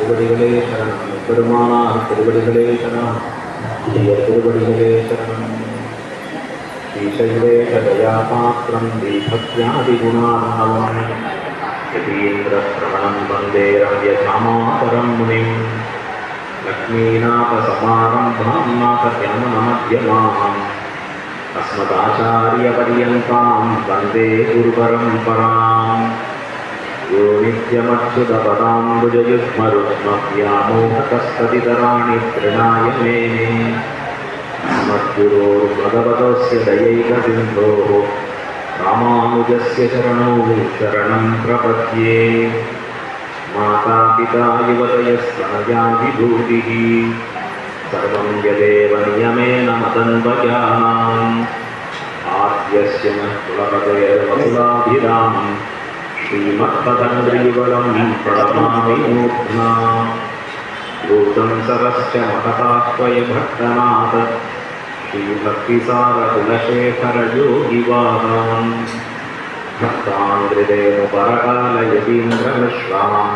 திருவடிகளே சரணம். பெருமானார் திருவடிகளே சரணம். திருவடிகளே சரணம். ஸ்ரீசைலேஷ தயாபாத்திரம் தீபக்ஞாதிகுணார்ணவம் யதீந்திரப்ரவணம் வந்தே ரம்யசாமாதரம் முனிம் லக்ஷ்மீநாதசமாரம்பாம் நாதத்யமனமத்யமாம் அஸ்மதாச்சாரியபர்யந்தாம் வந்தே குருபரம்பராம். யோ நித்யமச்சுதபதாம்புஜயுக்மருக்மவ்யாமோகதஸ்ததிதராணி த்ரிணாய மேனே. மத்குரோர் பகவதஸ்ய தயைகசிந்தோः ராமானுஜஸ்ய சரணௌ சரணம் பிரபத்யே. மாதா பிதா யுவதயஸ்தனயா விபூதிः சர்வம் யதேவ நியமேன மதன்வயானாம். ஆத்யஸ்ய நः குலபதேர்வசுலாபிராமம் ஸ்ரீமத்பதங்கிரிவலம் பிரணமாமி மூர்த்னா. பூதம் சரஸ்ய மகதாத்வய பக்தநாத ஸ்ரீபக்திசாரகுலசேகர யோகிவாதாம் பக்தாங்கிருதேனுபரகாலயதீந்திரமிஸ்ராம்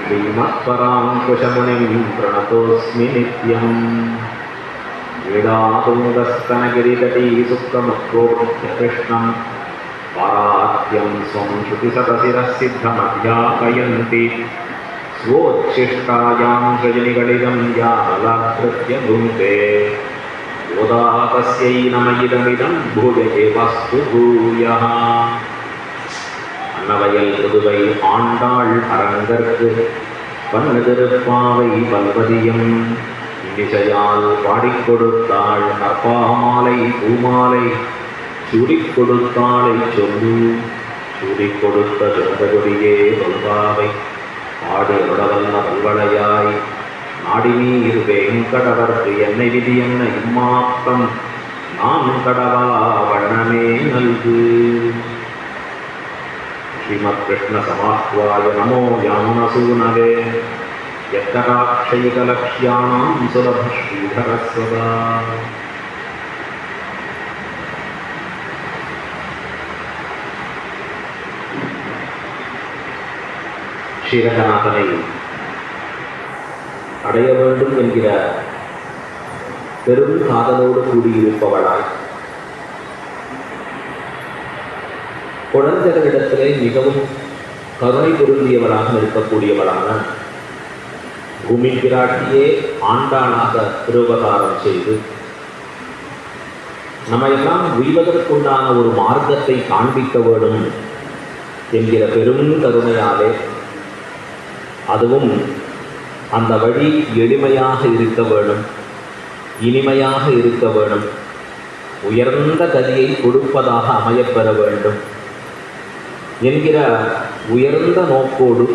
ஸ்ரீமத்பராங்குஷமுனிம் பிரணதோஸ்மி நித்யம். வேதாதுங்கஸ்தனகிரிதடீ சுப்ரமுத்ரோக்ருஷ்ணம் பாராத்யம் ஸ்வம் ஸ்ருதிசதசிரசித்தமத்யாபயந்தி ஸ்வோச்சிஷ்டாயாம் ரஜனிகளிதம் யாமலாக்ருத்ய புங்கே. யோதாதஸ்யை நம இதமிதம் பூய ஏவஸ்து பூயः. அன்னவயல் புதுவை ஆண்டாள் அரங்கற்கு பன்னதிருப்பாவை பல்வதியம் இசையால் பாடிக் கொடுத்தாள் நற்பாமாலை பூமாலை சூடிக் கொடுத்தாளை சொல்லு. சூடிக் கொடுத்த ஜோதகுடியே தொல்காவை ஆடு உடவல்ல பல்வளையாய் நாடினீர் வேங்கடவர்க்கு என்னை விதி என்ன இம்மாக்கம் நான் கடவா வண்ணமே நல்கு. ஸ்ரீமத் கிருஷ்ண சமாத்வாய நமோ யாமுனசூனவே யத்தராட்சைகலக்ஷ்யாணாம் சுலப ஸ்ரீதரஸ்வதா. ஸ்ரீரங்கநாதனை அடைய வேண்டும் என்கிற பெரும் காதலோடு கூடியிருப்பவளாய் குழந்தைகளிடத்திலே மிகவும் கருணை பொருந்தியவளாக இருக்கக்கூடியவளான பூமி பிராட்டியே ஆண்டாளாக திருவதாரம் செய்து நம்மையெல்லாம் உய்வதற்குண்டான ஒரு மார்க்கத்தை காண்பிக்க வேண்டும் என்கிற பெரும் கருணையாலே, அதுவும் அந்த வழி எளிமையாக இருக்க வேண்டும், இனிமையாக இருக்க வேண்டும், உயர்ந்த கதியை கொடுப்பதாக அமையப்பெற வேண்டும் என்கிற உயர்ந்த நோக்கோடு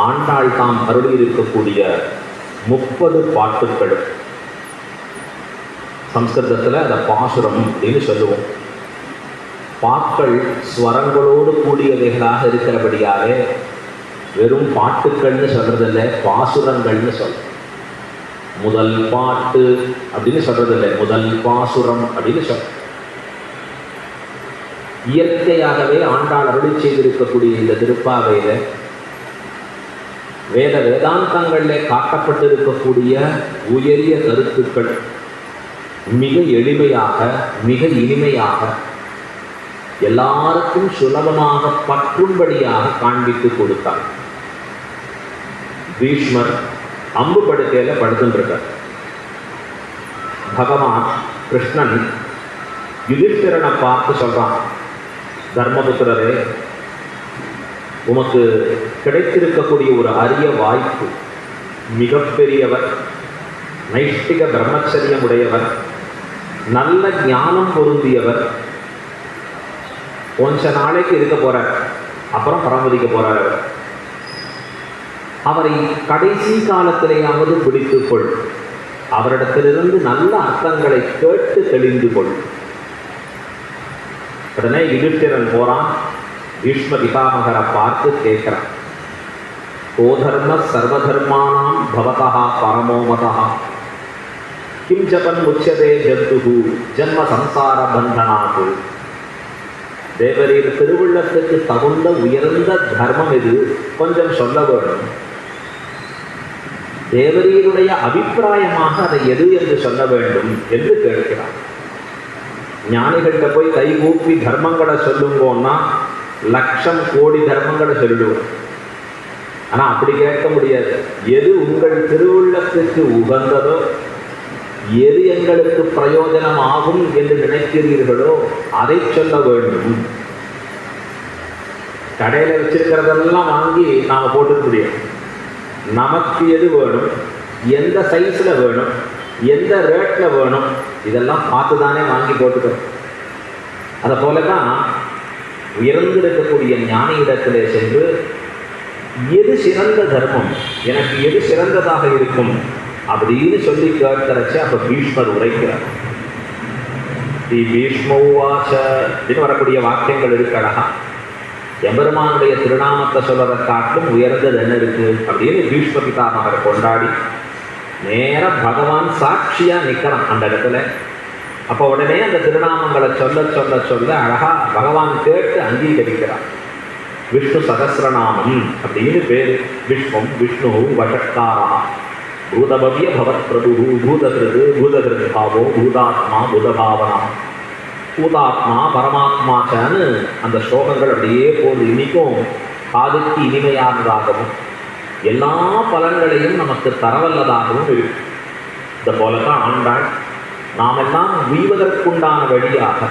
ஆண்டாள் தாம் அருளியிருக்கக்கூடிய 30 பாட்டுக்கள், சம்ஸ்கிருதத்தில் அதை பாசுரம் அப்படின்னு சொல்லுவோம். பாக்கள் ஸ்வரங்களோடு கூடியவைகளாக இருக்கிறபடியாலே வெறும் பாட்டுக்கள்னு சொல்றதில்லை, பாசுரங்கள்னு சொல்றோம். முதல் பாட்டு அப்படின்னு சொல்றதில்லை, முதல் பாசுரம் அப்படின்னு சொல்றோம். இயற்கையாகவே ஆண்டாள் அருளி செய்திருக்கக்கூடிய இந்த திருப்பாவையில வேதாந்தங்களிலே காட்டப்பட்டிருக்கக்கூடிய உயரிய கருத்துக்கள் மிக எளிமையாக மிக இனிமையாக எல்லாருக்கும் சுலபமாக பற்றும்படியாக காண்பித்து கொடுத்தார். பீஷ்மர் அம்பு படுக்கையில படுத்துருக்கார். பகவான் கிருஷ்ணன் யுதிஷ்டிரனை பார்த்து சொல்றான், தர்மபுத்திரரே, உமக்கு கிடைத்திருக்கக்கூடிய ஒரு அரிய வாய்ப்பு, மிகப்பெரியவர், நைஷ்டிக பிரம்மச்சரியம் உடையவர், நல்ல ஞானம் பொருந்தியவர், கொஞ்ச நாளைக்கு இருக்க போறார், அப்புறம் பரமதிக்க போறார். அவரை கடைசி காலத்திலேயாவது பிடித்துக் கொள், அவரிடத்திலிருந்து நல்ல அர்த்தங்களை கேட்டு தெளிந்து கொள். உடனே யுதிஷ்டிரன் போறான், பீஷ்ம பிதாமகரை பார்த்து கேட்கிறான், கோதர்ம சர்வதர்மானாம் பவதா பரமோமதா கிம் ஜபன் உச்சதே ஜந்துகு ஜன்ம சம்சார பந்தனாது. தேவரீர் திருவுள்ளத்துக்கு தகுந்த உயர்ந்த தர்மம் இது, கொஞ்சம் சொல்ல வேண்டும். தேவரீருடைய அபிப்பிராயமாக அதை எது என்று சொல்ல வேண்டும் என்று கேட்கிறார். ஞானிகள்கிட்ட போய் கைகூப்பி தர்மங்களை சொல்லுங்கன்னா லட்சம் கோடி தர்மங்களை சொல்லிடுவோம். ஆனா அப்படி கேட்க முடியாது. எது உங்கள் திருவுள்ளத்துக்கு உகந்ததோ, எது எங்களுக்கு பிரயோஜனம் ஆகும் என்று நினைக்கிறீர்களோ அதை சொல்ல வேண்டும். கடையில வச்சிருக்கிறதெல்லாம் வாங்கி நாம போட்டுக்க முடியும். நமக்கு எது வேணும், எந்த சைஸ்ல வேணும், எந்த ரேட்ல வேணும், இதெல்லாம் பார்த்து தானே வாங்கி போட்டுக்கிறோம். அதை போலதான் உயர்ந்திருக்கக்கூடிய ஞானி இடத்திலே சென்று எது சிறந்த தர்மம், எனக்கு எது சிறந்ததாக இருக்கும் அப்படின்னு சொல்லி கேட்கறச்சு. அப்ப பீஷ்மர் உரைக்கிறார். பீஷ்மவாச அப்படின்னு வரக்கூடிய வாக்கியங்கள் இருக்கு அழகா. எம்பெருமானுடைய திருநாமத்தை சொல்றதை காட்டிலும் உயர்ந்தது என்ன இருக்கு அப்படின்னு பீஷ்ம பிதாமகரை கொண்டாடி நேர பகவான் சாட்சியா நிற்கிறான் அந்த இடத்துல. அப்ப உடனே அந்த திருநாமங்களை சொல்ல சொல்ல சொல்ல அழகா பகவான் கேட்டு அங்கீகரிக்கிறான். விஷ்ணு சகசிரநாமம் அப்படின்னு பேரு. விஷ்வம் விஷ்ணு வஷட்காரா பூதபவ்ய பவத் பிரபு பூதகிருது பூதகிருது பாவோ பூதாத்மா பூதபாவனா பூதாத்மா பரமாத்மாச்சான்னு அந்த ஸ்லோகங்கள் அப்படியே போது இன்னைக்கும் காதுக்கு இனிமையானதாகவும் எல்லா பலன்களையும் நமக்கு தரவல்லதாகவும் இருக்கு. இந்த போலதான் ஆண்டாள் நாமெல்லாம் வீவதற்குண்டான வழியாக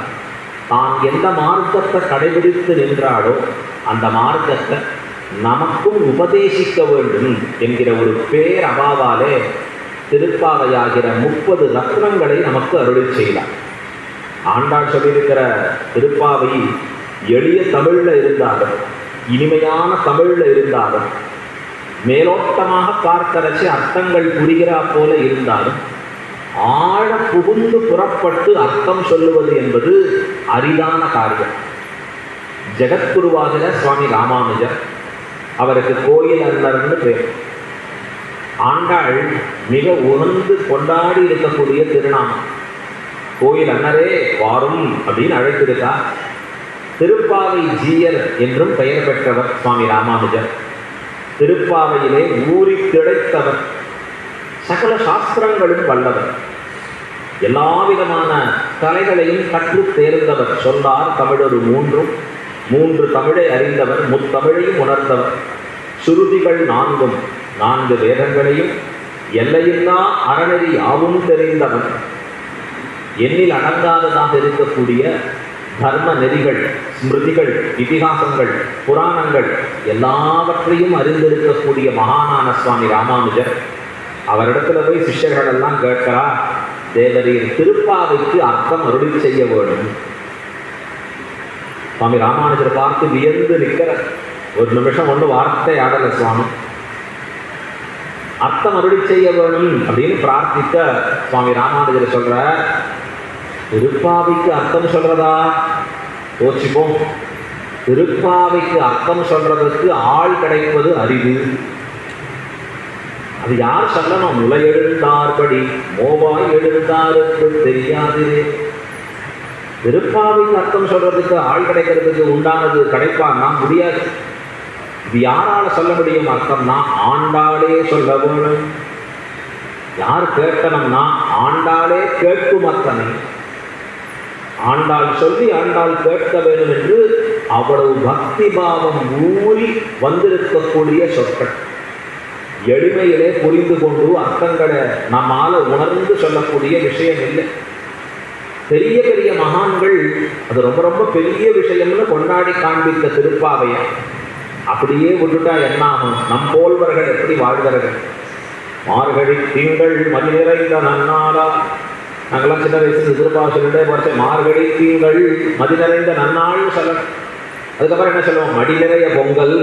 தான் எந்த மார்க்கத்தை கடைபிடித்து நின்றாலோ அந்த மார்க்கத்தை நமக்கும் உபதேசிக்க வேண்டும் என்கிற ஒரு பேரபாவாலே திருப்பாவையாகிற 30 ரத்னங்களை நமக்கு அருளி செய்தார். ஆண்டாள் சொல்லியிருக்கிற திருப்பாவை எளிய தமிழ்ல இருந்தாலும் இனிமையான தமிழ்ல இருந்தாலும் மேலோட்டமாக பார்க்கறச்சு அர்த்தங்கள் புரிகிறா போல இருந்தாலும் ஆழ புகுந்து புறப்பட்டு அர்த்தம் சொல்லுவது என்பது அரிதான காரியம். ஜெகத்குருவாகிற சுவாமி ராமானுஜர், அவருக்கு கோயில் அண்ணர்னு பேர். ஆண்டாள் மிக உணர்ந்து கொண்டாடி இருக்கக்கூடிய திருநாமம். கோயில் அண்ணரே வாரும் அப்படின்னு அழைத்திருக்கா. திருப்பாவை ஜீயர் என்றும் பெயர் பெற்றவர் சுவாமி ராமானுஜர். திருப்பாவையிலே ஊறி திளைத்தவர், சகல சாஸ்திரங்களும் வல்லவர், எல்லா விதமான கலைகளையும் கற்று தேர்ந்தவர். சொல்லார் தமிழொரு மூன்று தமிழை அறிந்தவர், முத்தமிழையும் உணர்ந்தவர். சுருதிகள் 4 வேதங்களையும் எல்லையில்லா அறநெறி யாவும் தெரிந்தவர். எண்ணில் அடங்காததாக இருக்கக்கூடிய தர்ம நெறிகள், ஸ்மிருதிகள், இதிகாசங்கள், புராணங்கள் எல்லாவற்றையும் அறிந்திருக்கக்கூடிய மகானான சுவாமி ராமானுஜர். அவரிடத்துல போய் சிஷ்யர்கள் எல்லாம் கேட்கிறா, தேவரீர் திருப்பாவைக்கு அர்த்தம் அருளி செய்ய வேண்டும். சுவாமி ராமானுஜர் பார்த்து வியந்து நிற்கிற. ஒரு நிமிஷம் ஒன்று வார்த்தை ஆடல சுவாமி. அர்த்தம் அருளி செய்ய வேணும் அப்படின்னு பிரார்த்திக்க சுவாமி ராமானுஜர் சொல்ற, திருப்பாவைக்கு அர்த்தம் சொல்றதா யோசிப்போம். திருப்பாவைக்கு அர்த்தம் சொல்றதுக்கு ஆள் கிடைப்பது அரிது. அது யார் சொல்லணும்? முளை எழுந்தார்படி மோவாய் எழுந்தாருக்கு தெரியாது. திருப்பாவைக்கு அர்த்தம் சொல்றதுக்கு ஆள் கிடைக்கிறதுக்கு உண்டானது கிடைப்பான்னா முடியாது. இது யாரால சொல்ல முடியும்? அர்த்தம்னா ஆண்டாளே சொல்ல வேணும். யார் கேட்கணும்னா ஆண்டாளே கேட்கும் அத்தனை. ஆண்டாள் சொல்லி ஆண்டாள் கேட்க வேண்டும் என்று அவ்வளவு பக்தி பாவம் ஊறி வந்திருக்கக்கூடிய சொற்கள். எளிமையிலே புரிந்து கொண்டு அர்த்தங்களை நம்மால உணர்ந்து சொல்லக்கூடிய விஷயம் இல்லை. பெரிய பெரிய மகான்கள் அது ரொம்ப ரொம்ப பெரிய விஷயம்னு கொண்டாடி காண்பித்த திருப்பாவையை அப்படியே விட்டுட்டா என்ன ஆகும்? நம் போல்வர்கள் எப்படி வாழ்கிறார்கள்? மார்கழி திங்கள் மணி நிறைந்த நன்னாளா. நாங்கெல்லாம் சின்ன வயசுல திருப்பாவை சொல்லிட்டே போறேன். மார்கழி திங்கள் மதி நிறைந்த நன்னாள்னு சொல்லணும். அதுக்கப்புறம் என்ன சொல்லுவோம்? மடி நிறைய பொங்கல்.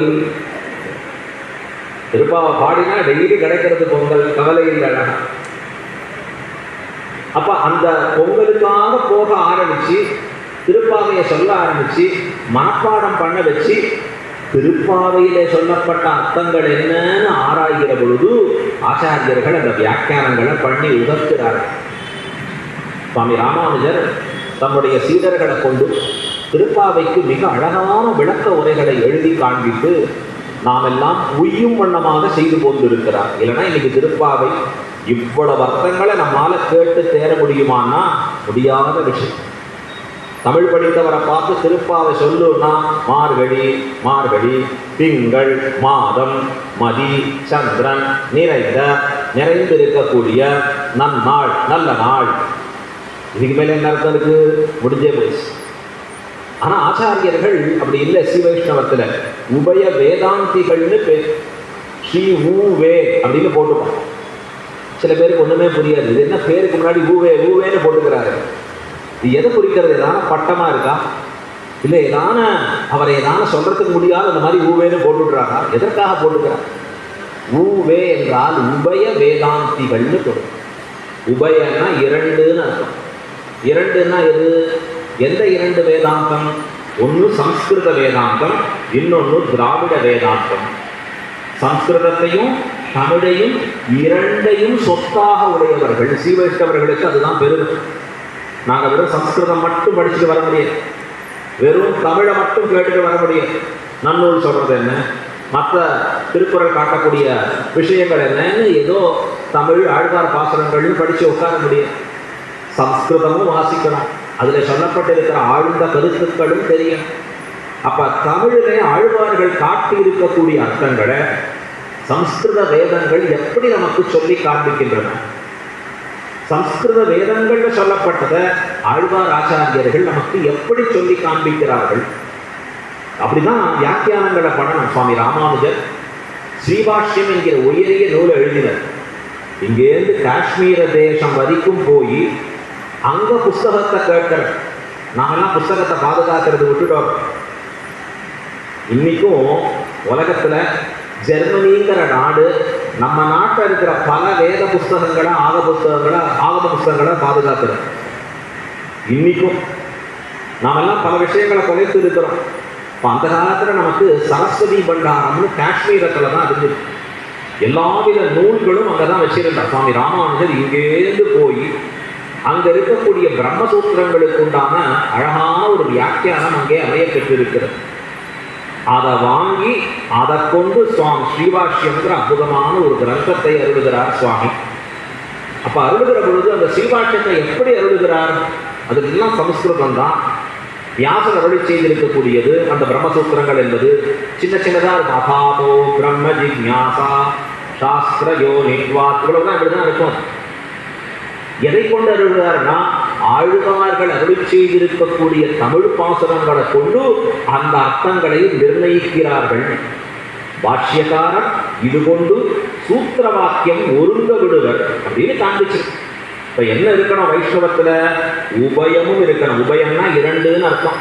திருப்பாவை பாடினா டெய்லி கிடைக்கிறது பொங்கல், கவலை இல்லை. அப்ப அந்த பொங்கலுக்காக போக ஆரம்பிச்சு திருப்பாவையை சொல்ல ஆரம்பிச்சு மனப்பாடம் பண்ண வச்சு திருப்பாவையிலே சொல்லப்பட்ட அர்த்தங்கள் என்னன்னு ஆராய்கிற பொழுது ஆச்சாரியர்கள் அந்த வியாக்கியானங்களை பண்ணி உகர்த்துகிறார்கள். சுவாமி ராமானுஜர் தம்முடைய சீடர்களை கொண்டு திருப்பாவைக்கு மிக அழகான விளக்க உரைகளை எழுதி காண்பித்து நாம் எல்லாம் உய்யும் வண்ணமாக செய்து கொண்டிருக்கிறார். இல்லைன்னா இன்னைக்கு திருப்பாவை இவ்வளவு அர்த்தங்களை நம்மால கேட்டு தேர முடியுமான்னா முடியாத விஷயம். தமிழ் படித்தவரை பார்த்து திருப்பாவை சொல்லுன்னா மார்கழி மார்கழி, திங்கள், மாதம், மதி, சந்திரன், நிறைந்திருக்கக்கூடிய நன்னாள், நல்ல நாள். இதுக்கு மேலே என்ன அர்த்தம் இருக்கு? முடிஞ்சே போச்சு. ஆனால் ஆச்சாரியர்கள் அப்படி இல்லை. ஸ்ரீ வைஷ்ணவத்தில் உபய வேதாந்திகள்னு பேர், ஸ்ரீ ஊவே அப்படின்னு போட்டுப்பான். சில பேருக்கு ஒன்றுமே புரியாது, இது என்ன பேருக்கு முன்னாடி ஊவேன்னு போட்டுக்கிறாரு. இது எதை குறிக்கிறது? ஏதான பட்டமாக இருக்கா? இல்லை ஏதான அவரை ஏதான சொல்கிறதுக்கு முடியாது அந்த மாதிரி ஊவேன்னு போட்டுடுறாரா? எதற்காக போட்டுக்கிறார்? ஊவே என்றால் உபய வேதாந்திகள்னு போடும். உபயன்னா இரண்டுன்னு அர்த்தம். இரண்டுன்னா எது? எந்த இரண்டு வேதாந்தம்? ஒன்று சம்ஸ்கிருத வேதாந்தம், இன்னொன்று திராவிட வேதாந்தம். சம்ஸ்கிருதத்தையும் தமிழையும் இரண்டையும் சொத்தாக உடையவர்கள் ஸ்ரீ வைஷ்ணவர்களுக்கு அதுதான் பெருமை. நாங்கள் வெறும் சம்ஸ்கிருதம் மட்டும் படிச்சுட்டு வர முடியாது, வெறும் தமிழை மட்டும் கேட்டுட்டு வர முடியாது. நன்னூல் சொல்றது என்ன, மற்ற திருக்குறள் காட்டக்கூடிய விஷயங்கள் என்னன்னு ஏதோ தமிழ் ஆழ்வார் பாசுரங்கள்னு படித்து உட்கார முடியும். சம்ஸ்கிருதமும் வாசிக்கணும், அதில் சொல்லப்பட்டிருக்கிற ஆழ்ந்த கருத்துக்களும் தெரியும். அப்போ தமிழிலே ஆழ்வார்கள் காட்டி இருக்கக்கூடிய அர்த்தங்களை சம்ஸ்கிருத வேதங்கள் எப்படி நமக்கு சொல்லி காண்பிக்கின்றன? சம்ஸ்கிருத வேதங்கள்ல சொல்லப்பட்டதை ஆழ்வார் ஆச்சாரியர்கள் நமக்கு எப்படி சொல்லி காண்பிக்கிறார்கள்? அப்படிதான் வியாக்கியானங்களை பண்ணணும். சுவாமி ராமானுஜர் ஸ்ரீபாஷ்யம் என்கிற உயரிய நூலை எழுதினர். இங்கேருந்து காஷ்மீர தேசம் வரைக்கும் போய் அங்க புஸ்தகத்தை கேட்கிற நாங்கெல்லாம் புஸ்தகத்தை பாதுகாக்கிறது விட்டுட்டோம். இன்னைக்கும் உலகத்துல ஜெர்மனிங்கிற நாடு நம்ம நாட்டில் இருக்கிற பல வேத புஸ்தகங்களை ஆகம புஸ்தகங்களை பாதுகாக்கிறோம். இன்னைக்கும் நாமெல்லாம் பல விஷயங்களை குறைத்து இருக்கிறோம். இப்போ அந்த காலத்தில் நமக்கு சரஸ்வதி பண்டாரம்னு காஷ்மீரத்தில் தான் இருந்துச்சு. எல்லாவித நூல்களும் அங்கே தான் வச்சிருந்தார். சுவாமி ராமானுஜர் இங்கேருந்து போய் அங்கே இருக்கக்கூடிய பிரம்மசூத்திரங்களுக்கு உண்டான அழகான ஒரு வியாக்கியானம் அங்கே அமைய பெற்றிருக்கிறது. அதை வாங்கி அதை கொண்டு சுவாமி ஸ்ரீபாஷ்யம்ங்கிற அற்புதமான ஒரு கிரந்தத்தை அருளுகிறார் சுவாமி. அப்போ அருளுகிற பொழுது அந்த ஸ்ரீபாஷ்யத்தை எப்படி அருளுகிறார்? அதுக்கெல்லாம் சமஸ்கிருதம் தான். வியாசர் அருளி செய்திருக்கக்கூடியது அந்த பிரம்மசூத்திரங்கள் என்பது சின்ன சின்னதாக இருக்கும். அபாதோ பிரம்ம ஜிக்ஞாசா சாஸ்திர யோனித்வாத், இவ்வளவுதான் இப்படிதான் இருக்கும். எதை கொண்டு அருள்கிறார்னா ஆழ்வார்கள் அருளி செய்திருக்கக்கூடிய தமிழ் பாசுரங்களை கொண்டு அந்த அர்த்தங்களை நிர்ணயிக்கிறார்கள். பாஷ்யக்காரர் இது கொண்டு சூத்திர வாக்கியம் ஒருங்க விடுவர் அப்படின்னு காண்பிச்சு. இப்ப என்ன இருக்கணும் வைஷ்ணவத்துல? உபயமும் இருக்கணும். உபயம்னா இரண்டுன்னு அர்த்தம்.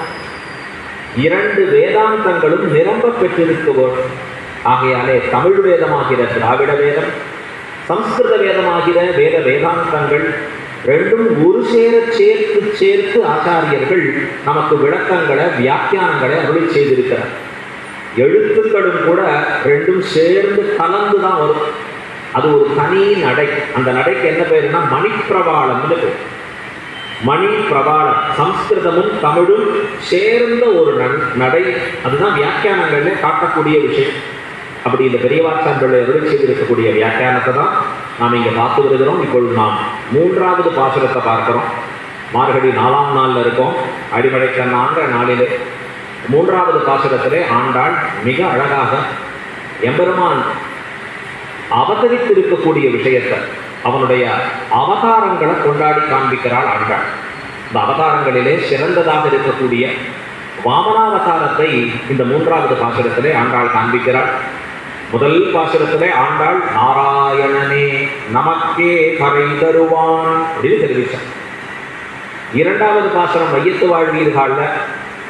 இரண்டு வேதாந்தங்களும் நிரம்ப பெற்றிருக்கவர். ஆகையாலே தமிழ் வேதமாகிற திராவிட வேதம், சம்ஸ்கிருத வேதமாகிற வேதாந்தங்கள் ரெண்டும் ஒரு சேர்த்து ஆச்சாரியர்கள் நமக்கு விளக்கங்களை வியாக்கியானங்களை அருளி செய்திருக்கிறார். எழுத்துக்களும் கூட ரெண்டும் சேர்ந்து கலந்து தான் வரும். அது ஒரு தனி நடை. அந்த நடைக்கு என்ன பேருன்னா மணிப்பிரவாளம்னு பேர். மணிப்பிரவாளம் சம்ஸ்கிருதமும் தமிழும் சேர்ந்த ஒரு நடை. அதுதான் வியாக்கியானங்கள்ல காட்டக்கூடிய விஷயம். அப்படி இந்த பெரியவாச்சான்களை அருளி செய்திருக்கக்கூடிய வியாக்கியானத்தை தான் நாம் இங்கே பார்த்து வருகிறோம். இப்பொழுது நாம் 3வது பாசுரத்தை பார்க்கிறோம். மார்கழி 4ஆம் நாளில் இருக்கோம். அடிமழைக்கண்ணான்ற நாளிலே 3வது பாசுரத்திலே ஆண்டாள் மிக அழகாக எம்பெருமான் அவதரித்திருக்கக்கூடிய விஷயத்தை, அவனுடைய அவதாரங்களை கொண்டாடி காண்பிக்கிறாள் ஆண்டாள். இந்த அவதாரங்களிலே சிறந்ததாக இருக்கக்கூடிய வாமனாவதாரத்தை இந்த 3வது பாசுரத்திலே ஆண்டாள் காண்பிக்கிறாள். முதல் பாசுரத்திலே ஆண்டாள் நாராயணனே நமக்கே கரை தருவான் அப்படின்னு தெரிவித்தார். 2வது பாசுரம் வையத்து வாழ்வீர்கள்ல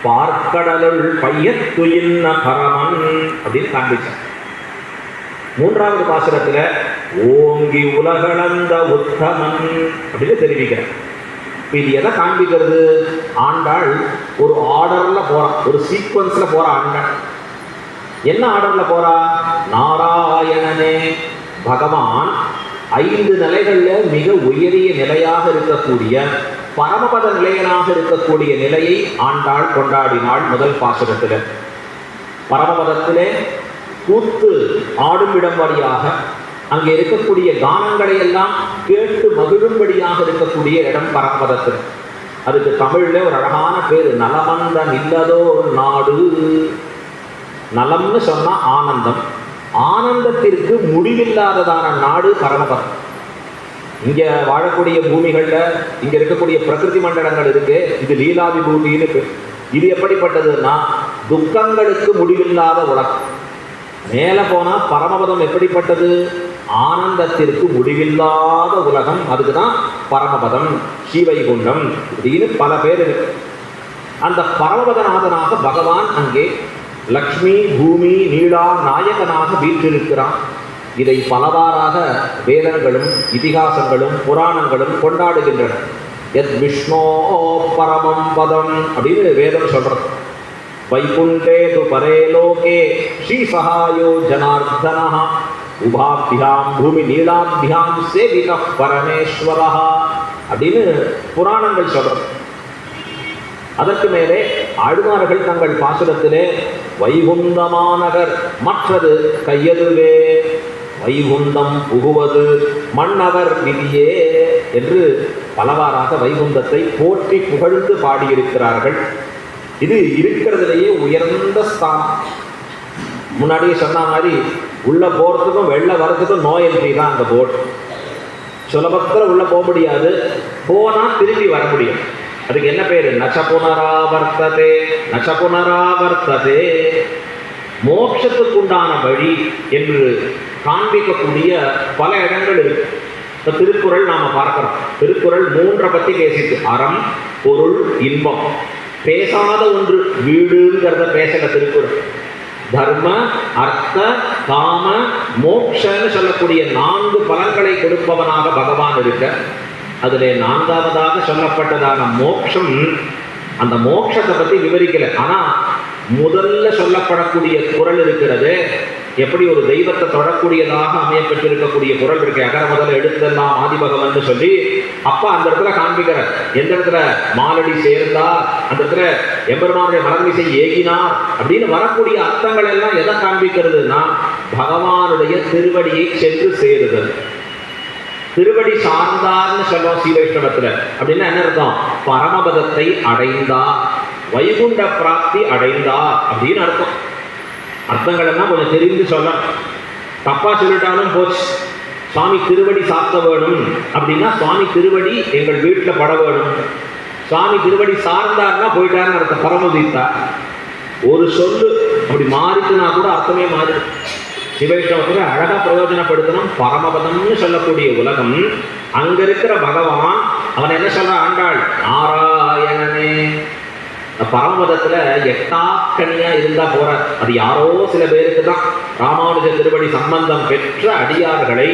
பார்க்கடலுள் பையத்துயின்ன பரமன் அப்படின்னு காண்பிச்சார். 3வது பாசுரத்துல ஓங்கி உலகளந்த உத்தமன் அப்படின்னு தெரிவிக்கிறார். இது எதை காண்பிக்கிறது? ஆண்டாள் ஒரு ஆர்டர்ல போறா, ஒரு சீக்வன்ஸ்ல போறா ஆண்டாள். என்ன ஆர்டர்ல போறா? நாராயணனே பகவான் 5 நிலைகள்ல மிக உயரிய நிலையாக இருக்கக்கூடிய பரமபத நிலையனாக இருக்கக்கூடிய நிலையை ஆண்டாள் கொண்டாடினாள். முதல் பாசுரத்தில் பரமபதத்திலே கூத்து ஆடும் இடம் வழியாக அங்கே இருக்கக்கூடிய கானங்களை எல்லாம் கேட்டு மகிழும்படியாக இருக்கக்கூடிய இடம் பரமபதத்தில். அதுக்கு தமிழ்ல ஒரு அழகான பேரு, நலமந்தம் இல்லதோ ஒரு நாடு. நலம்னு சொன்னா ஆனந்தம், ஆனந்தத்திற்கு முடிவில்லாததான நாடு பரமபதம். இங்க வாழக்கூடிய பூமிகள்ல இங்க இருக்கக்கூடிய பிரகிருதி மண்டலங்கள் இருக்கு, இது லீலாதி பூமின்னு பேர். இது எப்படிப்பட்டதுன்னா துக்கங்களுக்கு முடிவில்லாத உலகம். மேல போனா பரமபதம் எப்படிப்பட்டது, ஆனந்தத்திற்கு முடிவில்லாத உலகம். அதுக்குதான் பரமபதம், ஸ்ரீவைகுண்டம் அப்படின்னு பல பேர் இருக்கு. அந்த பரமபதநாதனாக பகவான் அங்கே லக்ஷ்மி பூமி நீலா நாயகனாக வீற்றிருக்கிறான். இதை பலவாறாக வேதங்களும் இதிகாசங்களும் புராணங்களும் கொண்டாடுகின்றன. எத் விஷ்ணோ பரமம் பதம் அப்படின்னு வேதம் சொல்றது. வைகுண்டே து பரே லோகே ஸ்ரீ சகாயோ ஜனார்தனः உபாபியாம் பூமி நீலாபியாம் சேவித பரமேஸ்வரः அப்படின்னு புராணங்கள் சொல்றது. அதற்கு மேலே ஆழ்வார்கள் தங்கள் பாசுரத்திலே வைகுந்தமாநகர் மற்றது கையதுவே, வைகுந்தம் புகுவது மன்னவர் விதியே என்று பலவாறாக வைகுந்தத்தை போற்றி புகழ்ந்து பாடியிருக்கிறார்கள். இது இருக்கிறதுலேயே உயர்ந்த ஸ்தானம். முன்னாடியே சொன்ன மாதிரி உள்ள போறதுக்கும் வெளில வர்றதுக்கும் நோ என்ட்ரி தான் அந்த போர்டு. சுலபத்தில் உள்ள போக முடியாது, போனா திரும்பி வர முடியும். அதுக்கு என்ன பேரு, நச்சபுனராவர்த்ததே நச்சபுனராவர்த்ததே. மோட்சத்துக்குண்டான வழி என்று காண்பிக்கக்கூடிய பல இடங்கள் இருக்கு. இப்போ திருக்குறள் நாம பார்க்கிறோம். திருக்குறள் 3 பத்தி பேசிட்டு, அறம் பொருள் இன்பம். பேசாத ஒன்று வீடுங்கிறத பேசல திருக்குறள். தர்ம அர்த்த காம மோட்சன்னு சொல்லக்கூடிய 4 பலன்களை கொடுப்பவனாக பகவான் இருக்க, அதிலே 4வதாக சொல்லப்பட்டதான மோட்சம், அந்த மோட்சத்தை பத்தி விவரிக்கல. ஆனா முதல்ல சொல்லப்படக்கூடிய குறள் இருக்கிறது, எப்படி ஒரு தெய்வத்தை தொடக்கூடியதாக அமையப்பட்டிருக்கக்கூடிய குறள் இருக்கு. அகர முதல்ல எழுத்தெல்லாம் ஆதிபகவன் சொல்லி அப்பா அந்த இடத்துல காண்பிக்கிறார். எந்த இடத்துல மாலடி சேர்ந்தார், அந்த இடத்துல எம்பெருமானுடைய மலர்மிசை ஏகினார் அப்படின்னு வரக்கூடிய அர்த்தங்கள் எல்லாம் எதை காண்பிக்கிறதுனா பகவானுடைய திருவடியை சென்று சேருதல். திருவடி சார்ந்தார்னு சொல்லுவோம் ஸ்ரீவைஷ்ணவத்துல. அப்படின்னா என்ன அர்த்தம், பரமபதத்தை அடைந்தார், வைகுண்ட பிராப்தி அடைந்தார் அப்படின்னு அர்த்தம். அர்த்தங்கள் எல்லாம் கொஞ்சம் தெரிந்து சொல்லணும். தப்பா சொல்லிட்டாலும் போச்சு. சுவாமி திருவடி சாத்த வேணும் அப்படின்னா சுவாமி திருவடி எங்கள் வீட்டில் பட வேணும். சுவாமி திருவடி சார்ந்தார்னா போயிட்டாருன்னு அர்த்தம், பரமதித்தா. ஒரு சொல்லு அப்படி மாறிட்டுனா கூட அர்த்தமே மாறிடு. சிவைஷ்ணவத்துல அழகா பிரயோஜனப்படுத்தணும். பரமபதம்னு சொல்லக்கூடிய உலகம், அங்க இருக்கிற பகவான் அவன் என்ன சொல்ற, ஆண்டாள் நாராயணனே. பரமபதத்துல எட்டாக்கனியா இருந்தா போற, அது யாரோ சில பேருக்கு தான். ராமானுஜ திருவடி சம்பந்தம் பெற்ற அடியார்களை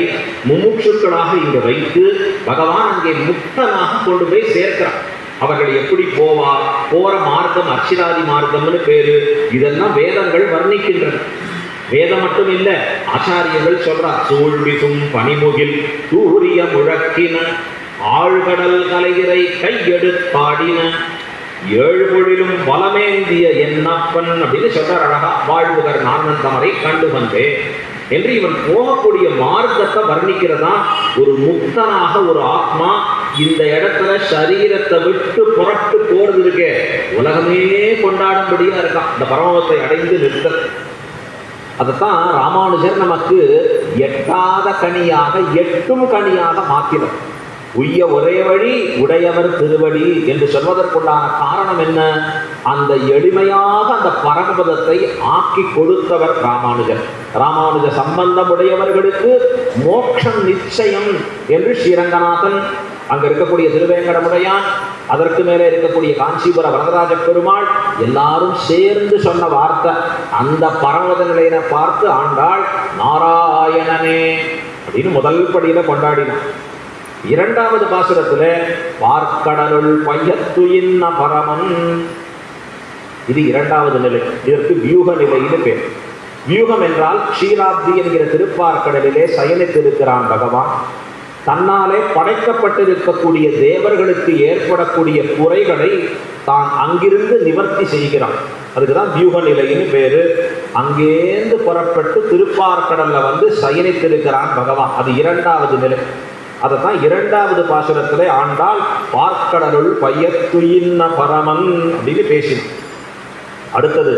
முமுட்சுக்களாக இங்க வைத்து பகவான் அங்கே முக்தனாக கொண்டு போய் சேர்க்கிறான். அவர்கள் எப்படி போவார், போற மார்க்கம் அர்ச்சிராதி மார்க்கம்னு பேரு. இதெல்லாம் வேதங்கள் வர்ணிக்கின்றன. வேதம் மட்டும் இல்ல, ஆச்சாரியர்கள் சொல்றார். சூழ்விசும் பனிமுகில் சூரிய முழக்கின, ஆழ்கடல் கலையிறை கையெடுத்தாடின, 7 பொழிலும் வலமேந்திய என்னப்பன் அப்படின்னு சொல்றார் அழகா. வாழ்வுகர் நான்மன் தமரை கண்டு வந்தே என்று இவன் போகக்கூடிய மார்க்கத்தை வர்ணிக்கிறதா. ஒரு முக்தனாக ஒரு ஆத்மா இந்த இடத்துல சரீரத்தை விட்டு புறட்டு போறது இருக்கே, உலகமே கொண்டாடும்படியா இருக்கான் இந்த பரமத்தை அடைந்து நிறுத்த. அதைத்தான் ராமானுஜர் நமக்கு எட்டாத கனியாக எட்டும் கனியாக மாற்றினார். உய்ய ஒரே வழி உடையவர் திருவடி என்று சொல்வதற்குண்டான காரணம் என்ன, அந்த எளிமையாக அந்த பரமபதத்தை ஆக்கி கொடுத்தவர் ராமானுஜர். ராமானுஜ சம்பந்தம் உடையவர்களுக்கு மோட்சம் நிச்சயம் என்று ஸ்ரீரங்கநாதன், அங்க இருக்கக்கூடிய திருவேங்கடமுடையான், அதற்கு மேலே இருக்கக்கூடிய காஞ்சிபுர வரதராஜ பெருமாள் எல்லாரும் சேர்ந்து சொன்ன வார்த்தை. அந்த பரமபத நிலையினை பார்த்து ஆண்டாள் நாராயணனே அப்படின்னு முதல் படியில கொண்டாடினான். 2வது பாசுரத்துல பார்க்கடலுள் பையத்துயின்ன பரமன், இது 2வது நிலை. இதற்கு வியூக நிலைன்னு பேர். வியூகம் என்றால் க்ஷீராப்தி என்கிற திருப்பார்க்கடலிலே சயனித்திருக்கிறான் பகவான். தன்னாலே படைக்கப்பட்டிருக்கக்கூடிய தேவர்களுக்கு ஏற்படக்கூடிய குறைகளை தான் அங்கிருந்து நிவர்த்தி செய்கிறான். அதுக்குதான் வியூக நிலைன்னு பேரு. அங்கேந்து புறப்பட்டு திருப்பார்கடல்ல வந்து சயனித்திருக்கிறான் பகவான். அது இரண்டாவது நிலை. அதைத்தான் இரண்டாவது பாசுரத்திலே ஆண்டாள் பார்க்கடலுள் பையத்துயின்ன பரமன் அப்படின்னு பேசினான். அடுத்தது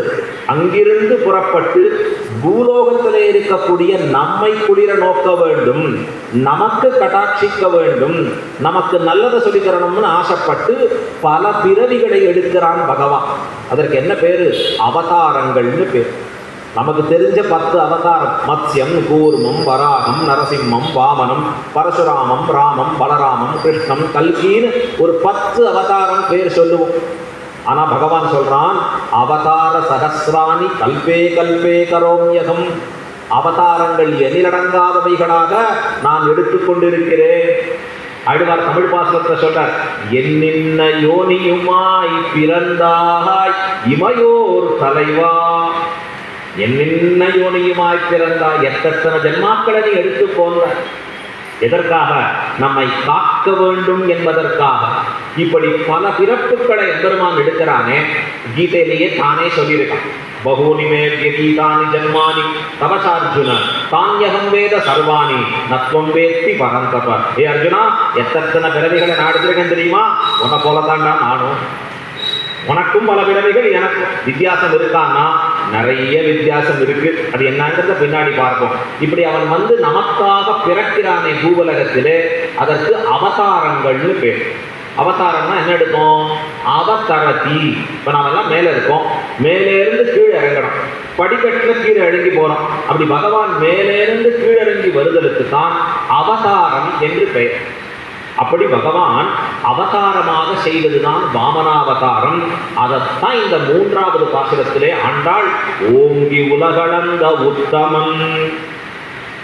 அங்கிருந்து புறப்பட்டு பூலோகத்திலே இருக்கக்கூடிய நம்மை குளிர நோக்க வேண்டும், நமக்கு கட்டாட்சிக்க வேண்டும், நமக்கு நல்லதை சொல்லி தரணும்னு ஆசைப்பட்டு பல பிறவிகளை எடுக்கிறான் பகவான். அதற்கு என்ன பேரு? அவதாரங்கள்னு பேர். நமக்கு தெரிஞ்ச 10 அவதாரம்: மத்ஸ்யம், கூர்மம், வராகம், நரசிம்மம், வாமனம், பரசுராமம், ராமம், பலராமம், கிருஷ்ணம், கல்கின்னு ஒரு 10 அவதாரம் பேர் சொல்லுவோம். ஆனா பகவான் சொல்றான், அவதார சகசிராணி கல்பே கல்பே கரோம்யகம். அவதாரங்கள் எண்ணிலடங்காதவைகளாக நான் எடுத்துக்கொண்டிருக்கிறேன். ஆழ்வார் தமிழ் பாசுரத்தை சொல்றார், என்னின்ன யோனியுமாய் பிறந்தாய் இமையோர் தலைவா. என்னின்ன யோனியுமாய் பிறந்தாய், எத்தனை ஜென்மாக்களை நீ எடுத்து போன்ற. எதற்காக? நம்மை காக்க வேண்டும் என்பதற்காக. இப்படி பல பிறப்புகளை எம்பெருமான் எடுக்கிறானே. கீதையிலேயே தானே சொல்லியிருக்கான், பகூனி மே வியதீதானி ஜன்மானி தவசார்ஜுன தான்யகம் வேத சர்வாணி நத்வம் வேத்தி பரந்தப. ஏ அர்ஜுனா, எத்தனை பிறவிகளை நான் எடுத்திருக்கேன் தெரியுமா? உன்னை போலதான்டா நானும். உனக்கும் பல பிறவிகள், எனக்கும் வித்தியாசம் இருக்கான்னா நிறைய வித்தியாசம் இருக்கு. அது என்னங்கிறத பின்னாடி பார்ப்போம். இப்படி அவன் வந்து நமக்காக பிறக்கிறானே பூவலகத்திலே, அதற்கு அவதாரங்கள்னு பேர். அவதாரம்னா என்ன எடுக்கும்? அவதரதி. இப்போ நாம எல்லாம் மேலே இருக்கோம், மேலேருந்து கீழே இறங்கணும். படிக்கட்டில் கீழே இறங்கி போறோம். அப்படி பகவான் மேலேருந்து கீழிறங்கி வருதலுக்கு தான் அவதாரம் என்று பெயர். அப்படி பகவான் அவதாரமாக செய்வதுதான் வாமனாவதாரம். அதைத்தான் இந்த 3வது பாசுரத்திலே ஆண்டாள் ஓங்கி உலகளந்த உத்தமன்.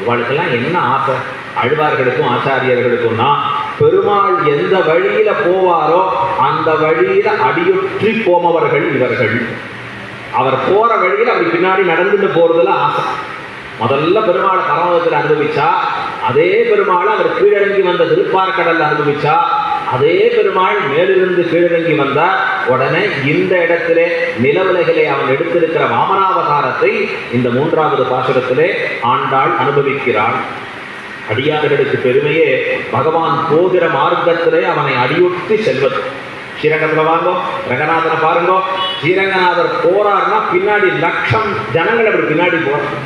இவளுக்கெல்லாம் என்ன ஆசை? ஆழ்வார்களுக்கும் ஆச்சாரியர்களுக்கும்னா, பெருமாள் எந்த வழியில போவாரோ அந்த வழியில அடியொற்றி போமவர்கள் இவர்கள். அவர் போற வழியில் அப்படி பின்னாடி நடந்துட்டு போறதுல ஆசை. முதல்ல பெருமாளை பரமத்தில் அனுபவிச்சா, அதே பெருமாளை அவர் கீழிறங்கி வந்த திருப்பார்கடல்ல அனுபவிச்சா, அதே பெருமாள் மேலிருந்து கீழிறங்கி வந்தார். உடனே இந்த இடத்திலே நிலவுலகிலே அவன் எடுத்திருக்கிற வாமனாவதாரத்தை இந்த 3வது பாசுரத்திலே ஆண்டாள் அனுபவிக்கிறாள். அடியார்களுக்கு பெருமையே பகவான் போகிற மார்க்கத்திலே அவனை அடியொட்டி செல்வது. ஸ்ரீரங்கத்தில் வாங்கோ, ரங்கநாதனை பாருங்கோ. ஸ்ரீரங்கநாதர் போறாருன்னா பின்னாடி லட்சம் ஜனங்கள் அப்படி பின்னாடி போறாங்க.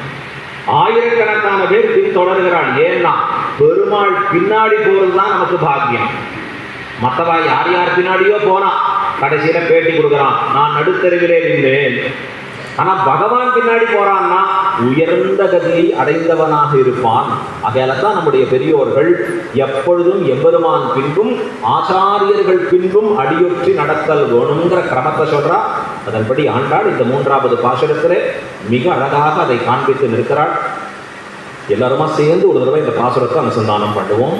ஆயிரக்கணக்கான பேர் பின்தொடர்கிறாள். ஏன்னா பெருமாள் பின்னாடி போறதுதான் நமக்கு பாக்கியம். மற்றவா யார் யார் பின்னாடியோ போனா கடைசியில பேட்டி கொடுக்குறான், நான் நடுத்தருவிலே நின்றேன். ஆனா பகவான் பின்னாடி போறான்னா உயர்ந்த கதியை அடைந்தவனாக இருப்பான். அகையால்தான் நம்முடைய பெரியோர்கள் எப்பொழுதும் எம்பெருமான் பின்பும் ஆச்சாரியர்கள் பின்பும் அடியொற்றி நடத்தல் வேணுங்கிற கிரமத்தை சொல்றா. அதன்படி ஆண்டாள் இந்த 3வது பாசுரத்திலே மிக அழகாக அதை காண்பித்து நிற்கிறாள். எல்லாருமா சேர்ந்து ஒரு தடவை இந்த பாசுரத்தை அனுசந்தானம் பண்ணுவோம்.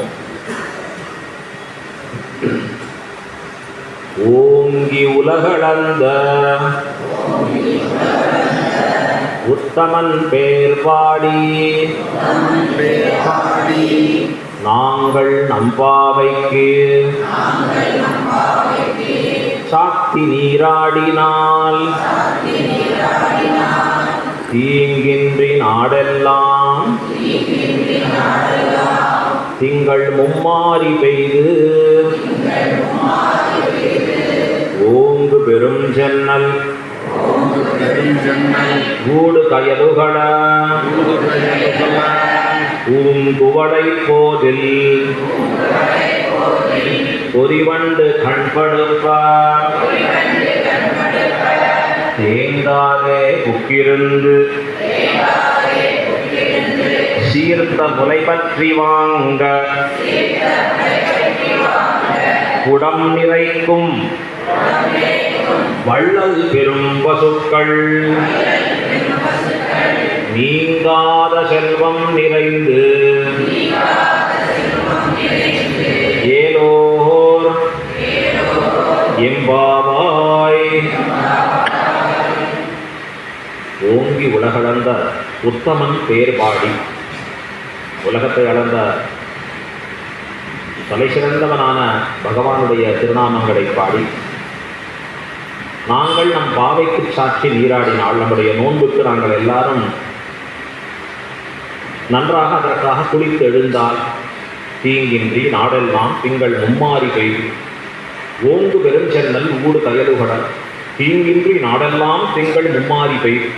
ஓங்கி உலகளந்த உத்தமன் பேர் பாடி நாங்கள் நம்பாவைக்கு சாத்தி நீராடினால் தீங்கின்றி நாடெல்லாம் திங்கள் மும்மாறி பெய்து ஓங்கு பெரும் ஜன்னல் ஊடு கயலுகள பூங்குவடை போதில் பொறிவண்டு கண்படுப்ப தேங்காதே புக்கிருந்து சீர்த்த முலை பற்றி வாங்க குடம் நிறைக்கும் வள்ளல் பெரும் பசுக்கள் நீங்காத செல்வம் நிறைந்து ஏலோர் எம்பாவாய். ஓங்கி உலகளந்த உத்தமன் பேர் பாடி, உலகத்தை அளந்த தலை சிறந்தவனான பகவானுடைய திருநாமங்களை பாடி நாங்கள் நம் பாவைக்கு சாட்சி நீராடினால் நம்முடைய நோன்புக்கு நாங்கள் எல்லாரும் நன்றாக அதற்காக குளித்து எழுந்தால் தீங்கின்றி நாடெல்லாம் திங்கள் மும்மாறி பெய்து ஓங்கு பெருஞ்சென்னல் ஊடு கயலுகடல் தீங்கின்றி நாடெல்லாம் திங்கள் மும்மாறி பெய்து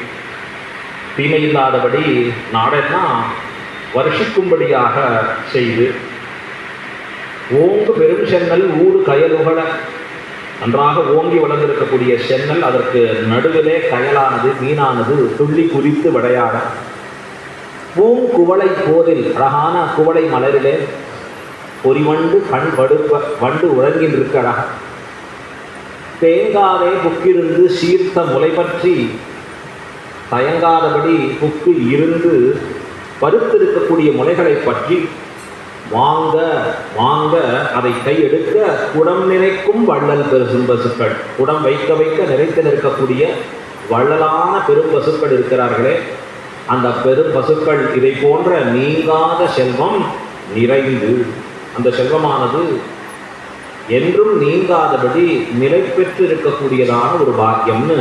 தீமையில்லாதபடி நாடெல்லாம் வருஷிக்கும்படியாக செய்து ஓங்கு பெரும் சென்னல் ஊடு கயலுகட நன்றாக ஓங்கி வளர்ந்திருக்கக்கூடிய சென்னல் அதற்கு நடுவிலே கயலானது மீனானது துள்ளி குறித்து விளையாட பூங்குவளை போதில் அழகான குவளை மலரிலே பொறிவண்டு கண் படுப்ப வண்டு உறங்கில் இருக்க அழகா தேங்காவே புக்கிருந்து சீர்த்த முளை பற்றி தயங்காதபடி புக்கு இருந்து பருத்திருக்கக்கூடிய முளைகளை பற்றி வாங்க வாங்க அதை கையெடுக்க குடம் நிறைக்கும் வள்ளல் பெரும் பசுக்கள் குடம் வைக்க வைக்க நிறைத்து நிற்கக்கூடிய வள்ளலான பெரும் பசுக்கள் இருக்கிறார்களே அந்த பெரும் பசுக்கள் இதை போன்ற நீங்காத செல்வம் நிறைந்து அந்த செல்வமானது என்றும் நீங்காதபடி நிலை பெற்று இருக்கக்கூடியதான ஒரு பாக்கியம்னு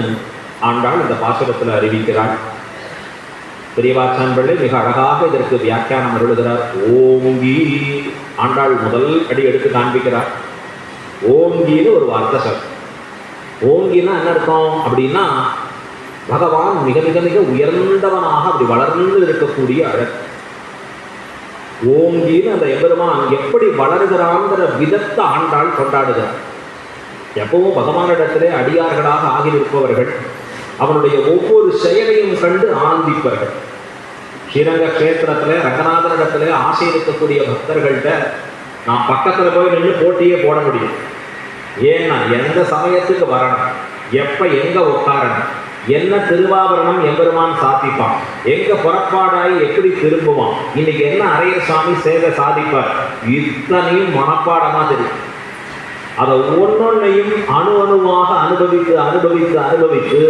ஆண்டாள் இந்த பாசுரத்தில் அறிவிக்கிறாள். பெரியவாச்சான் பிள்ளை மிக அழகாக இதற்கு வியாக்கியானம் அருளுகிறார். ஓங்கி ஆண்டாள் முதல் அடி எடுத்து காண்பிக்கிறார். ஓங்கின்னு ஒரு வார்த்தை சொல். ஓங்கின்னா என்ன அர்த்தம் அப்படின்னா பகவான் மிக மிக மிக உயர்ந்தவனாக அப்படி வளர்ந்து இருக்கக்கூடிய அழகு. ஓங்கின்னு அந்த எம்பெருமான் எப்படி வளர்கிறான்கிற விதத்தை ஆண்டாள் கொண்டாடுகிறார். எப்பவும் பகவானிடத்திலே அடியார்களாக ஆகியிருப்பவர்கள் அவனுடைய ஒவ்வொரு செயலையும் கண்டு ஆனந்திப்பார்கள். ஸ்ரீரங்க கஷேத்திரத்தில் ரங்கநாதனிடத்துல ஆசை இருக்கக்கூடிய பக்தர்கள்ட்ட நான் பக்கத்தில் போய் நின்று போட்டியே போட முடியும். ஏன்னா எந்த சமயத்துக்கு வரணும், எப்போ எங்கே உட்காரணும், என்ன திருவாபரணம் எம்பெருமான் சாதிப்பான், எங்கே புறப்பாடாய் எப்படி திரும்புவான், இன்னைக்கு என்ன அரையர் சுவாமி சேவை சாதிப்பார், இத்தனையும் மனப்பாடமாக தெரியும். அதை ஒன்னொன்னையும் அணு அணுவாக அனுபவித்து அனுபவித்து அனுபவித்து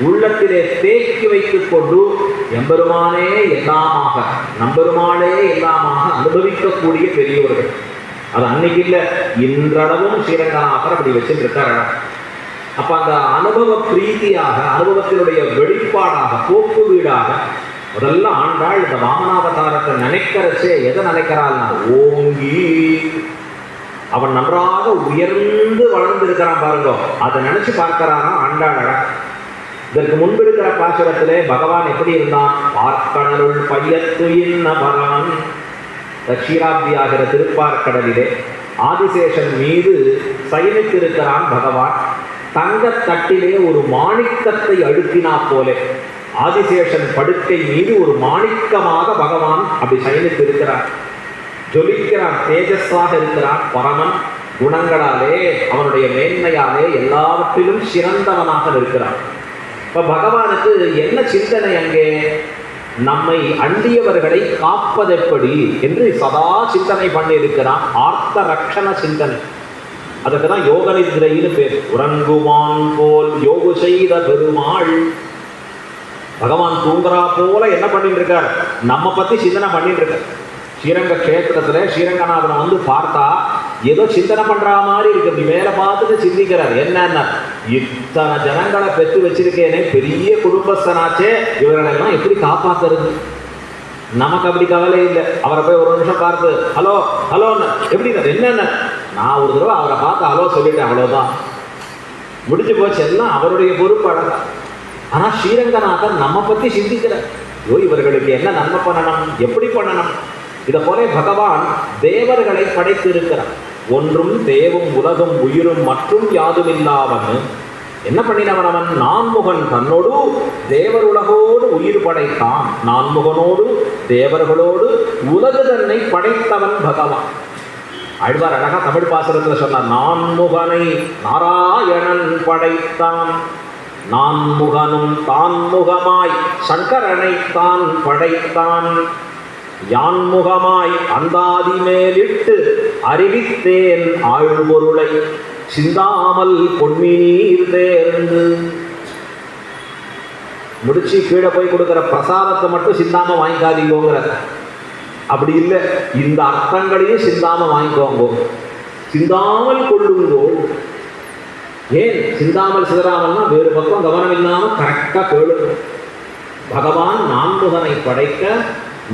உள்ளத்திலே தேக்கி வைத்துக் கொண்டு எம்பெருமானே எல்லாமாக நம்பெருமானே எல்லாமாக அனுபவிக்கக்கூடிய பெரியோர்கள். அது அன்னைக்கு இல்லை, இன்றளவும் ஸ்ரீரங்கநாதர் அப்படி வச்சுட்டு இருக்காரு. அப்ப அந்த அனுபவ பிரீதியாக அனுபவத்தினுடைய வெளிப்பாடாக போக்கு வீடாக முதல்ல ஆண்டாள் இந்த வாமனாவதாரத்தை நினைக்கிறச்சே எதை நினைக்கிறாள்னா ஓங்கி அவன் நன்றாக உயர்ந்து வளர்ந்து இருக்கிறான் பாருங்க, அதை நினைச்சு பார்க்கிறானா ஆண்டாள். இதற்கு முன்பு இருக்கிற பாசுரத்திலே பகவான் எப்படி இருந்தான், பார்க்கடலுள் பையத்துயின் பரான் க்ஷீராப்தியாகிற திருப்பார்க்கடலிலே ஆதிசேஷன் மீது சயனித்திருக்கிறான் பகவான். தங்கத்தட்டிலே ஒரு மாணிக்கத்தை அழுத்தினா போல ஆதிசேஷன் படுக்கை மீது ஒரு மாணிக்கமாக பகவான் அப்படி சயனித்திருக்கிறார். ஜொலிக்கிறான், தேஜஸாக இருக்கிறான் பரமன். குணங்களாலே அவனுடைய மேன்மையாலே எல்லாவற்றிலும் சிறந்தவனாக இருக்கிறான். இப்ப பகவானுக்கு என்ன சிந்தனை அங்கே, நம்மை அண்டியவர்களை காப்பதெப்படி என்று சதா சிந்தனை பண்ணி இருக்கிறான். ஆர்த்த ரக்ஷண சிந்தனை. அதுக்கு தான் யோக நித்ரைன்னு பேர். உறங்குவான் போல் யோகு செய்த பெருமாள். பகவான் தூங்குறா போல என்ன பண்ணிட்டு இருக்கார், நம்ம பத்தி சிந்தனை பண்ணிட்டு இருக்கார். ஸ்ரீரங்க கஷேத்திரத்துல ஸ்ரீரங்கநாதனை வந்து பார்த்தா ஏதோ சிந்தனை பண்ற மாதிரி இருக்கு. அப்படி மேல பார்த்துட்டு சிந்திக்கிறார். என்னன்னா இத்தனை ஜனங்களை பெற்று வச்சிருக்கேனே, பெரிய குடும்பஸ்தனாச்சே, இவர்களெல்லாம் எப்படி காப்பாத்துறது. நமக்கு அப்படி கவலை இல்லை. அவரை போய் ஒரு நிமிஷம் பார்த்து ஹலோ ஹலோன்னு எப்படி என்னென்ன, நான் ஒரு தடவை அவரை பார்த்து ஹலோ சொல்லிட்டேன், அவ்வளோதான், முடிஞ்சு போச்சு, எல்லாம் அவருடைய பொறுப்பு அழகா. ஆனா ஸ்ரீரங்கநாதன் நம்ம பத்தி சிந்திக்கிறார். ஐயோ இவர்களுக்கு என்ன நன்மை பண்ணணும், எப்படி பண்ணணும். இதை போல பகவான் தேவர்களை படைத்து இருக்கிறார். ஒன்றும் தேவும் உலகும் உயிரும் மற்றும் யாதுமில்லாவன் என்ன பண்ணினவன் அவன், நான்முகன் தன்னோடு தேவர் உலகோடு உயிர் படைத்தான். நான்முகனோடு தேவர்களோடு உலகு தன்னை படைத்தவன் பகவான். ஆழ்வார் அழகா தமிழ் பாசுரத்தில் சொன்னார், நான்முகனை நாராயணன் படைத்தான். நான்முகனும் தான்முகமாய் சங்கரனை தான் படைத்தான். யான்முகமாய் அந்தாதி மேலிட்டு அறிவித்தேன் ஆழ்பொருளை சிந்தாமல் பொன்மினீர் தேர்ந்து. முடிச்சு கீழே போய் கொடுக்குற பிரசாதத்தை மட்டும் சிந்தாம வாங்கிக்காதீங்கிற, அப்படி இல்லை, இந்த அர்த்தங்களையும் சிந்தாம வாங்கிக்கோங்க. சிந்தாமல் கொள்ளுங்கோ. ஏன் சிந்தாமல் சிதறாமல்னா வேறு பக்கம் கவனம் இல்லாம கரெக்டா கேளுங்க. பகவான் நான்முகனை படைக்க,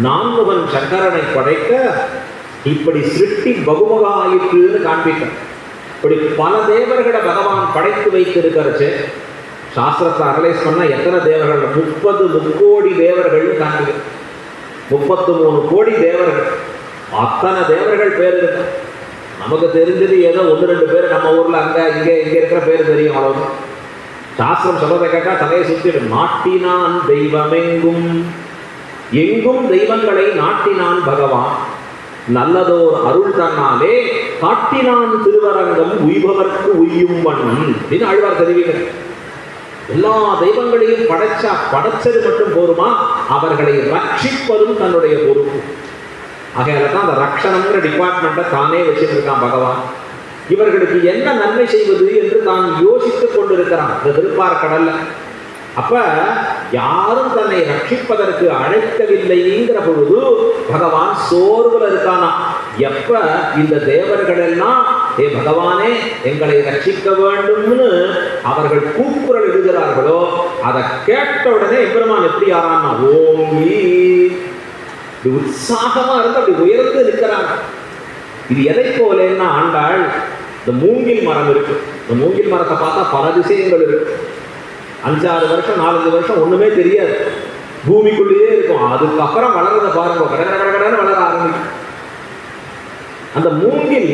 நான்முகன் சங்கரனை படைக்க இப்படி சிருஷ்டி பகுமுக ஆயிற்றுன்னு காண்பிக்க. இப்படி பல தேவர்களை பகவான் படைத்து வைத்திருக்கிறச்சு. சாஸ்திரத்தை அனலைஸ் பண்ணா எத்தனை தேவர்கள்? 30 முக்கோடி தேவர்கள் காண்பிக்க. 33 கோடி தேவர்கள். அத்தனை தேவர்கள் பேர் இருக்கு. நமக்கு தெரிஞ்சது ஏதோ 1-2 பேர் நம்ம ஊர்ல அங்க இங்க இருக்கிற பேர் தெரியும், அவ்வளவுதான். சாஸ்திரம் சொல்றதை கேட்டா தலையை சுற்றி நாட்டினான் தெய்வமெங்கும், எங்கும் தெய்வங்களை நாட்டினான் பகவான், நல்லதோர் அருள் தன்னாலே காட்டினான் திருவரங்கம் உய்பவர்க்கு உய்யும் வண்ணம் அப்படின்னு ஆழ்வார் தெரிவிக்கிறார். எல்லா தெய்வங்களையும் படைச்சது மட்டும் போருமா, அவர்களை ரட்சிப்பதும் தன்னுடைய பொறுப்பு. ஆகையால தான் அந்த ரக்ஷணங்கிற டிபார்ட்மெண்ட்டை தானே வச்சுட்டு இருக்கான் பகவான். இவர்களுக்கு என்ன நன்மை செய்வது என்று தான் யோசித்துக் கொண்டிருக்கிறான் இந்த திருப்பார்கடல்ல. அப்ப யாரும் தன்னை ரட்சிப்பதற்கு அழைக்கவில்லைங்கிற பொழுது பகவான் சோர்வுல இருக்கானா. எப்ப இந்த தேவர்கள் எல்லாம் ஏ பகவானே எங்களை ரட்சிக்க வேண்டும்னு அவர்கள் கூக்குரல் எழுதுகிறார்களோ, அதை கேட்ட உடனே எம்பெருமான் எப்படி ஆறான்னா ஓங்கி உற்சாகமா இருந்து அப்படி உயர்ந்து நிற்கிறாங்க. இது எதை போலன்னா ஆண்டாள், இந்த மூங்கில் மரம் இருக்கு. இந்த மூங்கில் மரத்தை பார்த்தா பல விஷயங்கள் இருக்கு. 5-6 வருஷம் 4-5 வருஷம் ஒண்ணுமே தெரியாது, பூமிக்குள்ளேயே இருக்கும். அதுக்கப்புறம் வளர்றத பாருங்க, கடற்கடன்னு வளர ஆரம்பிக்கும். அந்த மூங்கில்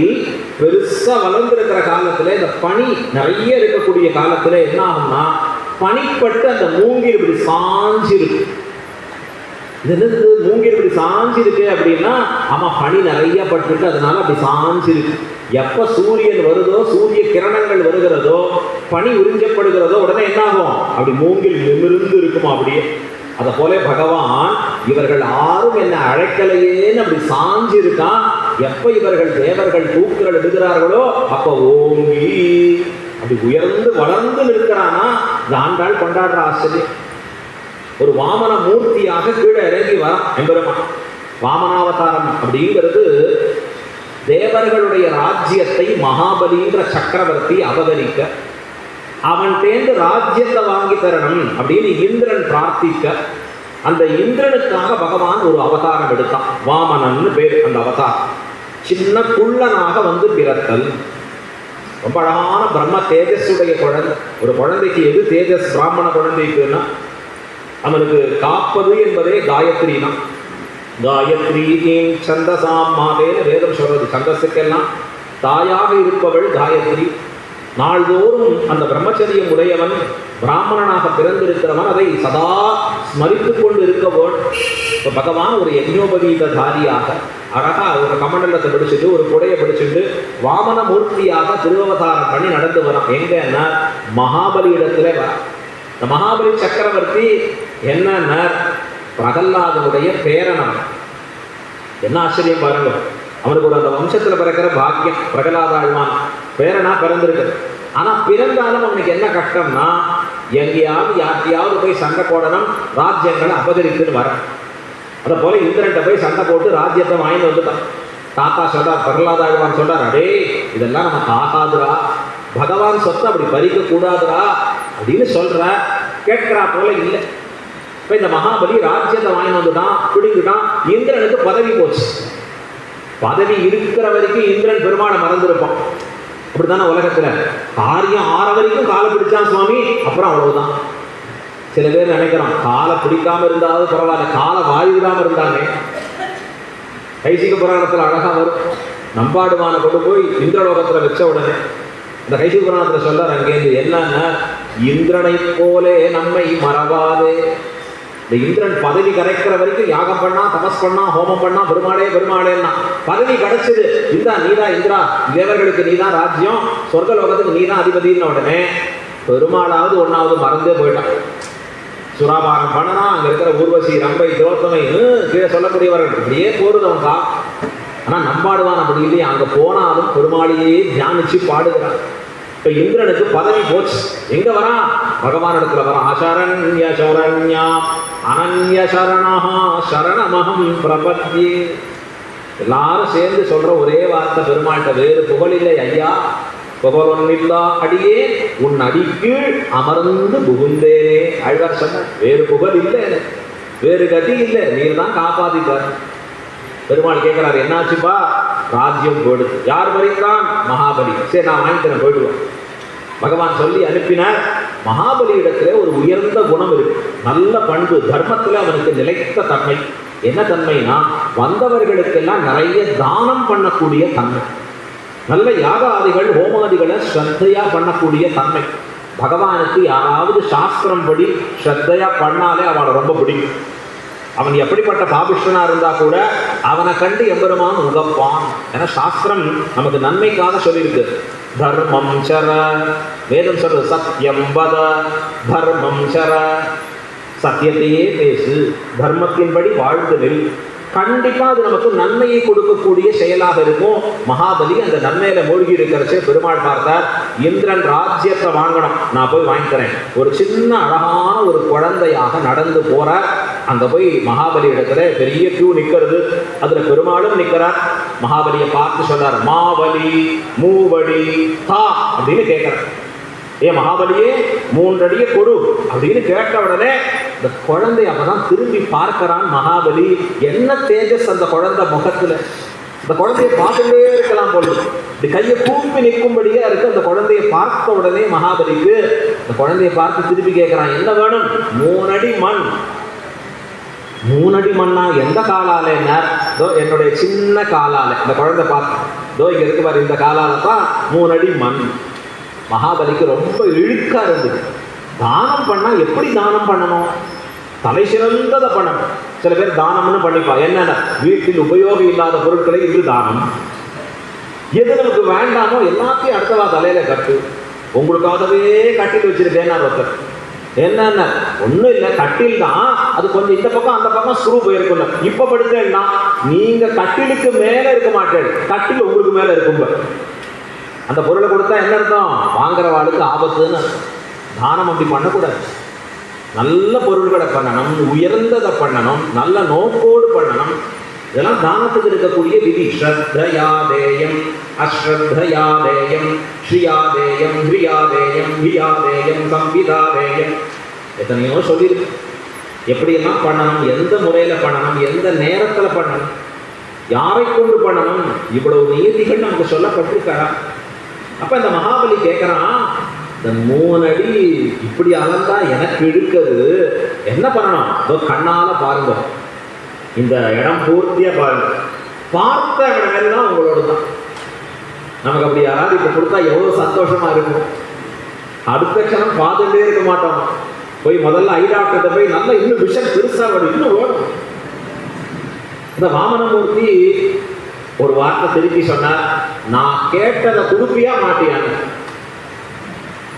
பெருசா வளர்ந்துருக்கிற காலத்துல, இந்த பனி நிறைய இருக்கக்கூடிய காலத்துல என்ன ஆகும்னா, பனிப்பட்டு அந்த மூங்கில் இப்படி சாஞ்சிருக்கு. இது மூங்கில் இப்படி சாஞ்சிருக்கு அப்படின்னா, ஆமா பனி நிறைய பட்டுருக்கு, அதனால அப்படி சாஞ்சிருக்கு. எப்ப சூரியன் வருதோ, சூரிய கிரணங்கள் வருகிறதோ, பனி உறிஞ்சப்படுகிறதோ, உடனே என்ன ஆகும், அப்படி மூங்கில் நிமிர்ந்து இருக்குமா அப்படியே. அதை போல பகவான் இவர்கள் யாரும் என்ன அழைக்கலையேன்னு அப்படி சாஞ்சிருக்கான். எப்ப இவர்கள் தேவர்கள் தூக்குகள் எடுக்கிறார்களோ அப்ப ஓங்கி அப்படி உயர்ந்து வளர்ந்து நிற்கிறானா. ஆண்டாள் கொண்டாடுற ஆச்சரியம். ஒரு வாமன மூர்த்தியாக கீழே இறங்கி வரான் எம்பெருமான். வாமனாவதாரம் அப்படிங்கிறது தேவர்களுடைய ராஜ்யத்தை மகாபலிங்கிற சக்கரவர்த்தி அபகரிக்க, அவன் தேர்ந்து ராஜ்யத்தை வாங்கி தரணும் அப்படின்னு இந்திரன் பிரார்த்திக்க, அந்த இந்திரனுக்காக பகவான் ஒரு அவதாரம் எடுத்தான். வாமனன்னு பேர் அந்த அவதாரம். சின்ன குள்ளனாக வந்து பிறத்தல். ரொம்ப அழகான பிரம்ம தேஜஸுடைய குழந்தை. ஒரு குழந்தைக்கு எது தேஜஸ்? பிராமண குழந்தைக்குன்னா அவனுக்கு காப்பது என்பதே காயத்ரி தான். காயத்ரி சந்தசாம் மாதேன்னு வேதம் சொல்றது. சந்தஸுக்கெல்லாம் தாயாக இருப்பவள் காயத்ரி. நாள்தோறும் அந்த பிரம்மச்சரியம் உடையவன் பிராமணனாக பிறந்திருக்கிறவன் அதை சதா ஸ்மரித்துக் கொண்டு இருக்கவன். இப்போ பகவான் ஒரு யஜ்ஞோபவீததாரியாக அழகா ஒரு கமண்டலத்தை பிடிச்சிட்டு ஒரு குடையை பிடிச்சிட்டு வாமன மூர்த்தியாக திருவவதாரம் பண்ணி நடந்து வரான். எங்கன்னா மகாபலி இடத்துல வர. இந்த மகாபலி சக்கரவர்த்தி என்ன பிரகல்லாதனுடைய பேரனம். என்ன ஆச்சரியம் பாருங்க. அவனுக்கு ஒரு அந்த வம்சத்துல பிறக்கிற பாக்கியம். பிரகலாத ஆழ்வான் பேரனா பிறந்திருக்கு. ஆனா பிறந்தாலும் அவனுக்கு என்ன கஷ்டம்னா, எங்கேயாவது யார்கிட்டையாவது போய் சண்டை போடணும், ராஜ்யங்களை அபகரித்துன்னு வர. அதை போல இந்திரன்ட்ட போய் சண்டை போட்டு ராஜ்யத்தை வாங்கிட்டு வந்துட்டான். தாத்தா சொல்றார், பிரகலாத ஆழ்வான் சொல்றார், அடே இதெல்லாம் நமக்கு ஆகாதுரா, பகவான் சொத்தை அப்படி பறிக்க கூடாதுரா அப்படின்னு சொல்ற. கேட்கிறா போல இல்லை. இப்ப இந்த மகாபலி ராஜ்யத்தை வாங்கிட்டு வந்துட்டான், பிடிக்கிட்டான். இந்திரனுக்கு பதவி போச்சு. பதவி இருக்கிற வரைக்கும் இந்திரன் பெருமாளை மறந்துருப்பான். அப்படித்தானே உலகத்துல காரியம் ஆற வரைக்கும் காலை பிடிச்சான் சுவாமி, அப்புறம் அவ்வளவுதான். சில பேர் நினைக்கிறான் காலை பிடிக்காம இருந்தாவது பரவாயில்ல, காலை வாய் விடாம இருந்தாங்க. கைசிக புராணத்துல அழகா வரும். நம்பாடுவான கொண்டு போய் இந்திரலோகத்துல வச்ச உடனே இந்த கைசிக புராணத்துல சொல்றார், அங்கேருந்து என்னன்னா, இந்திரனை போலே நம்மை மறவாதே. இந்த இந்திரன் பதவி கிடைக்கிற வரைக்கும் யாகம் பண்ணா, தபஸ் பண்ணா, ஹோமம் பண்ணா, பெருமாளேன்னா பதவி கிடைச்சது. இந்தா நீதான் இந்திரா, தேவர்களுக்கு நீதான் ராஜ்யம், சொர்க்கலோகத்துக்கு நீதான் அதிபதினு உடனே பெருமாளாவது ஒன்னாவது மறந்தே போயிட்டான். சுராபாரம் பண்ணனா, அங்க இருக்கிற ஊர்வசி, ரம்பை, திரோத்தமை கீழே சொல்லக்கூடியவர்கள் இப்படியே போறது அவன் கா. ஆனா நம்பாடுவான் அப்படி இல்லையே. அங்க போனாலும் பெருமாளையே தியானிச்சு பாடுகிறான். இப்ப இந்திரனுக்கு பதவி போச்சு. எங்க வரா? பகவான் இடத்துல வரா. அசரண்ய சரண்யா அனன்ய சரணஹா சரணமஹம் பிரபத்யே. எல்லாரும் சேர்ந்து சொல்ற ஒரே வார்த்தை பெருமாள்கிட்ட, வேறு புகழில்லை ஐயா, புகழொன்னில்லா அடியே உன் அடிக்கீழ் அமர்ந்து புகுந்தேனே. ஆழ்வார் சொன்ன வேறு புகழ் இல்லை, வேறு கதி இல்லை, நீர் தான் காப்பாத்திட்டார். பெருமாள் கேட்கிறார், என்னாச்சுப்பா? ராஜ்யம் போயிடுது. யார் பறித்தான்? மகாபலி. சரி, நான் வாங்கிக்கிறேன், போயிடுவேன். பகவான் சொல்லி அனுப்பினார். மகாபலி இடத்துல ஒரு உயர்ந்த குணம் இருக்கு, நல்ல பண்பு, தர்மத்துல அவனுக்கு நிலைத்த தன்மை. என்ன தன்மைனா, வந்தவர்களுக்கெல்லாம் நிறைய தானம் பண்ணக்கூடிய தன்மை, நல்ல யாகாதிகள் ஹோமாதிகளை ஸ்ரத்தையா பண்ணக்கூடிய தன்மை. பகவானுக்கு யாராவது சாஸ்திரம் படி ஸ்ரத்தையா பண்ணாலே அவனை ரொம்ப பிடிக்கும். அவன் எப்படிப்பட்ட பாபிஷ்டனா இருந்தா கூட அவனை கண்டு எம்பெருமான் உகப்பான். ஏன்னா சாஸ்திரம் நமக்கு நன்மைக்காக சொல்லியிருக்கு. தர்மம் சர, வேதம் சொல்ற சத்தியம் வத, தர்மம் சர, சத்தியத்தையே பேசு, தர்மத்தின்படி வாழ்ந்து நில். கண்டிப்பா அது நமக்கு நன்மையை கொடுக்கக்கூடிய செயலாக இருக்கும். மகாபலி அந்த நன்மையில மூழ்கி இருக்கிறச்சே பெருமாள் பார்த்தார், இந்திரன் ராஜ்யத்தை வாங்கணும், நான் போய் வாங்கிக்கிறேன். ஒரு சின்ன அழகான ஒரு குழந்தையாக நடந்து போறார். அங்க போய் மகாபலி இடத்துல பெரிய கியூ நிக்கிறது, அதுல பெருமாளும் நிக்கிறார். மகாபலியை பார்த்து சொல்றார், மாவலி மூவடி தா அப்படின்னு கேட்கிறார். ஏ மகாபலியே, 3 அடியை கொடு அப்படின்னு கேட்ட உடனே இந்த குழந்தை அப்பதான் திரும்பி பார்க்கிறான் மகாபலி. என்ன தேஜஸ் அந்த குழந்தை முகத்துல! இந்த குழந்தைய பார்த்துட்டே இருக்கலாம் போல, இந்த கையை கூப்பி நிற்கும்படியா இருக்கு. அந்த குழந்தைய பார்த்த உடனே மகாபலிக்கு இந்த குழந்தைய பார்த்து திருப்பி கேட்கிறான், என்ன வேணும்? 3 அடி மண். 3 அடி மண்ணா? எந்த காலால? என்னுடைய சின்ன காலால. இந்த குழந்தை பார்த்து இங்க இருக்கு பாரு, இந்த காலால தான் 3 அடி மண். மகாபலிக்கு ரொம்ப இழுக்கா இருந்தது. தானம் பண்ணா எப்படி தானம் பண்ணணும்? தலை சிறந்ததை பண்ணணும். சில பேர் தானம்னு பண்ணிப்பா, என்னென்ன வீட்டில் உபயோகம் இல்லாத பொருட்களை இது தானம். எது நமக்கு வேண்டாமோ எல்லாத்தையும் அடுத்தவா தலையில கட்டு. உங்களுக்காகவே கட்டில் வச்சிருக்கேன் ஒருத்தர். என்னென்ன ஒன்றும் இல்லை, கட்டில் தான், அது கொஞ்சம் இந்த பக்கம் அந்த பக்கம் ஸ்க்ரூ போயிருக்கணும். இப்ப படுத்தேன்னா நீங்க கட்டிலுக்கு மேல இருக்க மாட்டேன், கட்டில் உங்களுக்கு மேல இருக்கும். அந்த பொருளை கொடுத்தா என்ன அர்த்தம்? வாங்குறவாளுக்கு ஆபத்துன்னு. தானம் அப்படி பண்ணக்கூடாது. நல்ல பொருள்களை பண்ணணும், உயர்ந்ததை பண்ணணும், நல்ல நோக்கோடு பண்ணணும். இதெல்லாம் தானத்துக்கு இருக்கக்கூடிய விதி. ஸ்ரத்தயாதேயம் அஸ்ரத்தயாதேயம் ஸ்ரீயாதேயம் ஹ்ரியாதேயம் ஹியாதேயம் சம்விதாதேயம். எத்தனையோ சொல்லியிருக்கு எப்படியெல்லாம் பண்ணணும், எந்த முறையில் பண்ணணும், எந்த நேரத்தில் பண்ணணும், யாரை கொண்டு பண்ணணும். இவ்வளவு நீதிகள் நமக்கு சொல்லப்பட்டிருக்காரா? அப்ப இந்த மகாபலி கேட்கிறான், இந்த 3 அடி இப்படி அளந்தா எனக்கு இழுக்கிறது, என்ன பண்ணணும்? கண்ணால பாருங்க, இந்த இடம் பூர்த்தியா பாருங்க. பார்த்த இடமெல்லாம் உங்களோட தான். நமக்கு அப்படி யாராவது இப்ப கொடுத்தா எவ்வளவு சந்தோஷமா இருக்கும். அடுத்த க்ஷணம் பார்த்துட்டே இருக்க மாட்டோம். போய் முதல்ல ஐ டாக்டர்கிட்ட போய் நல்லா இன்னும் விஷயம் பெருசா வரும், இன்னும் வேணும். இந்த வாமனமூர்த்தி ஒரு வார்த்தை திருப்பி சொன்னார், நான் கேட்டதை கொடுப்பியா மாட்டியான்னு.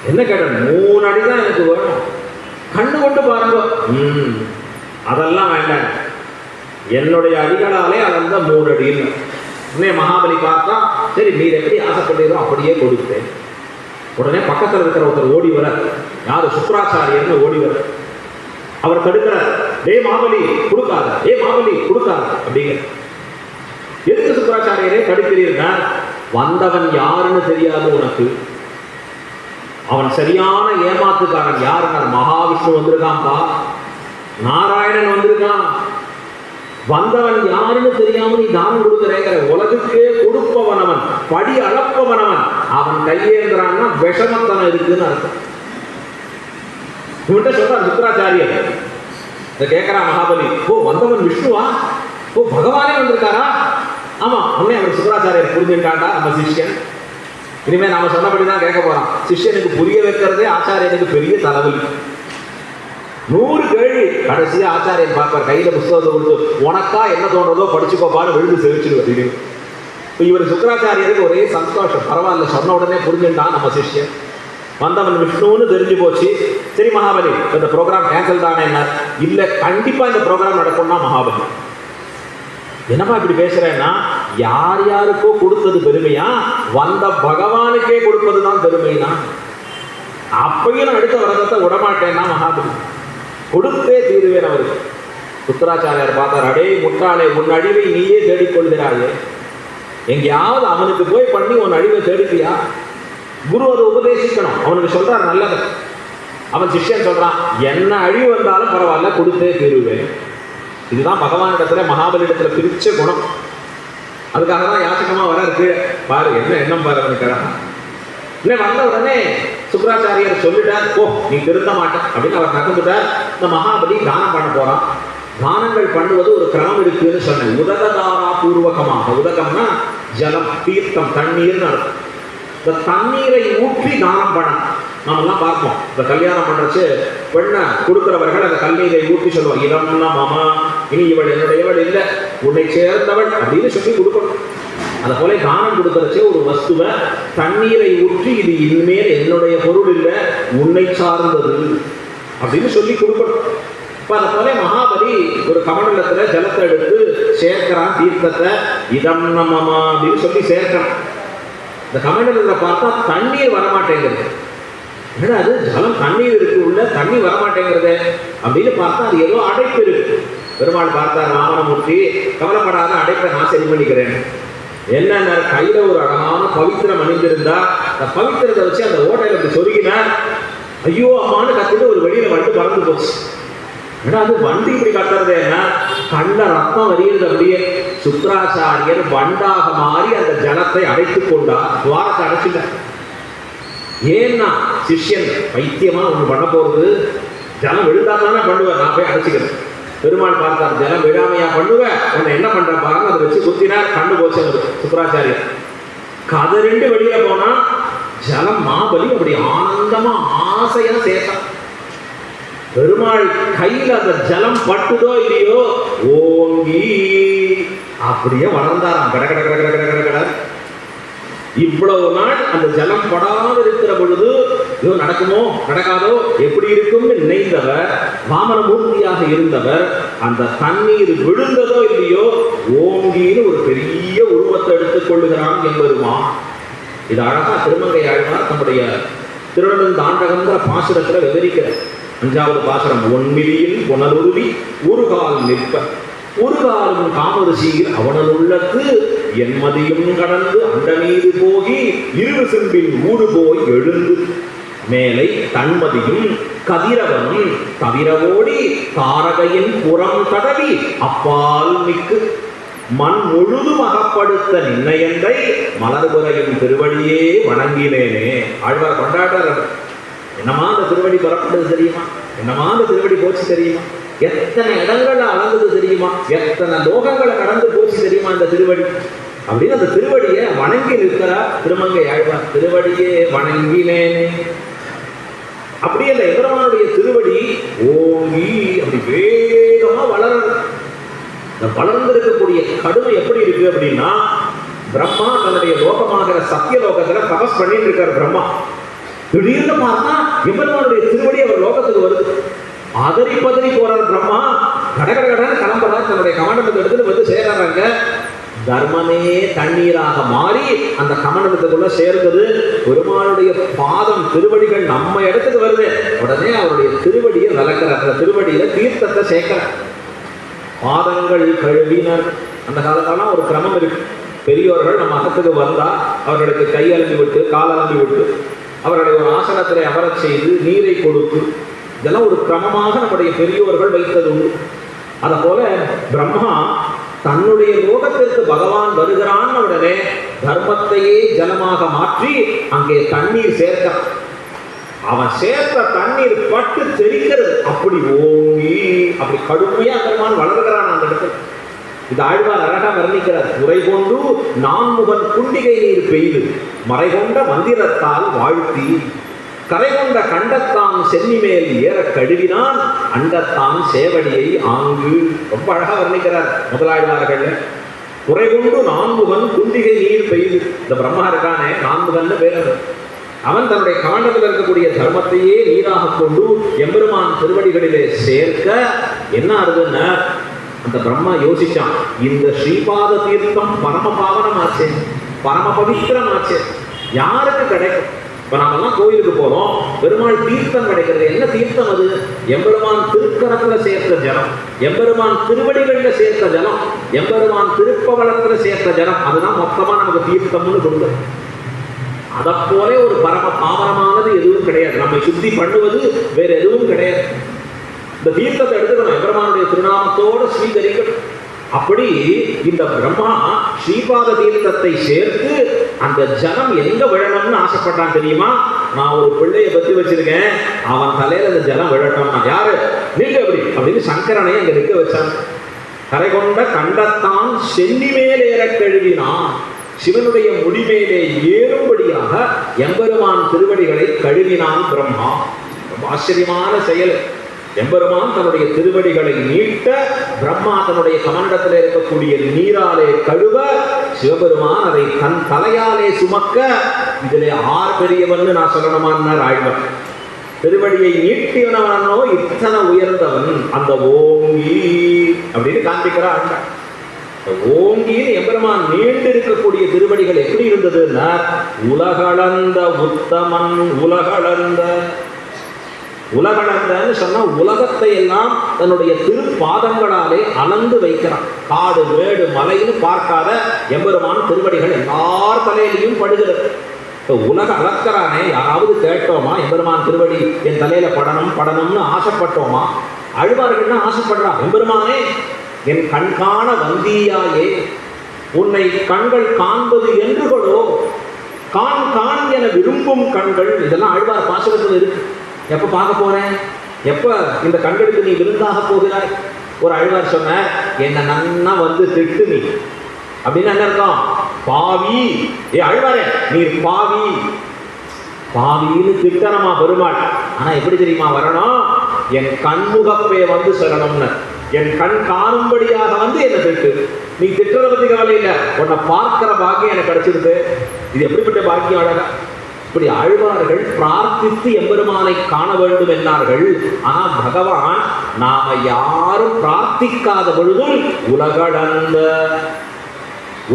என்ன கேட்டேன்? 3 அடி தான் எனக்கு வேணும், கண்ணு கொண்டு பாருங்க. அதெல்லாம் வேண்டாம், என்னுடைய அடிகளாலே அளந்த 3 அடின்னு. உடனே மகாபலி பார்த்தா, சரி நீர் எப்படி ஆசைப்படுறீரோ அப்படியே கொடுத்தேன். உடனே பக்கத்தில் இருக்கிற ஒருத்தர் ஓடி வர, யாரு? சுக்ராச்சாரியர்னு ஓடி வர. அவர் தடுக்கிறார், டே மாபலி கொடுக்காத, ஏ மாபலி கொடுக்காத அப்படிங்கிற. எதுக்கு சுக்ராச்சாரியரே தடுக்கிறீர்கள்? வந்தவன் யாருன்னு தெரியாது உனக்கு. அவன் சரியான ஏமாத்துக்காரன். யாருன்னா மகாவிஷ்ணு வந்திருக்கான்பா, நாராயணன் வந்திருக்கான். வந்தவன் யாருன்னு தெரியாம நீ தானம் கொடுக்குறேங்கிற. உலகுக்கே கொடுப்பவனவன், படி அளப்பவனவன். அவன் கையேந்திரான்னா விஷமத்தனம் இருக்குன்னு அர்த்தம். இவன்கிட்ட சொல்றார் சுக்ராச்சாரியர். இதை கேட்கிறான் மகாபலி, ஓ வந்தவன் விஷ்ணுவா? ஓ பகவானே வந்திருக்காரா? ஆமா. உடனே அவர் சுக்ராச்சாரியர் புரிஞ்சுட்டாண்டா நம்ம சிஷ்யன். இனிமே நாம சொன்னபடிதான் கேட்க போறான். சிஷ்யனுக்கு புரிய வைக்கிறதே ஆச்சாரியனுக்கு பெரிய தலைவலி. 100 கேள்வி. கடைசியா ஆச்சாரியன் பார்ப்பார், கையில புஸ்தகத்தை கொடுத்து, உனக்கா என்ன தோன்றதோ படிச்சுக்கோப்பான்னு விழுந்து செவிச்சிருவாரு. இப்போ இவர் சுக்ராச்சாரியருக்கு ஒரே சந்தோஷம். பரவாயில்ல, சொன்ன உடனே புரிஞ்சுட்டான் நம்ம சிஷ்யன். வந்தவன் விஷ்ணுன்னு தெரிஞ்சு போச்சு. சரி மகாபலி, இந்த ப்ரோக்ராம் கேன்சல் தானே? என்ன இல்லை, கண்டிப்பா இந்த ப்ரோக்ராம் நடக்கும்னா மகாபலி. என்னப்பா இப்படி பேசுறேன்னா, யார் யாருக்கோ கொடுத்தது பெருமையா, வந்த பகவானுக்கே கொடுப்பதுதான் பெருமைனா. அப்பையும் நான் அடுத்த விரதத்தை விடமாட்டேன்னா மகாபலி, கொடுத்தே தீருவேன் அவருக்கு. சுக்ராச்சாரியர் பார்த்தார், அடே முட்டாளே, உன் அழிவை நீயே தேடிக்கொள்கிறாயே. எங்கேயாவது அவனுக்கு போய் பண்ணி உன் அழிவை தேடிப்பியா? குரு அதை உபதேசிக்கணும். அவனுக்கு சொல்றான் நல்லது. அவன் சிஷ்யன் சொல்றான், என்ன அழிவு வந்தாலும் பரவாயில்ல, கொடுத்தே தீருவேன். இதுதான் பகவானிடத்துல மகாபலியிடத்துல பிரிச்ச குணம். அதுக்காக தான் யாசகமா வர இருக்கு. பாரு என்ன எண்ணம் பாரு அவனுக்கு. இன்னும் வந்த உடனே சுக்ராச்சாரியர் சொல்லிட்டார், போ நீ திருந்த மாட்டேன் அப்படின்னு அவர் நகர்ந்துட்டார். இந்த மகாபலி தானம் பண்ண போறான். தானங்கள் பண்ணுவது ஒரு கிரமம் இருக்குன்னு சொன்னேன். உதகதாரா பூர்வகமாக, உதகம்னா ஜலம், தீர்த்தம், தண்ணீர்னு அர்த்தம். இந்த தண்ணீரை ஊற்றி தானம் பண்ணணும். நாமெல்லாம் பார்ப்போம், இந்த கல்யாணம் பண்றச்சு பெண்ணை கொடுக்கிறவர்கள் அந்த தண்ணீரை ஊற்றி சொல்லுவாங்க, இதம்னா மாமா, இனி இவள் என்னுடையவள் இல்லை, உன்னை சேர்ந்தவள் அப்படின்னு சொல்லி கொடுக்கணும். அதை போல தானம் கொடுக்கறச்சே ஒரு வஸ்துவை தண்ணீரை ஊற்றி இது இனிமேல் என்னுடைய பொருள் இல்லை, உன்னை சார்ந்தது அப்படின்னு சொல்லி கொடுக்கணும். இப்போ அதை போல மகாபலி ஒரு கமண்டலத்துல ஜலத்தை எடுத்து சேர்க்கிறான், தீர்த்தத்தை இதம் நம்மமா அப்படின்னு சொல்லி சேர்க்கிறான். இந்த கமண்டலத்தில் பார்த்தா தண்ணீர் வரமாட்டேங்கிறது. ஏன்னா அது ஜலம் தண்ணீர் இருக்கு, உள்ள தண்ணி வரமாட்டேங்கிறது அப்படின்னு பார்த்தா அது ஏதோ அடைப்பு இருக்கு. பெருமாள் பார்த்தார் வாமனமூர்த்தி, கவலைப்படாத, அடைப்பை நான் சரி பண்ணிக்கிறேன். என்னென்ன கையில ஒரு அழகான பவித்திரம் அணிந்திருந்தா அந்த பவித்திரத்தை வச்சு அந்த ஓட்டையில அப்படி சொருகினார். ஐயோ அம்மானு கத்துட்டு ஒரு வெளியில வந்து பறந்து போச்சு. ஏன்னா அது வண்டி இப்படி கத்துறது என்ன, கண்ட ரத்தம் வருகிறது. அப்படியே சுக்ராச்சாரியர் வண்டாக மாறி அந்த ஜலத்தை அடைத்துக் கொண்டார், துவாரத்தை அடைச்சிட்டார். ஏன்னா சிஷ்யன் பைத்தியமா ஒண்ணு பண்ண போறது, ஜலம் விழுந்தா தானே பண்ணுவேன், நான் போய் அடைச்சிக்கிறேன். பெருமாள் பார்த்தார், ஜலம் விழாமையா பண்ணுவேன், உன்னை என்ன பண்ற பாருங்க. அதை வச்சு குத்தினார், கண்டு போச்சு சுக்ராச்சாரியர். கதறிண்டு வெளியில போனா ஜலம் மாபலி அப்படி ஆனந்தமா ஆசையா சேர்த்தான். பெருமாள் கையில் அந்த ஜலம் பட்டுதோ இல்லையோ, ஓங்கி அப்படியே வளர்ந்தாராம். கட கட கட கட கட கட கட. இவ்வளவு நாள் அந்த ஜலம் படாது இருக்கிற பொழுது இதோ நடக்குமோ நடக்காதோ எப்படி இருக்கும்னு நினைந்தவர், வாமனமூர்த்தியாக இருந்தவர், அந்த தண்ணீர் விழுந்ததோ இல்லையோ ஓங்கின்னு ஒரு பெரிய உருவத்தை எடுத்துக் கொள்ளுகிறான் என்பதுமா. இது அழகா திருமங்கை ஆழ்வார் தம்முடைய திருநெடுந்தாண்டகங்கிற பாசுரத்துல விவரிக்கிறார். 5வது பாசுரம், ஒன்மிதியில் புனலுருவி உருகால் நிற்ப உருகாலும் காமரிசீர் அவனலுள்ளத்து என்மதியும் கடந்து அண்டநீது போகி இருவு செம்பின் ஊடு போய் எழுந்து மேலை தன்மதியும் கதிரவனும் தவிரவோடி தாரகையின் புறம் தடவி அப்பால் மிக்கு மண் முழுதும் அகப்படுத்த நின்னையன்றை மலர்புறையின் திருவடியே வணங்கினேனே. ஆழ்வார் கொண்டாடுறார். என்னமா அந்த திருவடி புறப்பட்டது தெரியுமா, என்னமா அந்த திருவடி போச்சு தெரியுமா, எத்தனை இடங்களை அளந்தது தெரியுமா, எத்தனை லோகங்களை கடந்து போச்சு தெரியுமா இந்த திருவடி அப்படின்னு அந்த திருவடியை வணங்கி நிற்கிறார் திருமங்கை ஆழ்வார். திருவடியே வணங்கினேனே. அப்படியே அந்த எம்பெருமானுடைய திருவடி ஓங்கி அப்படி வேகமா வளர்ந்து, இந்த வளர்ந்திருக்கக்கூடிய கடுமை எப்படி இருக்கு அப்படின்னா, பிரம்மா தன்னுடைய லோகமாகிற சத்தியலோகத்துல தபஸ் பண்ணிட்டு இருக்கார் பிரம்மா. திடீர்னு பார்த்தா எம்பெருமானுடைய திருவடி அவர் லோகத்துக்கு வருது. அதறி பதறி போறார் பிரம்மா. கடகடகடன்னு கிளம்புறார், தன்னுடைய கமண்டலத்தை எடுத்துட்டு வந்து சேர்றாங்க. தர்மமே தண்ணீராக மாறி அந்த கமண்டலத்துக்குள்ள சேர்ந்தது. பெருமானுடைய பாதம் திருவடிகள் நம்ம இடத்துக்கு வருது. உடனே அவருடைய திருவடியை விளக்குறார், அந்த திருவடியில தீர்த்தத்தை சேர்க்கிறார். பாதங்கள் கழுவினர். அந்த காலத்தாலாம் ஒரு கிரமம் இருக்கு. பெரியோர்கள் நம்ம அகத்துக்கு வந்தா அவர்களுக்கு கை அலம்பி விட்டு கால் அலம்பி விட்டு அவர்களை ஒரு ஆசனத்திலே அமரச் செய்து நீரை கொடுத்து, இதெல்லாம் ஒரு கிரமமாக நம்முடைய பெரியோர்கள் வைத்தது உண்டு. அதை போல பிரம்மா தன்னுடைய லோகத்திற்கு பகவான் வருகிறான் உடனே தர்மத்தையே ஜலமாக மாற்றி அங்கே தண்ணீர் சேர்த்தான். அவன் சேர்த்த தண்ணீர் பட்டு தெரிக்கிறது. அப்படி ஓங்கி அப்படி கடுமையா பெருமான் வளர்கிறான் அந்த இடத்துல. இது ஆழ்வார் அழகா வர்ணிக்கிறார். குறை கொண்டு நான்முகன் குண்டிகை நீர் பெய்து மறை கொண்ட மந்திரத்தால் வாழ்த்தி கரை கொண்ட கண்டத்தான் சென்னி மேல் ஏற கழுவினான் அண்டத்தான் சேவடியை ஆங்கு. ரொம்ப அழகா வர்ணிக்கிறார் முதலாழ்வார்கள். குறை கொண்டு நான்முகன் குண்டிகை நீர் பெய்து. இந்த பிரம்மா இருக்கானே, நான்முகன் பேர். அவன் தன்னுடைய கமண்டத்தில் இருக்கக்கூடிய தர்மத்தையே நீராக கொண்டு எம்பெருமான் திருவடிகளிலே சேர்க்க என்ன ஆகுதுன்னா, அந்த பிரம்மா யோசிச்சான், இந்த ஸ்ரீபாத தீர்த்தம் பரம பாவனமாச்சே, பரம பவித்திரமாச்சே, யாருக்கு கிடைக்கும்? இப்ப நாமெல்லாம் கோயிலுக்கு போறோம், பெருமாள் தீர்த்தம் கிடைக்கிறது. என்ன தீர்த்தம் அது? எம்பெருமான் திருக்கரத்துல சேர்த்த ஜலம், எம்பெருமான் திருவடிகளில் சேர்த்த ஜலம், எம்பெருமான் திருப்பவளத்துல சேர்த்த ஜலம். அதுதான் மொத்தமா நமக்கு தீர்த்தம்னு சொல்லுது. அதை போல ஒரு பரம பாவனமானது எதுவும் கிடையாது. நம்மை சுத்தி பண்ணுவது வேற எதுவும் கிடையாது. இந்த தீர்த்தத்தை எடுத்துக்கணும், எம்பெருமானுடைய திருநாமத்தோடு ஸ்வீகரிக்கணும். அப்படி இந்த பிரம்மா ஸ்ரீபாத தீர்த்தத்தை சேர்த்து அந்த ஜலம் எங்க விழணும்னு ஆசைப்பட்டான் தெரியுமா? நான் ஒரு பிள்ளையை பத்தி வச்சிருக்கேன், அவன் தலையில அந்த ஜலம் விழட்டும். யாரு நின்று அப்படி அப்படின்னு சங்கரனை அங்க நிற்க வச்சான். கரை கொண்ட கண்டத்தான் சென்னி மேல் ஏற கழுவினான். சிவனுடைய முடிமேலே ஏறும்படியாக எம்பெருமான் திருவடிகளை கழுவினான் பிரம்மா. ரொம்ப ஆச்சரியமான செயல். எம்பெருமான் தன்னுடைய திருவடிகளை நீட்ட, பிரம்மா தன்னுடைய கமண்டத்தில் இருக்கக்கூடிய நீராலே கழுவ, சிவபெருமான் அதை தன் தலையாலே சுமக்க, இதிலே ஆர் பெரியவன் நான் சொல்லணுமான்னார் ஆழ்வார். திருவடியை நீட்டியவனோ இத்தனை உயர்ந்தவன் அந்த ஓங்கி அப்படின்னு காண்பிக்கிறான். ஓங்கின்னு எம்பெருமான் நீண்டு இருக்கக்கூடிய திருவடிகள் எப்படி இருந்ததுன்னா, உலகளந்த உத்தமன். உலகளந்தன்னு சொன்னா உலகத்தை எல்லாம் தன்னுடைய திருப்பாதங்களாலே அளந்து வைக்கிறான். காடு மேடு மலைன்னு பார்க்காத எம்பெருமான் திருவடிகள் எல்லார் தலையிலையும் படுகிறது. உலக அளக்கிறானே, யாராவது கேட்டோமா எம்பெருமான் திருவடி என் தலையில படணும்னு ஆசைப்பட்டோமா? அழுவார்கள்னா ஆசைப்படுறான். எம்பெருமானே என் கண்காண வந்தியாயே, உன்னை கண்கள் காண்பது என்றுகளோ, காண் என விரும்பும் கண்கள். இதெல்லாம் ஆழ்வார் பாசுரத்தில் இருக்கு. எப்ப பார்க்க போறேன், எப்ப இந்த கண்களுக்கு நீ விருந்தாக போகிறாய்? ஒரு ஆழ்வார் சொன்ன, என்ன நன்னா வந்து திட்டு நீ அப்படின்னு என்ன இருக்கும்? பாவி, ஆழ்வாரே நீர் பாவி, பாவின்னு திட்டனமா பெருமாள். ஆனா எப்படி தெரியுமா வரணும்? என் கண்முகப்பே வந்து சொல்லணும்னு, என் கண் காணும்படியாக வந்து என்ன திட்டு. நீ திட்டுறத பத்தி கவலை இல்லை, உன்னை பார்க்கிற பாக்கியம் எனக்கு கிடைச்சிருக்கு. இது எப்படிப்பட்ட பாக்கியம் அழகா! இப்படி ஆழ்வார்கள் பிரார்த்தித்து எம்பெருமானை காண வேண்டும் என்றார்கள். ஆனா பகவான் நாம யாரும் பிரார்த்திக்காத பொழுதும் உலகளந்த,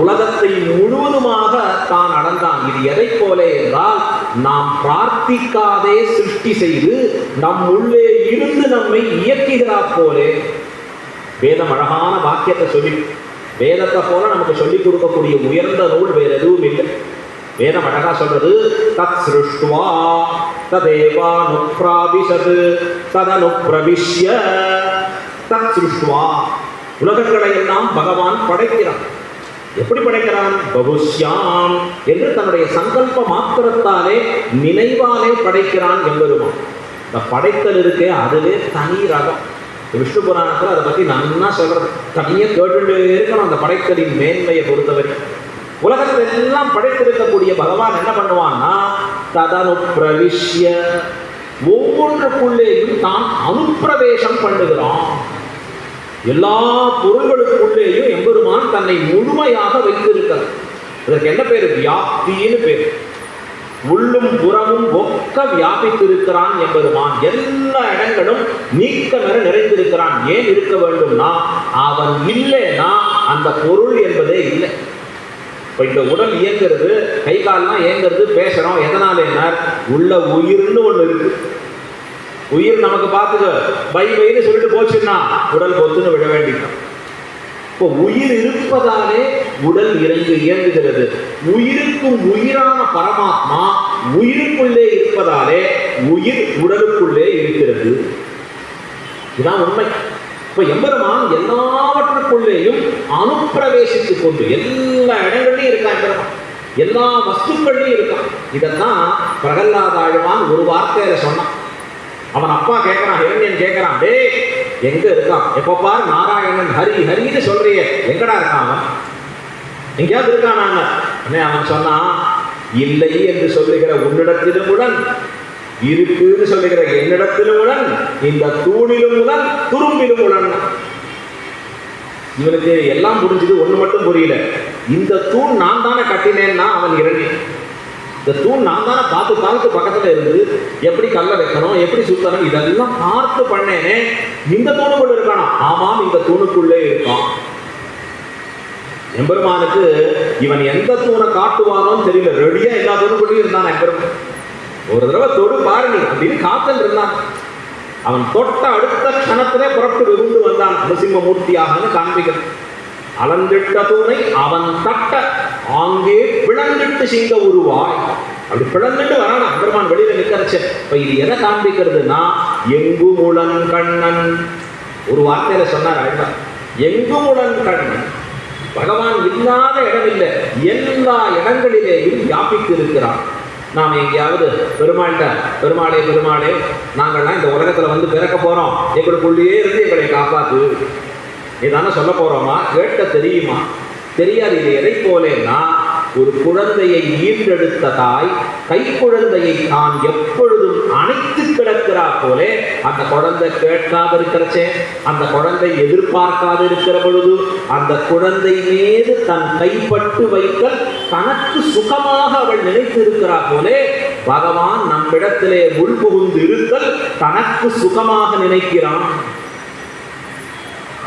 உலகத்தை முழுவதுமாக தான் அடந்தான். இது எதை போல என்றால், நாம் பிரார்த்திக்காதே சிருஷ்டி செய்து நம் உள்ளே இருந்து நம்மை இயக்குகிறார் போலே. வேதம் அழகான வாக்கியத்தை சொல்லி, வேதத்தை போல நமக்கு சொல்லிக் கொடுக்கக்கூடிய உயர்ந்த நூல் வேற எதுவும் இல்லை. வேதம் அழகா சொல்றது, தத் சிருஷ்டுவா ததேவானுப்ராவிஷத் ததனுப்ரவிஷ்ய. தத் சிருஷ்டுவா, உலகங்களை எல்லாம் பகவான் படைக்கிறான். எப்படி படைக்கிறான்? பகுஷ்யாம் என்று தன்னுடைய சங்கல்ப மாத்திரத்தாலே நினைவாலே படைக்கிறான் எம்பெருமான். இந்த படைத்தல் இருக்கே, அதுவே தனி ரகம். விஷ்ணு புராணத்தில் அதை பற்றி நன்னா சொல்றது. தனியாக கேட்டுட்டு இருக்கணும் அந்த படைத்தலின் மேன்மையை பொறுத்தவரை. உலகத்தை எல்லாம் படைத்திருக்கக்கூடிய பகவான் என்ன பண்ணுவான்னா, ததனுப்ரவிஷ்ய, ஒவ்வொன்றுக்குள்ளேயும் தான் அனுப்பிரவேசம் பண்ணுகிறான். எல்லா பொருள்களுக்குள்ளேயும் எம்பெருமான் தன்னை முழுமையாக வைத்திருக்கிறார். இதற்கு என்ன பேரு? வியாப்தின்னு பேர். உள்ளும் புறமும் ஒக்க வியாபித்திருக்கிறான் எம்பெருமான். எல்லா இடங்களும் நீக்கமென நிறைந்திருக்கிறான். ஏன் இருக்க வேண்டும்னா, அவன் இல்லைன்னா அந்த பொருள் என்பதே இல்லை. இப்போ இந்த உடல் இயங்கிறது, கை கால்லாம் இயங்கிறது, பேசுறோம். எதனால என்ன? உள்ள உயிர்னு ஒன்று இருக்கு. உயிர் நமக்கு பார்த்துக்க வைன்னு சொல்லிட்டு போச்சுன்னா உடல் பொத்துன்னு விழ வேண்டியதான். இப்போ உயிர் இருப்பதாலே உடல் இயங்குகிறது. உயிருக்கும் உயிரான பரமாத்மா உயிருக்குள்ளே இருப்பதாலே உயிர் உடலுக்குள்ளே இருக்கிறது. இதுதான் உண்மை. இப்போ எம்பெருமான் எல்லாவற்றுக்குள்ளேயும் அனுப்பிரவேசித்துக் கொண்டு எல்லா இடங்கள்லையும் இருக்கான். எம்பெருமான் எல்லா வஸ்துக்கள்லையும் இருக்கான். இதைத்தான் பிரகல்லாத ஆழ்வான் ஒரு வார்த்தையில சொன்னான். அவன் அப்பா கேட்கிறான், ஹிரண்யன் கேட்கிறான், டே எங்க இருக்கான்? எப்ப பாரு நாராயணன் ஹரி ஹரின்னு சொல்றிய, எங்கடா இருக்கான் அவன்? எங்கேயாவது இருக்கானாங்க? அவன் சொன்னான், இல்லை என்று சொல்லுகிற உன்னிடத்திலும் உடன், இருக்குன்னு சொல்லுகிற என்னிடத்திலும் உடன், இந்த தூணிலும் உடன், துரும்பிலும் உடன். இவனுக்கு எல்லாம் புரிஞ்சுது, ஒண்ணு மட்டும் புரியல. இந்த தூண் நான் தானே கட்டினேன்னா அவன் இரண்யன். இந்த தூண் நான் தானே பார்த்து பக்கத்துல இருந்து எப்படி கல்ல வைக்கணும், எப்படி சுத்தணும், இதெல்லாம் பார்த்து பண்ணேனே. இந்த தூணுக்குள்ள இருக்கானா? ஆமாம், இந்த தூணுக்குள்ளே இருக்கான். எம்பெருமானுக்கு இவன் எந்த தூணை காட்டுவானோன்னு தெரியல. ரெடியா எல்லா தூணுக்குள்ளேயும் இருந்தான் எம்பெருமான். ஒரு தடவை தொடு பாருங்க அப்படின்னு காத்தல் இருந்தான். அவன் தொட்ட அடுத்த க்ஷணத்திலே புறப்பட்டு விருந்து வந்தான் நரசிம்மமூர்த்தியாக காண்பிக்கிறான். அளந்திட்ட தூணை அவன் தட்ட ஆங்கே பிளந்திட்டு சிங்க உருவாய். அப்படி பிளந்துட்டு வரானா பெருமான் வெளியில நிற்கிறச்சு. இப்ப இது எதை காண்பிக்கிறதுனா எங்குமுடன் கண்ணன். ஒரு வார்த்தையில சொன்னார் ஆழ்வார், எங்குமுடன் கண்ணன். பகவான் இல்லாத இடம் இல்லை, எல்லா இடங்களிலேயும் வியாபித்து இருக்கிறான். நாம் எங்கேயாவது பெருமாள்கிட்ட பெருமாளே பெருமாளே நாங்கள்லாம் இந்த உலகத்துல வந்து பிறக்க போறோம், எங்களுக்குள்ளேயே இருந்து எங்களை காப்பாத்து இதான சொல்ல போறோமா? கேட்க தெரியுமா? தெரியாது. இது எதை போலேன்னா, ஒரு குழந்தையை ஈன்றெடுத்த தாய் கைக்குழந்தையை தான் எப்பொழுதும் அணைத்து கிடக்கிறா போலே அந்த குழந்தை கேட்காது இருக்கிறச்சே, அந்த குழந்தை எதிர்பார்க்காது இருக்கிற பொழுது அந்த குழந்தை மீது தன் கைப்பட்டு வைத்தல் தனக்கு சுகமாக அவள் நினைத்து இருக்கிறா போலே பகவான் நம்மிடத்திலே உள்புகுந்து இருத்தல் தனக்கு சுகமாக நினைக்கிறான்.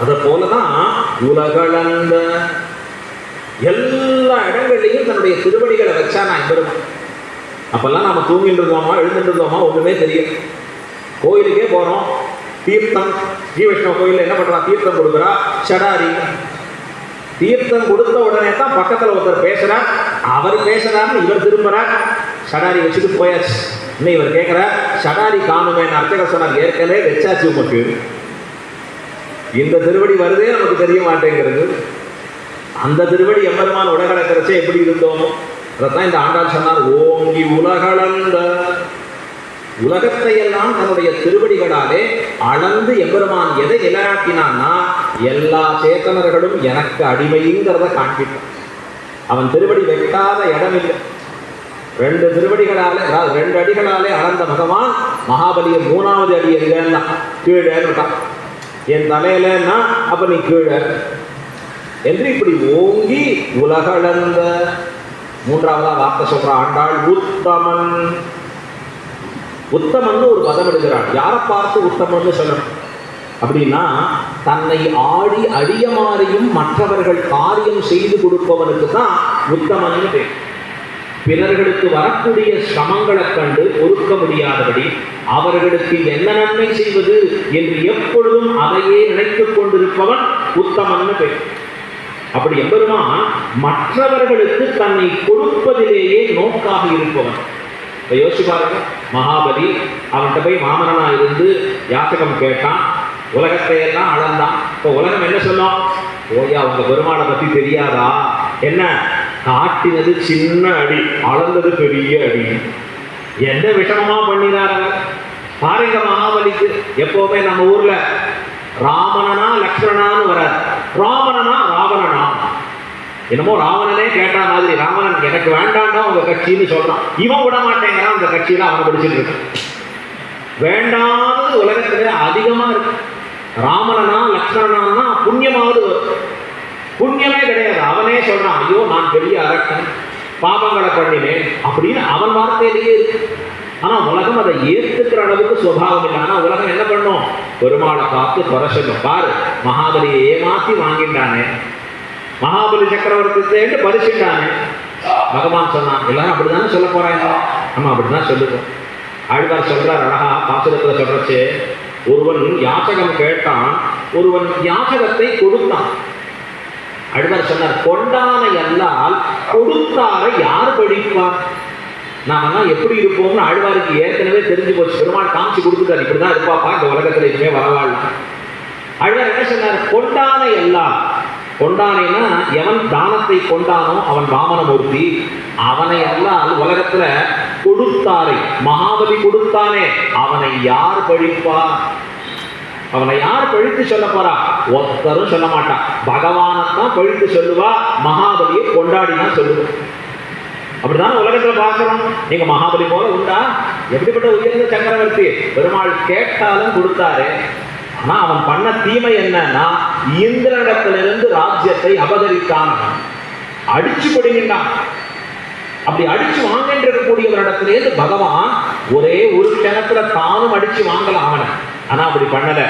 அத போலதான் உலகளந்த எல்லா இடங்கள்லையும் தன்னுடைய திருவடிகளை வச்சா நான் பெருமான். அப்பெல்லாம் நாம தூங்கிட்டு இருந்தோமா எழுந்துட்டு இருந்தோமா ஒண்ணுமே தெரியும். கோயிலுக்கே போறோம், தீர்த்தம் ஸ்ரீ வைஷ்ணவ கோயிலில் என்ன பண்றா? தீர்த்தம் கொடுக்குறா ஷடாரி. தீர்த்தம் கொடுத்த உடனே தான் பக்கத்தில் ஒருத்தர் பேசுறார், அவர் பேசுறாருன்னு இவர் திரும்புறார், ஷடாரி வச்சுட்டு போயாச்சு. இன்னும் இவர் கேட்கிறார், ஷடாரி காணுமேன்னு அர்ச்சகர் சொன்னார், ஏற்கனவே வச்சாச்சு உமக்கு, இந்த திருவடி வருதே நமக்கு தெரிய மாட்டேங்கிறது. அந்த திருவடி எம்பெருமான் உலகளை கிடைச்சே எப்படி இருந்தோமோ அதைத்தான் இந்த ஆண்டாள் சொன்னார், ஓங்கி உலகளந்த. உலகத்தை எல்லாம் தன்னுடைய திருவடிகளாலே அளந்து எம்பெருமான் எதை நிலைநாட்டினான்னா எல்லா சேத்தனர்களும் எனக்கு அடிமைங்கிறத காண்பிட்டான். அவன் திருவடி வைக்காத இடம் இல்லை. 2 திருவடிகளாலே, அதாவது 2 அடிகளாலே அளந்த பகவான் மகாபலியை 3வது அடி எங்கன்னா கீழேன்னு, என் தலையிலன்னா அப்ப நீ கீழே என்று இப்படி ஓங்கி உலகளந்த. 3வதா வார்த்தை சொல்ற ஆண்டாள் உத்தமன். உத்தமன் ஒரு பதம் எடுக்கிறாள். யாரை பார்த்து உத்தமன்னு சொல்லணும் அப்படின்னா, தன்னை ஆடி அடியமாறியும் மற்றவர்கள் காரியம் செய்து கொடுப்பவனுக்கு தான் உத்தமன் பேர். பிறர்களுக்கு வரக்கூடிய சிரமங்களை கண்டு பொறுக்க முடியாதபடி அவர்களுக்கு என்ன நன்மை செய்வது என்று எப்பொழுதும் அதையே நினைத்துக் கொண்டிருப்பவன் உத்தமன் பேர். அப்படி எம்பெருமான் மற்றவர்களுக்கு தன்னை கொடுப்பதிலேயே நோக்காக இருப்பவன். யோசிச்சு பாருங்க, மகாபலி அவன்கிட்ட போய் மாமனனா இருந்து யாசகம் கேட்டான், உலகத்தை எல்லாம் அளந்தான். இப்போ உலகம் என்ன சொல்லும்? ஓயா உங்க பெருமாளை பத்தி தெரியாதா? என்ன காட்டினது சின்ன அடி, அளந்தது பெரிய அடி. என்ன விஷமமா பண்ணினார் பாருங்க மகாபலிக்கு. எப்பவுமே நம்ம ஊர்ல ராமணனா லக்ஷ்மணனான்னு வராது, ராவணனா ராவணனா. என்னமோ ராவணனே கேட்டா மாதிரி, ராவணன் எனக்கு வேண்டாண்டா உங்க கட்சின்னு சொல்றான், இவன் விட மாட்டேங்கிறான், அந்த கட்சியில அவனை பிடிச்சிட்டு இருக்கு. வேண்டாவது உலகத்துல அதிகமா இருக்கு. ராமணனா லக்ஷ்மணனா புண்ணியமாவது வரும், புண்ணியமே கிடையாது. அவனே சொல்றான், ஐயோ நான் பெரிய அரக்கன், பாபங்களை பண்ணினேன் அப்படின்னு அவன் வார்த்தையிலேயே இருக்கு. ஆனா உலகம் அதை ஏற்றுக்கிற அளவுக்கு சுபாவம் இல்லை. ஆனா உலகம் என்ன பண்ணும்? பெருமாளை பார்த்து குறை சொல்லும். பாரு மகாபலியை ஏமாத்தி வாங்கிட்டானே, மகாபலி சக்கரவர்த்தி பரிசுட்டானே. பகவான் சொன்னான், எல்லாரும் அப்படித்தானே சொல்ல போறாங்க. நம்ம அப்படிதான் சொல்லுவோம். ஆழ்வார் சொல்றார் அழகா பாசுரத்துல சொல்றச்சு, ஒருவன் யாசகம் கேட்டான், ஒருவன் யாசகத்தை கொடுத்தான். ஆழ்வார் சொன்னார், கொண்டானை அல்லால் கொடுத்தாரை யார் படிப்பார்? நாமெல்லாம் எப்படி இருப்போம்னு ஆழ்வாருக்கு ஏற்கனவே தெரிஞ்சு போச்சு. பெருமாள் காமிச்சு கொடுத்துட்டார், இப்படிதான் இருப்பாப்பா இந்த உலகத்துல இனிமே வரவாழலாம். ஆழ்வார் என்ன சொன்னார்? கொண்டானை எல்லாம். கொண்டானைன்னா எவன் தானத்தை கொண்டானோ அவன் வாமனமூர்த்தி. அவனை அல்லால் உலகத்துல கொடுத்தாரை, மகாபலி கொடுத்தானே அவனை யார் பழிப்பார்? அவனை யார் பழித்து சொல்ல போறா? ஒருத்தரும் சொல்ல மாட்டான். பகவானைத்தான் பழித்து சொல்லுவா, மகாபலியை கொண்டாடினா சொல்லுவோம். அப்படிதான் உலகத்துல பார்க்கிறோம். நீங்க மகாபலி போல உண்டா? எப்படிப்பட்ட உயர்ந்த சக்கரவர்த்தி, பெருமாள் கேட்டாலும் கொடுத்தாரு. ஆனா அவன் பண்ண தீமை என்னன்னா, இந்திரனிடத்திலிருந்து ராஜ்யத்தை அபகரித்தான், அடிச்சு கொடுங்கின்றான். அப்படி அடிச்சு வாங்கிட்டு இருக்கக்கூடியவரிடத்திலேருந்து பகவான் ஒரே ஒரு கணத்துல தானும் அடிச்சு வாங்கலாம் அவனை. ஆனா அப்படி பண்ணல.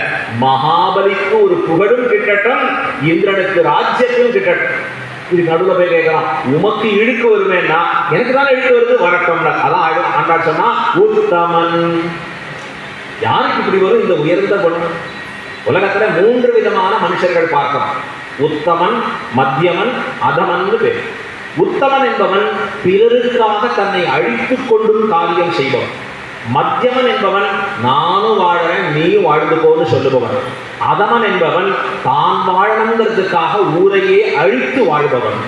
மகாபலிக்கு ஒரு புகழும் கிட்டட்டும், இந்திரனுக்கு ராஜ்யத்தையும் கிட்டட்டும். இது நடுவில் போய் கேட்கலாம், உமக்கு இழுக்கு வருவேன்னா எனக்கு தானே இழுக்கு வருது, வரட்டும். அதான் ஆண்டாள் சொன்னா உத்தமன். யாருக்கு இப்படி வரும் இந்த உயர்ந்த குணம்? உலகத்துல 3 விதமான மனுஷர்கள் பார்க்கலாம். உத்தமன், மத்தியமன், அதமன் பேர். உத்தமன் என்பவன் பிறருக்காக தன்னை அழித்துக் கொண்டும் காரியம் செய்பவன். மத்தியமன் என்பவன் நானும் வாழறேன் நீயும் வாழ்ந்துக்கோன்னு சொல்லுபவன். அதமன் என்பவன் தான் வாழணுங்கிறதுக்காக ஊரையே அழித்து வாழ்பவன்.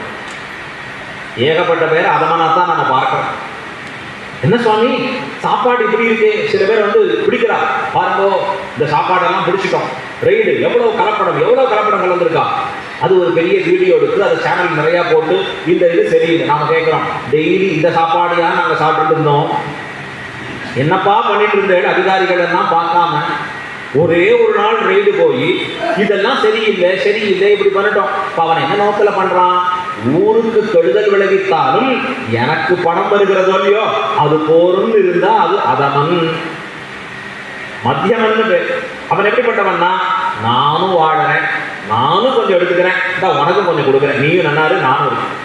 ஏகப்பட்ட பேர் அதமனாத்தான் நம்ம பார்க்கிறோம். என்ன சுவாமி சாப்பாடு இப்படி இருக்கு, சில பேர் வந்து பிடிக்கிறா பாருங்கோ, இந்த சாப்பாடெல்லாம் பிடிச்சிட்டோம், ரெய்டு, எவ்வளவு கலப்படம் கலந்துருக்கா. அது ஒரு பெரிய வீடியோ எடுத்து அது சேனல் நிறையா போட்டு இந்த இது சரியில்லை. நாம் கேட்குறோம், டெய்லி இந்த சாப்பாடையா நாங்கள் சாப்பிட்டு இருந்தோம், என்னப்பா பண்ணிட்டு இருந்தேன் அதிகாரிகள் எல்லாம் பார்க்காம ஒரே ஒரு நாள் ரெய்டு போய் இதெல்லாம் சரியில்லை இப்படி பண்ணிட்டோம். அவன் என்ன நோக்கில் பண்றான், ஊருக்கு கெடுதல் விளைவித்தாலும் எனக்கு பணம் வருகிறதோ இல்லையோ அது போரும் இருந்தா அது அதமன். மத்தியமன் அவன் எப்படிப்பட்டவன்னா, நானும் வாழறேன், நானும் கொஞ்சம் எடுத்துக்கிறேன், உனக்கு கொஞ்சம் கொடுக்குறேன், நீயும் நன்னாரு நானும் இருக்கேன்.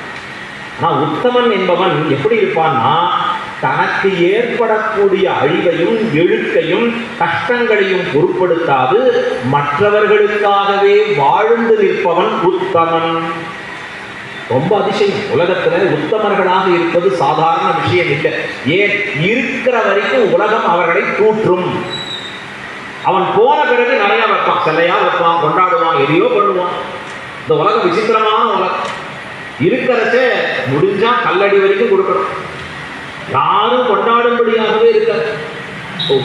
ஆனா உத்தமன் என்பவன் எப்படி இருப்பான்னா, தனக்கு ஏற்படக்கூடிய அழிவையும் எழுக்கையும் கஷ்டங்களையும் பொருட்படுத்தாது மற்றவர்களுக்காகவே வாழ்ந்து நிற்பவன் உத்தமன். ரொம்ப அதிசயம், உலகத்துல உத்தமர்களாக இருப்பது சாதாரண விஷயம் இல்லை. ஏன், இருக்கிற வரைக்கும் உலகம் அவர்களை தூற்றும். அவன் போன பிறகு நிறைய வைப்பான், சிலையா வைப்பான், கொண்டாடுவான், எதையோ பண்ணுவான். இந்த உலகம் விசித்திரமான உலகம். இருக்கிறச்ச முடிஞ்சா கல்லடி வரைக்கும் கொடுக்கணும், யாரும் கொண்டாடும்படியாகவே இருக்கார்.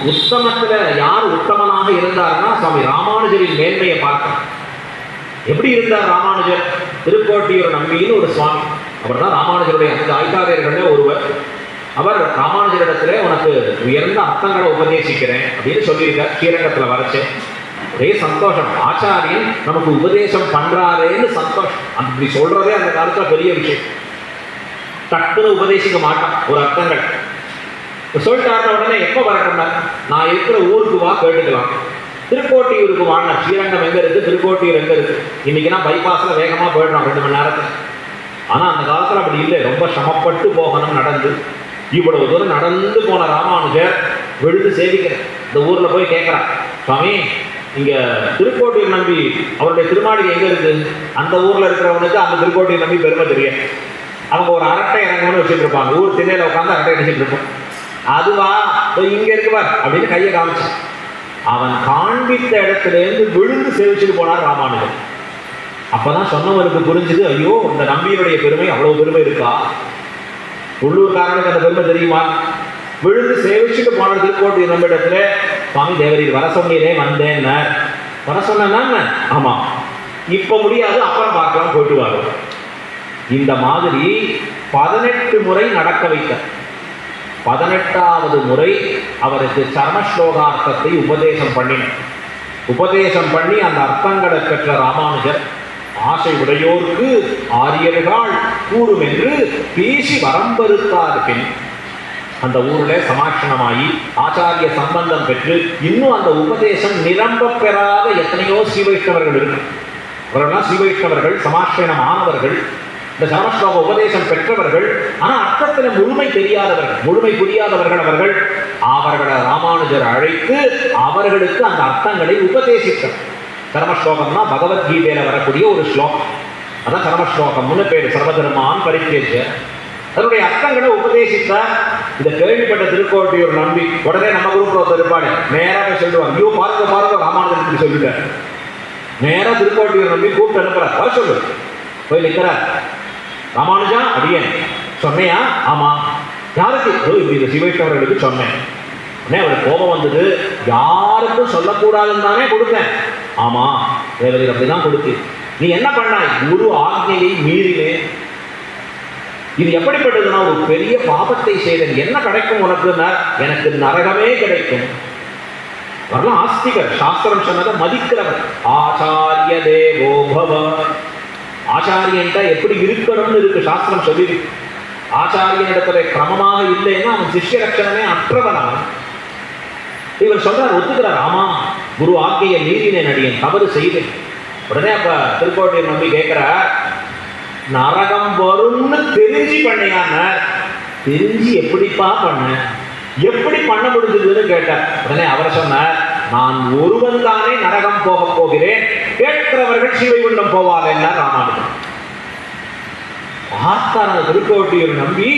உத்தமத்துல யார் உத்தமனாக இருந்தார்னா சுவாமி ராமானுஜரின் மேன்மையை பார்க்க. எப்படி இருந்தார் ராமானுஜர்? திருக்கோட்டியூர் நம்பின்னு ஒரு சுவாமி, அவர் தான் ராமானுஜருடைய 5 ஆய்வாளர்களே ஒருவர். அவர் ராமானுஜரிடத்துல உனக்கு உயர்ந்த அர்த்தங்களை உபதேசிக்கிறேன் அப்படின்னு சொல்லியிருக்கார். ஸ்ரீரங்கத்தில் வரைச்சே ஒரே சந்தோஷம், ஆச்சாரியன் நமக்கு உபதேசம் பண்றாரேன்னு சந்தோஷம். அப்படி சொல்றதே அந்த காலத்துல பெரிய விஷயம். டக்குன்னு உபதேசிக்க மாட்டான், ஒரு அர்த்தங்கள் சொல்லிட்டாருன உடனே எப்போ வரட்டும்னா, நான் இருக்கிற ஊருக்கு வா கேட்டுக்கலாம். திருக்கோட்டியூருக்கு வாங்க, ஸ்ரீரங்கம் எங்க இருக்கு, திருக்கோட்டியூர் எங்க இருக்கு. இன்னைக்குனா பைபாஸ்ல வேகமா போயிடலாம் 2 மணி நேரத்துல. ஆனா அந்த காலத்துல அப்படி இல்லை, ரொம்ப சிரமப்பட்டு போகணும் நடந்து. இவ்வளவு தூரம் நடந்து போன ராமானுஜர் விழுந்து சேவிக்கிறேன். இந்த ஊர்ல போய் கேட்கிறான், சுவாமி இங்க திருக்கோட்டியூர் நம்பி அவருடைய திருமாளிகை எங்க இருக்கு? அந்த ஊர்ல இருக்கிறவனுக்கு அந்த திருக்கோட்டியூர் நம்பி பெருமை தெரியும். அவங்க ஒரு அரட்டை இறங்கணும்னு வச்சுட்டு இருப்பாங்க, ஊர் திண்ணையில உட்காந்து அரட்டை அடிச்சுட்டு இருப்போம். அதுவா இங்க இருக்குவார் அப்படின்னு கையை காமிச்சான். அவன் காண்பித்த இடத்துல இருந்து விழுந்து சேவிச்சுட்டு போனார் ராமானுஜர். அப்பதான் சொன்னவருக்கு புரிஞ்சுது, ஐயோ இந்த நம்பியினுடைய பெருமை அவ்வளவு பெருமை இருக்கா, உள்ளூர்காரனுக்கு அந்த பெருமை தெரியுமா? விழுந்து சேவிச்சுட்டு போன திருக்கோட்டியூர் நம்ப இடத்துல, சுவாமி தேவரீர் வர சொன்னீரே வந்தேன். வர சொன்ன ஆமா, இப்ப முடியாது அப்புறம் பார்க்கலாம் போயிட்டு வரும். இந்த மாதிரி 18 முறை நடக்க வைத்தார். 18வது முறை அவருக்கு சர்மஸ்லோகார்த்தத்தை உபதேசம் பண்ணினார். உபதேசம் பண்ணி அந்த அர்த்தங்களை பெற்ற ராமானுஜர், ஆசை உடையோர்க்கு ஆரியர்கள் கூடும் என்று பேசி வரம்பறுத்தார். பின் அந்த ஊர்ல சமாட்சணமாகி ஆச்சாரிய சம்பந்தம் பெற்று இன்னும் அந்த உபதேசம் நிரம்ப பெறாத எத்தனையோ ஸ்ரீவைஷ்ணவர்கள் இருக்கு. அவர்கள்லாம் ஸ்ரீவைஷ்ணவர்கள், சமாட்சணம் ஆனவர்கள், இந்த சர்மஸ்லோக உபதேசம் பெற்றவர்கள், ஆனா அர்த்தத்தில் முழுமை தெரியாதவர்கள், முழுமை புரியாதவர்கள். அவர்களை ராமானுஜர் அழைத்து அவர்களுக்கு அந்த அர்த்தங்களை உபதேசித்தார். சர்மஸ்லோகம்னா பகவத்கீதையில வரக்கூடிய ஒரு ஸ்லோகம், அதான் சர்மஸ்லோகம்னு பேரு. சர்வதர்மான் பரித்யஜ்ய, அதனுடைய அர்த்தங்களை உபதேசித்தார். இதை கேள்விப்பட்ட திருக்கோட்டியூர் நம்பி உடனே நம்ம குரூப்ல இருப்பாடு நேராக சொல்லுவாங்க, ஐயோ பாருங்க ராமானுஜர் சொல்லிட்டார். நேரா திருக்கோட்டியூர் நம்பி கூப்பிட்டு அனுப்புறார், வர சொல்லு. போய் நிற்கிறார், ராமானுஜா அடியேன் சொன்னையா? ஆமா. யாருக்கு? இந்த சிவைஷ்ணவர்களுக்கு சொன்னேன். உடனே அவருக்கு கோபம் வந்தது, யாருக்கும் சொல்லக்கூடாதுன்னு தானே கொடுத்தேன். ஆமா தேவரீர் அப்படிதான் கொடுத்து, நீ என்ன பண்ணாய்? குரு ஆக்ஞையை மீறினே. இது எப்படிப்பட்டதுன்னா ஒரு பெரிய பாபத்தை செய்தேன். என்ன கிடைக்கும் உனக்குன்னா, எனக்கு நரகமே கிடைக்கும். வரலாம் ஆஸ்திகர், சாஸ்திரம் சொன்னதை மதிக்கிறவர். ஆச்சாரிய தேவோ பவ, ஆச்சாரியன்ட்ட எப்படி இருக்கணும்னு இருக்கு, சாஸ்திரம் சொல்லியிருக்கு. ஆச்சாரியனிடத்துல கிரமமாக இல்லைன்னா அவன் சிஷ்ய ரட்சணமே அற்றவனான். இவர் சொல்றார், ஒத்துக்கிறார். ஆமா குரு ஆக்கையை மீறினேன், அடியேன் தவறு செய்தேன். உடனே அப்ப திருக்கோட்டியூர் நம்பி கேட்கிற, நரகம் வரும்னு தெரிஞ்சு பண்ணியாங்க. தெரிஞ்சு எப்படிப்பா பண்ண, எப்படி பண்ண முடிஞ்சதுன்னு கேட்டார். உடனே அவர் சொன்னார், நான் ஒருவன் தானே நரகம் போக போகிறேன், கேட்கிறவர்கள் சிவைகுண்டம் போவாங்க ராமானுஜன். பார்த்தார் அந்த திருக்கோட்டியூர் நம்பி,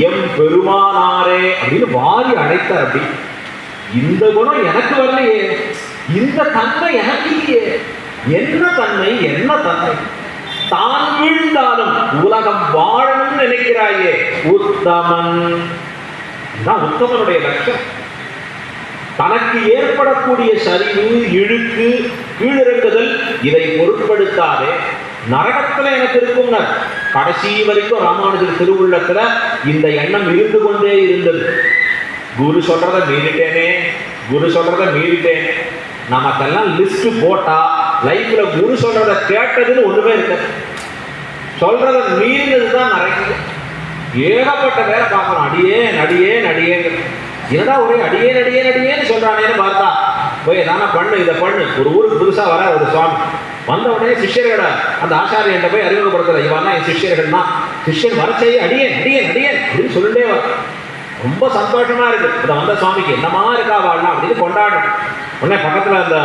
எம் பெருமானாரே அப்படின்னு வாரி அடைத்தார். அப்படி இந்த குணம் எனக்கு வரலையே, இந்த தன்மை எனக்கு இல்லையே, என்ன தன்மை என்ன தன்மை, தான் வீழ்ந்தாலும் உலகம் வாழணும்னு நினைக்கிறாயே உத்தமன். உத்தமனுடைய லட்சம். தனக்கு ஏற்படக்கூடிய சரிவு, இழுக்கு, கீழிறங்குதல் இதை பொருட்படுத்தாதே. நரகத்துல எனக்கு இருக்கும் கடைசி வரைக்கும் ராமானுஜர் திருவுள்ளத்துல இந்த எண்ணம் இருந்து கொண்டே இருந்தது. குரு சொல்றத மீறிட்டேனே, குரு சொல்றத மீறிட்டேன். நமக்கெல்லாம் லிஸ்ட் போட்டா லைஃப்ல குரு சொல்றத கேட்டதுன்னு ஒண்ணுமே இருக்க, சொல்றத மீறினதுதான் நிறைய. ஏகப்பட்ட வேலை பார்க்கணும். அடியேன் அடியேன் அடியேன், என்னடா ஒரே அடியேன் அடியேன் அடியேன்னு சொல்றானேன்னு பார்த்தா போய் தானே பண்ணு, இதை பண்ணு. ஒரு ஊருக்கு புதுசா வர ஒரு சுவாமி வந்த உடனே சிஷ்யர்களை அந்த ஆச்சாரியன்ட்ட போய் அறிமுகப்படுத்துற, இவன் தான் என் சிஷ்யர்கள்னா. சிஷ்யன் வர செய்ய அடியேன் அடியேன் அடியேன் அப்படின்னு சொல்லிட்டே வர. ரொம்ப சந்தோஷமா இருக்கு. இதை வந்த சுவாமிக்கு என்னமா இருக்கா வாழலாம் அப்படின்னு கொண்டாடும். உடனே பக்கத்துல அந்த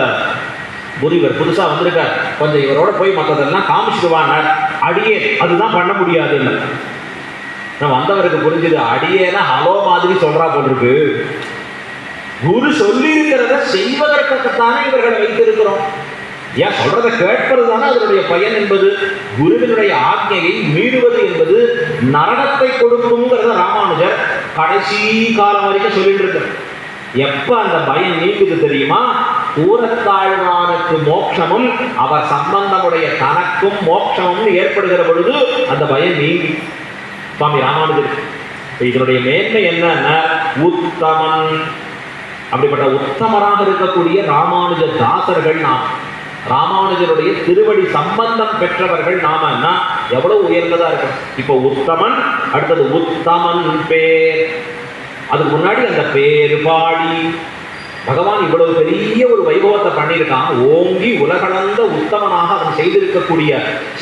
முனிவர் புதுசா வந்திருக்கார், கொஞ்சம் இவரோட போய் மற்றதெல்லாம் காமிச்சிடுவாங்க. அடியேன் அதுதான் பண்ண முடியாதுன்னு நான் வந்தவருக்கு புரிஞ்சுது. அடியேனா ஹலோ மாதிரி சொல்றா போட்டிருக்கு. குரு சொல்லி இருக்கிறத செய்வதற்காகத்தானே இவர்களை வைத்திருக்கிறோம். ஏன் சொல்றதை கேட்பது தானே அதனுடைய பயன் என்பது. குருவினுடைய ஆజ్ఞையை மீறுவது என்பது நரகத்தை கொடுக்கும்ங்கிறத ராமானுஜர் கடைசி காலம் வரைக்கும் சொல்லிட்டு இருக்கார். எப்ப அந்த பயம் நீங்குது தெரியுமா? கூரத்தாழ்வானுக்கு மோட்சமும் அவர் சம்பந்தமுடைய தனக்கும் மோட்சமும் ஏற்படுகிற பொழுது அந்த பயம் நீங்கி. சுவாமி ராமானுஜர் இதனுடைய மேன்மை என்னன்னா உத்தமன். அப்படிப்பட்ட உத்தமராக இருக்கக்கூடிய ராமானுஜ தாசர்கள் நாம், ராமானுஜருடைய திருவடி சம்பந்தம் பெற்றவர்கள் நாம எவ்வளவு உயர்ந்ததா இருக்கு. இப்போ உத்தமன், அடுத்தது உத்தமன் பேர். அதுக்கு முன்னாடி அந்த பேர் பாடி பகவான் இவ்வளவு பெரிய ஒரு வைபவத்தை பண்ணியிருக்கான். ஓங்கி உலகளந்த உத்தமனாக அவன் செய்திருக்கக்கூடிய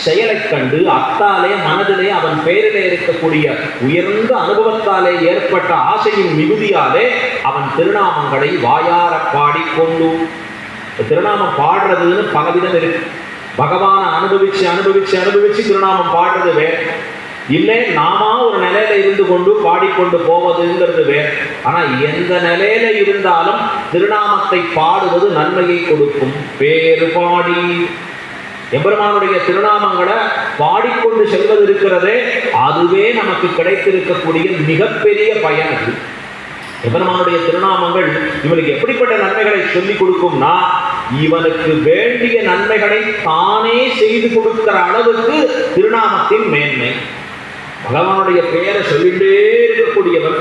செயலை கண்டு அத்தாலே மனதிலே அவன் பெயரிலே இருக்கக்கூடிய உயர்ந்த அனுபவத்தாலே ஏற்பட்ட ஆசையின் மிகுதியாலே அவன் திருநாமங்களை வாயார பாடிக்கொண்டு. திருநாமம் பாடுறதுன்னு பலவிதம் இருக்கு. பகவானை அனுபவிச்சு அனுபவிச்சு அனுபவிச்சு திருநாமம் பாடுறது வேற, இல்லை நாம ஒரு நிலையில இருந்து கொண்டு பாடிக்கொண்டு போவதுங்கிறது வேற. ஆனா எந்த நிலையில இருந்தாலும் திருநாமத்தை பாடுவது நன்மையை கொடுக்கும். பேரு பாடி எம்பெருமானுடைய திருநாமங்களை பாடிக்கொண்டு செல்வது இருக்கிறதே, அதுவே நமக்கு கிடைத்திருக்கக்கூடிய மிகப்பெரிய பயன். அது எம்பெருமானுடைய திருநாமங்கள் இவனுக்கு எப்படிப்பட்ட நன்மைகளை சொல்லிக் கொடுக்கும்னா, இவனுக்கு வேண்டிய நன்மைகளை தானே செய்து கொடுக்கிற அளவுக்கு திருநாமத்தின் மேன்மை. பகவானுடைய பெயரை சொல்லிட்டே இருக்கக்கூடியவன்,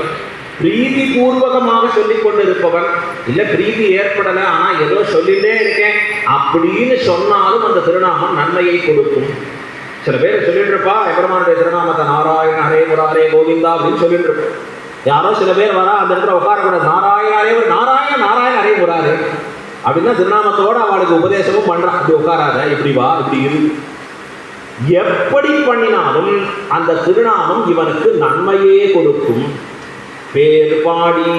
பிரீதி பூர்வகமாக சொல்லிக் கொண்டு இருப்பவன். இல்லை பிரீதி ஏற்படலை ஆனா ஏதோ சொல்லிட்டே இருக்கேன் அப்படின்னு சொன்னாலும் அந்த திருநாமம் நன்மையை கொடுக்கும். சில பேர் சொல்லிட்டு இருப்பா எம்பெருமானுடைய திருநாமத்தை நாராயண ஹரே முராரே கோவிந்தா அப்படின்னு சொல்லிட்டு இருப்போம். யாரோ சில பேர் வரா அந்த இடத்துல உட்காரக்கூடாது, நாராயண ஹரே நாராயண நாராயண ஹரே முராரே அப்படின்னா திருநாமத்தோடு அவளுக்கு உபதேசமும் பண்றான். அப்படி உட்காராத, இப்படி வா, இப்படி இரு. எப்படி பண்ணினாலும் அந்த திருநாமம் இவனுக்கு நன்மையே கொடுக்கும். பேர் பாடி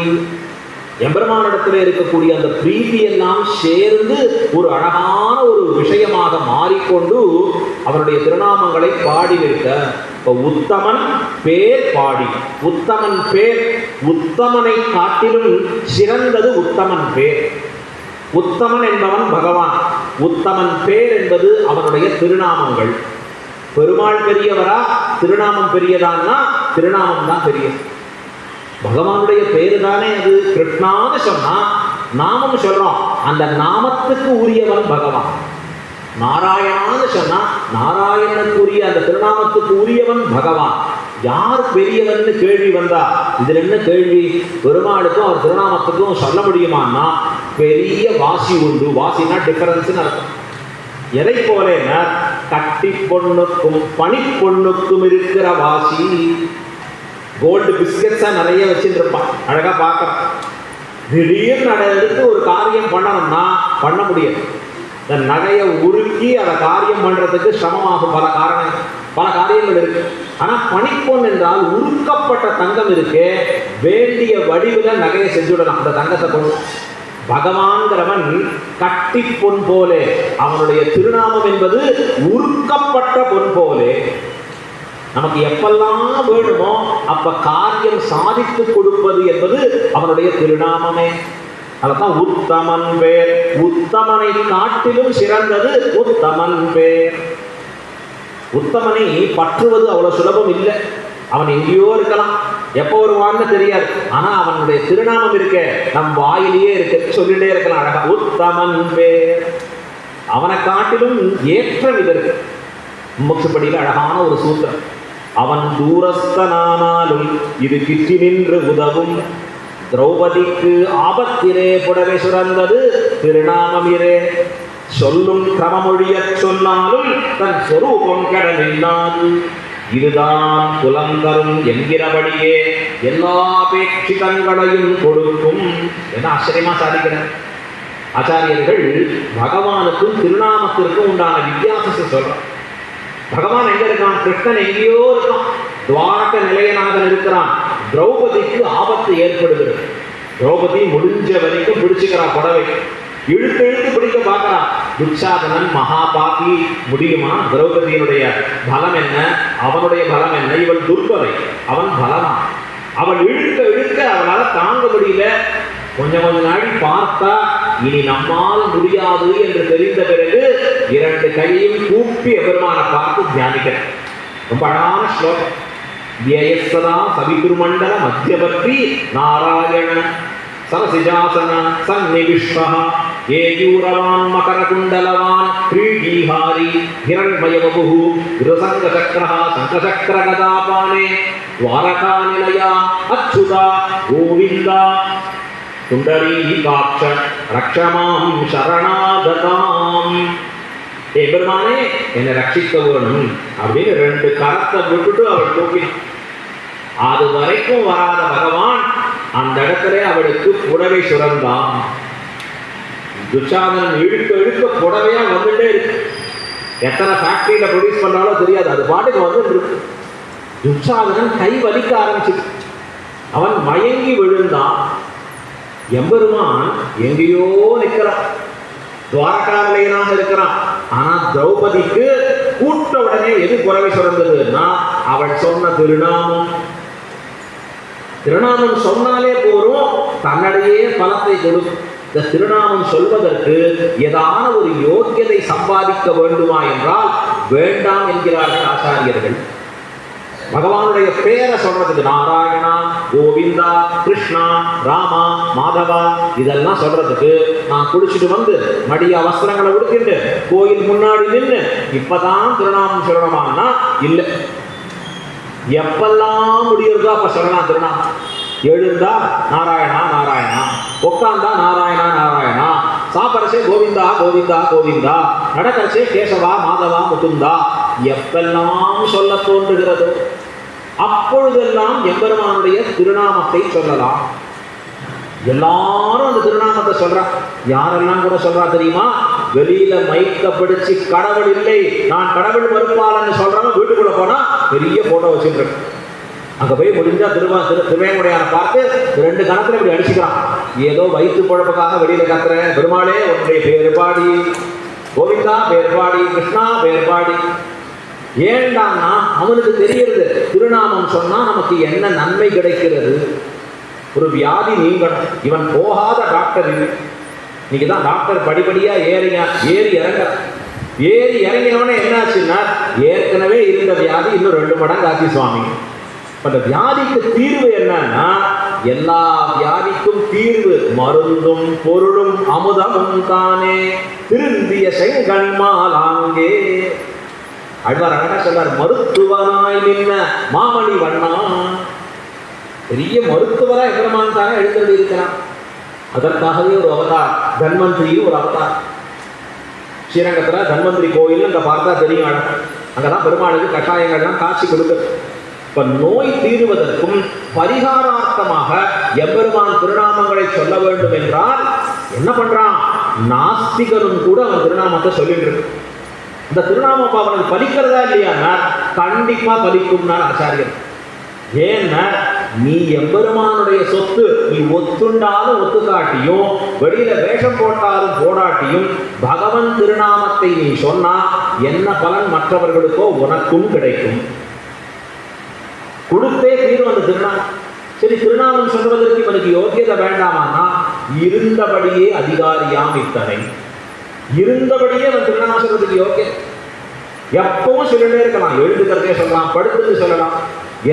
எம்பெருமானிடத்தில் இருக்கக்கூடிய அந்த பிரீதி எல்லாம் சேர்ந்து ஒரு அழகான ஒரு விஷயமாக மாறிக்கொண்டு அவனுடைய திருநாமங்களை பாடி நிற்க. இப்போ உத்தமன் பேர் பாடி, உத்தமன் பேர், உத்தமனை காட்டிலும் சிறந்தது உத்தமன் பேர். உத்தமன் என்பவன் பகவான், உத்தமன் பேர் என்பது அவனுடைய திருநாமங்கள். பெருமாள் பெரியவரா திருநாமம் பெரியதான்னா திருநாமம் தான் பெரிய. பகவானுடைய பேரு தானே அது. கிருஷ்ணான்னு சொன்னா நாமம் சொல்றோம், அந்த நாமத்துக்கு உரியவன் பகவான். நாராயணான்னு சொன்னா நாராயணனுக்கு உரிய அந்த திருநாமத்துக்கு உரியவன் பகவான். யார் பெரியவன் கேள்வி வந்தா இதுல என்ன கேள்வி? பெருமாளுக்கும் அவர் திருநாமத்துக்கும் சொல்ல முடியுமான்னா பெரிய வாசி உண்டு. வாசினா டிஃபரன்ஸ் அர்த்தம். எதை போல கட்டி பொண்ணுக்கும் பனி பொண்ணுக்கும் இருக்கிற வாசி. கோல்டு பிஸ்கட்ஸா நிறைய வச்சுட்டு இருப்பான், அழகா பார்க்கலாம். திடீர்னு அதை எடுத்து ஒரு காரியம் பண்ணணும்னா பண்ண முடியாது. இந்த நகையை உருக்கி அதை காரியம் பண்றதுக்கு சிரமமாகும். பல காரியங்கள் இருக்கு. ஆனா பனிப்பொன் என்றால் உருக்கப்பட்ட தங்கம் இருக்கு, வேண்டிய வடிவில் நகையை செஞ்சுடலாம் அந்த தங்கத்தை கொண்டு. பகவான்கிறவன் கட்டி பொன் போலே, அவனுடைய திருநாமம் என்பது உருக்கப்பட்ட பொன் போலே. நமக்கு எப்பெல்லாம் வேணுமோ அப்ப காரியம் சாதித்து கொடுப்பது என்பது அவனுடைய திருநாமமே. அதான் உத்தமன் பேர். உத்தமனை காட்டிலும் சிறந்தது உத்தமன் பேர். உத்தமனை பற்றுவது அவ்வளவு சுலபம் இல்லை. அவன் எங்கேயோ இருக்கலாம், எப்போ வருவான்னு தெரியாது. ஆனா அவனுடைய திருநாமம் இருக்க நம் வாயிலேயே இருக்க, சொல்லிட்டே இருக்கலாம் அழகா. உத்தமன் பேர். அவனை காட்டிலும் ஏற்றம் இதற்கு. முக்ஷப்படியில் அழகான ஒரு சூத்திரம். அவன் தூரஸ்தனானாலும் இது கிட்டி நின்று உதவும். திரௌபதிக்கு ஆபத்திலே புடவை சுரந்தது திருநாமம் இரே. சொல்லும் கிரமமொழிய சொன்னாலும் தன் சொரூபம் கடலில்லாது. இதுதான் குலந்தரும் என்கிறபடியே எல்லா பேட்சிதங்களையும் கொடுக்கும் என ஆச்சரியமா சாதிக்கிறார் ஆச்சாரியர்கள். பகவானுக்கும் திருநாமத்திற்கும் உண்டான வித்தியாசத்தை சொல்றார். பகவான் எங்க இருக்கான்? கிருஷ்ணன் எங்கேயோ இருக்கான், துவாரக நிலையனாக இருக்கிறான். திரௌபதிக்கு ஆபத்து ஏற்படுகிறது. திரௌபதி முடிஞ்ச வரைக்கும் பிடிச்சுக்கிறான் புடவை, இழுத்து இழுத்து பிடிக்க பார்க்கிறான். துச்சாதனன் மகாபாபி, முடியுமா? திரௌபதியினுடைய பலம் என்ன, அவனுடைய பலம் என்ன? இவள் துர்பலை, அவன் பலமா. அவள் இழுக்க இழுக்க அவளால் தாங்க முடியல. கொஞ்சம் நாடி பார்த்தா இனி நம்மால் முடியாது என்று தெரிந்த பிறகு இரண்டு கையையும் கூப்பி எபெருமானை பார்த்து தியானிக்கிறேன். ரொம்ப அழகான ஸ்லோகம். வியயசதா சவிதுர்மண்டல மத்தியவர்த்தி நாராயண சரசிஜாசன சந்நிவிஷ்வஹ ஏயூரவான் மகரகுண்டலவான் கிரீடீஹாரி ஹிரண்மயவபுஹு விருசங்கசக்ரஹ சங்கசக்ரகதாபானே துவாரகாநிலயா அச்சுதா கோவிந்தா குண்டலீகாட்ச ரக்ஷமாம் சரணாகதாம். பெருமானே என்னை ரட்சிக்க வேணும் அப்படின்னு ரெண்டு கரத்தை விட்டுட்டு அவள் தூக்கினான். அது வரைக்கும் வராத பகவான் அந்த இடத்துல அவளுக்கு புடவை சுரந்தான். துச்சாதனன் இழுக்க இழுக்க புடவையா வந்துட்டே இருக்கு. எத்தனை ஃபேக்டரியில ப்ரொடியூஸ் பண்ணாலும் தெரியாது, அது பாட்டுக்கு வந்துட்டு இருக்கு. துச்சாதனன் கை வலிக்க ஆரம்பிச்சு அவன் மயங்கி விழுந்தான். எம்பெருமான் எங்கேயோ நிற்கிறான், துவாரகாநிலையனாக இருக்கிறான். ஆனா திரௌபதிக்கு கூட்ட உடனே எது புறவை சுரந்ததுன்னா அவள் சொன்ன திருநாமம். திருநாமம் சொன்னாலே போரும், தன்னிடையே பலத்தை கொடுக்கும். இந்த திருநாமம் சொல்வதற்கு ஏதான ஒரு யோக்கியதை சம்பாதிக்க வேண்டுமா என்றால் வேண்டாம் என்கிறார்கள் ஆச்சாரியர்கள். பகவானுடைய பேரை சொல்றதுக்கு நாராயணா, கோவிந்தா, கிருஷ்ணா, ராமா, மாதவா இதெல்லாம் சொல்றதுக்கு நான் குளிச்சுட்டு வந்து மடியா வஸ்திரங்களை உடுத்திட்டு கோயில் முன்னாடி நின்று இப்பதான் திருநாமம் சொல்லணுமான்னா இல்லை. எப்பெல்லாம் முடியுறதோ அப்ப சொல்லலாம் திருநாமம். எழுந்தா நாராயணா நாராயணா, உட்காந்தா நாராயணா நாராயணா, சாப்பிடச்சே கோவிந்தா கோவிந்தா கோவிந்தா, நடக்கச்சே கேசவா மாதவா முகுந்தா. எப்பெல்லாம் சொல்ல தோன்றுகிறதோ அப்பொழுதெல்லாம் எம்பெருமானுடைய திருநாமத்தை சொல்லலாம். எல்லாரும் அந்த திருநாமத்தை சொல்றா. யாரெல்லாம் கூட சொல்றா தெரியுமா? வெளியில மைக்க பிடிச்சு கடவுள் இல்லை, நான் கடவுள் மறுப்பாளன்னு சொல்றவங்க வீட்டுக்குள்ள போனா பெரிய போட்டோ வச்சுட்டு அங்க போய் முடிஞ்சா திருவேங்குடையான பார்த்து ரெண்டு கணத்துல இப்படி அடிச்சுக்கிறான். ஏதோ வயிற்று குழப்பக்காக வெளியில கத்துறேன், பெருமாளே உன்னுடைய பேர்பாடி, கோவிந்தா பேர்பாடி, கிருஷ்ணா பேர்பாடி. ஏண்டான்னா அவனுக்கு தெரியுது திருநாமம் சொன்னா நமக்கு என்ன நன்மை கிடைக்கிறது. ஒரு வியாதி நீங்கணும். இவன் போகாத டாக்டர் இல்லை. இன்னைக்கு தான் டாக்டர் படிப்படியா ஏறி இறங்கினவனே என்னாச்சுன்னா ஏற்கனவே இருந்த வியாதி இன்னும் 2 மடங்கு ஆச்சு சுவாமி. அந்த வியாதிக்கு தீர்வு என்னன்னா, எல்லா வியாதிக்கும் தீர்வு மருந்தும் பொருளும் அமுதமும் தானே திருந்திய செங்கண்மாலாங்கே. அழ்வார் அழகா சொல்றார், மருத்துவனாய் நின்ன மாமணி வண்ணா. பெரிய மருத்துவரா எம்பெருமான் தானே எழுந்தருளி இருக்கிறான். அதற்காகவே ஒரு அவதார், தன்வந்திரியும் ஒரு அவதார். ஸ்ரீரங்கத்துல தன்வந்திரி கோயில் அங்க பார்த்தா தெரியும். அங்கதான் பெருமாளுக்கு கஷாயங்கள்லாம் காட்சி கொடுக்குது. இப்ப நோய் தீருவதற்கும் பரிகாரார்த்தமாக எம்பெருமான் திருநாமங்களை சொல்ல வேண்டும் என்றால் என்ன பண்றான்? நாஸ்திகரும் கூட அவன் திருநாமத்தை சொல்லிட்டு இருக்கு. இந்த திருநாமம் அவனுக்கு பலிக்கிறதா இல்லையா? கண்டிப்பா பலிக்கும்னார் ஆச்சாரியர். ஏன்னா நீ எம்பெருமானுடைய சொத்து, நீ ஒத்துண்டாலும் ஒத்துக்காட்டியும் வெளியில வேஷம் போட்டாலும் போடாட்டியும் பகவன் திருநாமத்தை நீ சொன்னா என்ன பலன் மற்றவர்களுக்கோ உனக்கும் கிடைக்கும். கொடுத்தே தீரும் அந்த திருநாமம். சரி, திருநாமம் சொல்வதற்கு இவனுக்கு யோகியதை வேண்டாமான்னா இருந்தபடியே அதிகாரியாம் இத்தனை. இருந்தபடியே அவன் திருநாமம் சொல்றதுக்கு யோகியம். எப்பவும் சொல்லிட்டே இருக்கலாம், எழுதுகிறதே சொல்லலாம், படுத்துட்டு சொல்லலாம்.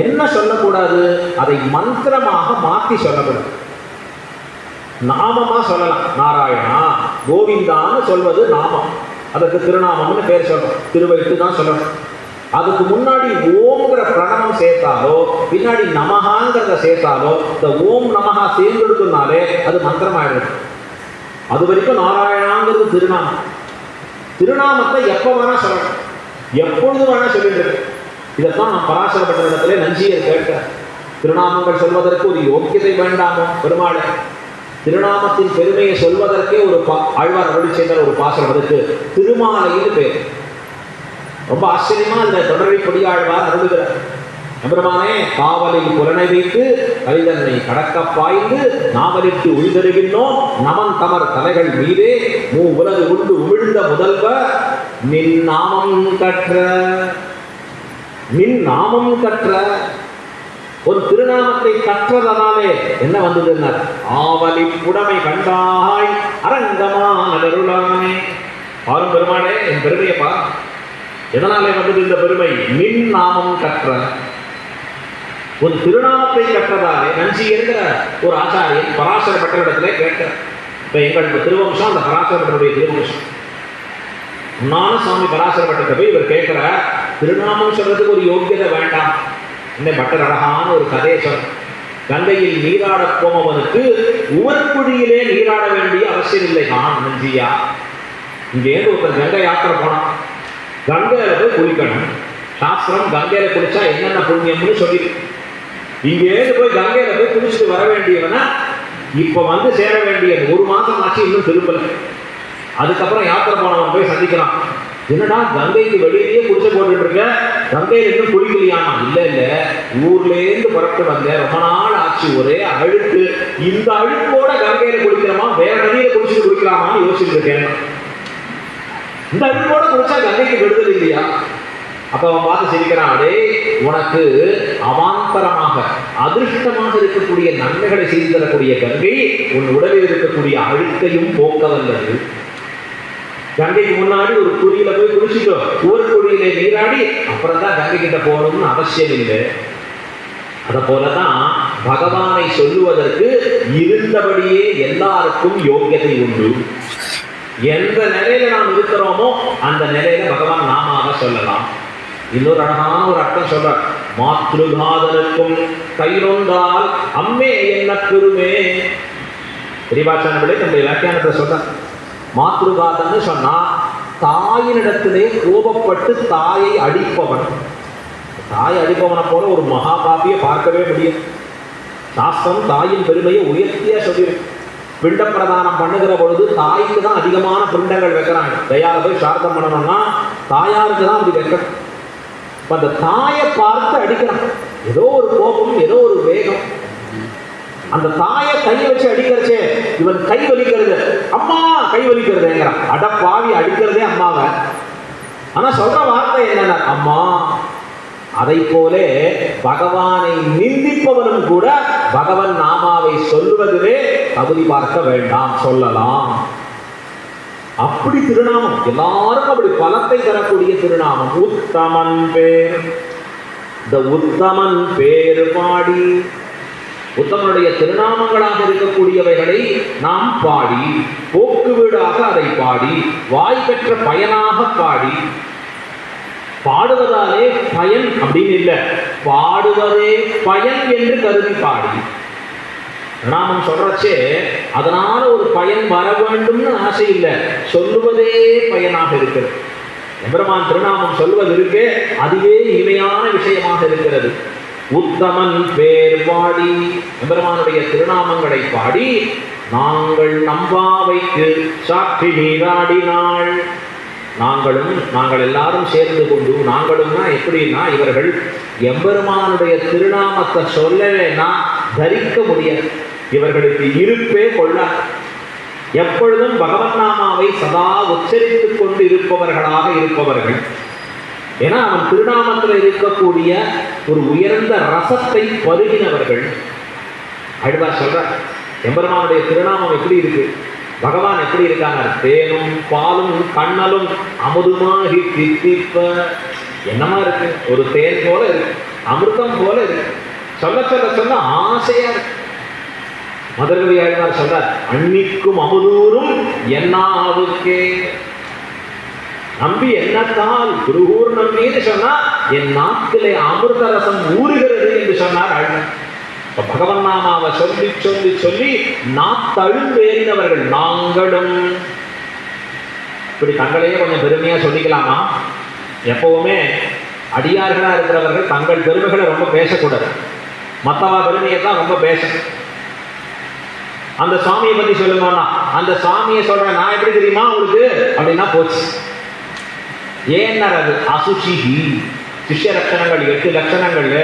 என்ன சொல்லக்கூடாது? அதை மந்திரமாக மாற்றி சொல்லக்கூடாது. நாமமா சொல்லலாம். நாராயணா கோவிந்தான்னு சொல்வது நாமம், அதற்கு திருநாமம்னு பேர் சொல்றோம். திருவைட்டு தான் சொல்லணும். அதுக்கு முன்னாடி ஓம்ங்கிற பிரணவம் சேர்த்தாலோ பின்னாடி நமகாங்கிறத சேர்த்தாலோ இந்த ஓம் நமகா சேர்ந்துடுக்குனாலே அது மந்திரமாயிடுது. அது வரைக்கும் நாராயணாங்கிறது திருநாமம். திருநாமத்தை எப்போ வேணா சொல்லணும், எப்பொழுது வேணா சொல்லிட்டு இருக்கு. இதைத்தான் நான் பராசரப்பட்ட இடத்துல நஞ்சியர் கேட்க, திருநாமங்கள் சொல்வதற்கு ஒரு யோக்கியதை வேண்டாமோ பெருமாள்? திருநாமத்தின் பெருமையை சொல்வதற்கே ஒரு ஆழ்வார் அருளி செய்த ஒரு பாசனம், அதுக்கு திருமாலைன்னு பேர். ரொம்ப ஆச்சரியமா இந்த தொடர்பை பொடியாழ்வார் அருளுகிறார். எம்பெருமானே காவலில் புலனை வைத்து கலிதன்னை கடக்க பாய்ந்து நாவலிட்டு உள்தருகின்றோம் நமன் தமர் தலைகள் மீதே மூ உலகு உண்டு உமிழ்ந்த முதல்வ நின் நாமம் கற்ற. நின் நாமம் கற்ற ஒரு திருநாமத்தை கற்றதனாலே என்ன வந்தது? ஆவலி புடமை கண்டாய் அரங்கமா நகருளானே. பாரும் பெருமானே, என் பெருமையப்பா, எதனாலே வந்தது இந்த பெருமை? நின் நாமம் கற்ற. ஒரு திருநாமத்தை கற்றதாலே நஞ்சி என்கிற ஒரு ஆச்சாரியன் பராசர பட்டரிடத்திலே கேட்க. இப்ப எங்களுக்கு திருவம்சம், அந்த பராசர பட்டருடைய திருவம்சம். முன்னான சுவாமி பராசர பட்டத்தை போய் இவர் கேட்கிற, திருநாமம் சொல்றதுக்கு ஒரு யோக்கியதை வேண்டாம். இந்த பட்டர் அழகான ஒரு கதையை சொல்ற. கங்கையில் நீராட போமவனுக்கு உவர்குடியிலே நீராட வேண்டிய அவசியம் இல்லை. நஞ்சியா, இங்கேருந்து ஒருத்தர் கங்கை யாத்திரை போனான். கங்கையில போய் குளிக்கணும். சாஸ்திரம் கங்கையில குளிச்சா என்னென்ன புண்ணியம்னு சொல்லி, இங்கேருந்து போய் கங்கையில போய் குளிச்சுட்டு வர வேண்டியவனா இப்ப வந்து சேர வேண்டிய 1 மாசம் ஆச்சு, இன்னும் திருப்பல. அதுக்கப்புறம் யாத்திரை போனவன் போய் சந்திக்கிறான். என்னடா கங்கைக்கு வெளியிலேயே குடிச்ச போட்டுட்டு இருக்க, கங்கையில இன்னும் குளிக்கலையாமா? இல்ல இல்ல, ஊர்லேருந்து புறப்பட்டு வந்தேன், ரொம்ப நாள் ஆச்சு, ஒரே அழுக்கு. இந்த அழுக்கோட கங்கையில குளிக்கிறோமா, வேற நதியில குளிச்சுட்டு குளிக்கலாமான்னு யோசிச்சுட்டு இருக்கேன். இந்த அழுக்கோட குளிச்சா கங்கைக்கு விடுதல் இல்லையா? அப்ப அவன் பார்த்து சிரிக்கிறான். அடே, உனக்கு அவாந்தரமாக அதிருஷ்டமாக இருக்கக்கூடிய நன்மைகளை செய்து தரக்கூடிய கங்கை உன் உடலில் இருக்கக்கூடிய அழுக்கையும் போக்க வல்லது. கங்கைக்கு முன்னாடி ஒரு குழியில போய் குளிச்சுட்டோ, ஒரு குழியில நீராடி அப்புறம் தான் கங்கை கிட்ட போகணும்னு அவசியம் இல்லை. அத போலதான் பகவானை சொல்லுவதற்கு இருந்தபடியே எல்லாருக்கும் யோக்கியதை உண்டு. எந்த நிலையில நாம் இருக்கிறோமோ அந்த நிலையில பகவான் நாமாக சொல்லலாம். இன்னொரு அழகான ஒரு அர்த்தம் சொல்ற, மாத்ருகாதனுக்கும் கைரொந்தால் அம்மே என்ன பெருமே. பெரியபாச்சானவர்களே நம்முடைய வியாக்கியானத்தை சொல்ற, மாத்ருகாதன்னு சொன்னா தாயினிடத்திலே கோபப்பட்டு தாயை அடிப்பவன். தாயை அடிப்பவனை போல ஒரு மகாபாபியை பார்க்கவே முடியும். சாஸ்திரம் தாயின் பெருமையை உயர்த்தியா சொல்லியிருக்கு. பிண்ட பிரதானம் பண்ணுகிற பொழுது தாய்க்கு தான் அதிகமான பிண்டங்கள் வைக்கிறாங்க. தயார போய் சார்த்தம் பண்ணணும்னா தாயாருக்கு தான் அப்படி வைக்கணும். இப்போ அந்த தாயை பார்த்து அடிக்கிறான். ஏதோ ஒரு கோபம், ஏதோ ஒரு வேகம். அந்த தாயை கையை வச்சு அடிக்கிறச்சே இவன் கை வலிக்கிறது, அம்மா கை வலிக்கிறதுங்கிறான். அடப்பாவி, அடிக்கிறதே அம்மாவை. ஆனா சொல்ற வார்த்தை என்னன்னா அம்மா. அதை போல பகவானை நிந்திப்பவனும் கூட பகவன் நாமாவை சொல்லுவதிலே தகுதி பார்க்க வேண்டாம், சொல்லலாம். அப்படி திருநாமம் எல்லாருக்கும் அப்படி பலத்தை தரக்கூடிய திருநாமம் உத்தமன் பேர். இந்த உத்தமன் பேர் பாடி, உத்தமனுடைய திருநாமங்களாக இருக்கக்கூடியவைகளை நாம் பாடி, போக்கு வீடாக அதை பாடி, வாய் பெற்ற பயனாக பாடி. பாடுவதாலே பயன் அப்படின்னு இல்லை, பாடுவதே பயன் என்று கருதி பாடி. திருநாமம் சொல்றச்சே அதனால ஒரு பயன் வர வேண்டும்னு ஆசை இல்லை, சொல்லுவதே பயனாக இருக்கிறது. எம்பெருமான் திருநாமம் சொல்வது இருக்கே அதுவே இனிமையான விஷயமாக இருக்கிறது. உத்தமன் பேர் பாடி, எம்பெருமானுடைய திருநாமங்களை பாடி நாங்கள் நம்பாவைக்கு சாட்சி நீராடினாள். நாங்கள் எல்லாரும் சேர்ந்து கொண்டு, நாங்களும்னா எப்படின்னா இவர்கள் எம்பெருமானுடைய திருநாமத்தை சொல்லவேனா தரிக்க முடியாது. இவர்களுக்கு இருப்பே கொள்ள, எப்பொழுதும் பகவன் நாமாவை சதா உச்சரித்துக் கொண்டு இருப்பவர்களாக இருப்பவர்கள். ஏன்னா அவன் திருநாமத்தில் இருக்கக்கூடிய ஒரு உயர்ந்த ரசத்தை பருகினவர்கள். ஆழ்வார் சொல்றார், எம்பெருமானுடைய திருநாமம் எப்படி இருக்கு, பகவான் எப்படி இருக்காங்க, தேனும் பாலும் கண்ணலும் அமுதுமாகி தித்திப்ப. என்னமா இருக்கு, ஒரு தேன் போல இருக்கு, அமிர்தம் போல இருக்கு, சொல்ல சொல்ல சொல்ல ஆசையா இருக்கு. மதுரகவி ஆழ்வார் சொல்றார், அன்னிக்கும் அமுதூரும் என்னாவுக்கே. நம்பி என்னத்தால் குருகூர் நம்பின்னு சொன்னா என் நாட்டிலே அமிர்த ரசம் ஊறுகிறது என்று சொன்னார் ஆழ்வார். பகவன் நாமாவை சொல்லி சொல்லி சொல்லி நாத்தழுந்தேறினவர்கள் நாங்களும். இப்படி தங்களையே கொஞ்சம் பெருமையா சொல்லிக்கலாமா? எப்பவுமே அடியார்களா இருக்கிறவர்கள் தங்கள் பெருமைகளை ரொம்ப பேசக்கூடாது, மற்றவா பெருமையை தான் ரொம்ப பேசணும். அந்த சுவாமியை பத்தி சொல்லுங்கன்னா, அந்த சுவாமியை சொல்றேன் நான் எப்படி தெரியுமா உங்களுக்கு அப்படின்னா போச்சு. ஏன்னா அது அசுச்சிகி. சிஷ்ய லட்சணங்கள் 8 லட்சணங்கள்ல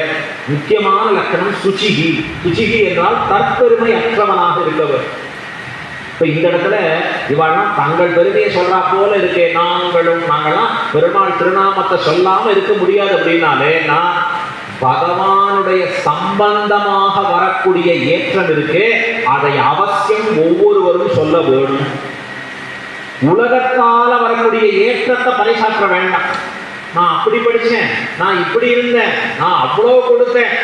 முக்கியமான லட்சணம் சுச்சிகி. சுச்சிகி என்றால் தற்பெருமை அற்றவனாக இருக்கவர். இப்ப இந்த இடத்துல இவாள்லாம் தங்கள் பெருமையை சொல்றா போல இருக்கே, நாங்களாம் பெருமாள் திருநாமத்தை சொல்லாம இருக்க முடியாது அப்படின்னாலே, நான் பகவானுடைய சம்பந்தமாக வரக்கூடிய ஏற்றம் இருக்கே, அதை அவசியம் ஒவ்வொருவரும் சொல்ல வேணும். உலகத்தால வரக்கூடிய ஏற்றத்தை பறைசாற்ற வேண்டாம். நான் அப்படி படிச்சேன், நான் இப்படி இருந்தேன், நான் அவ்வளோ கொடுத்தேன்,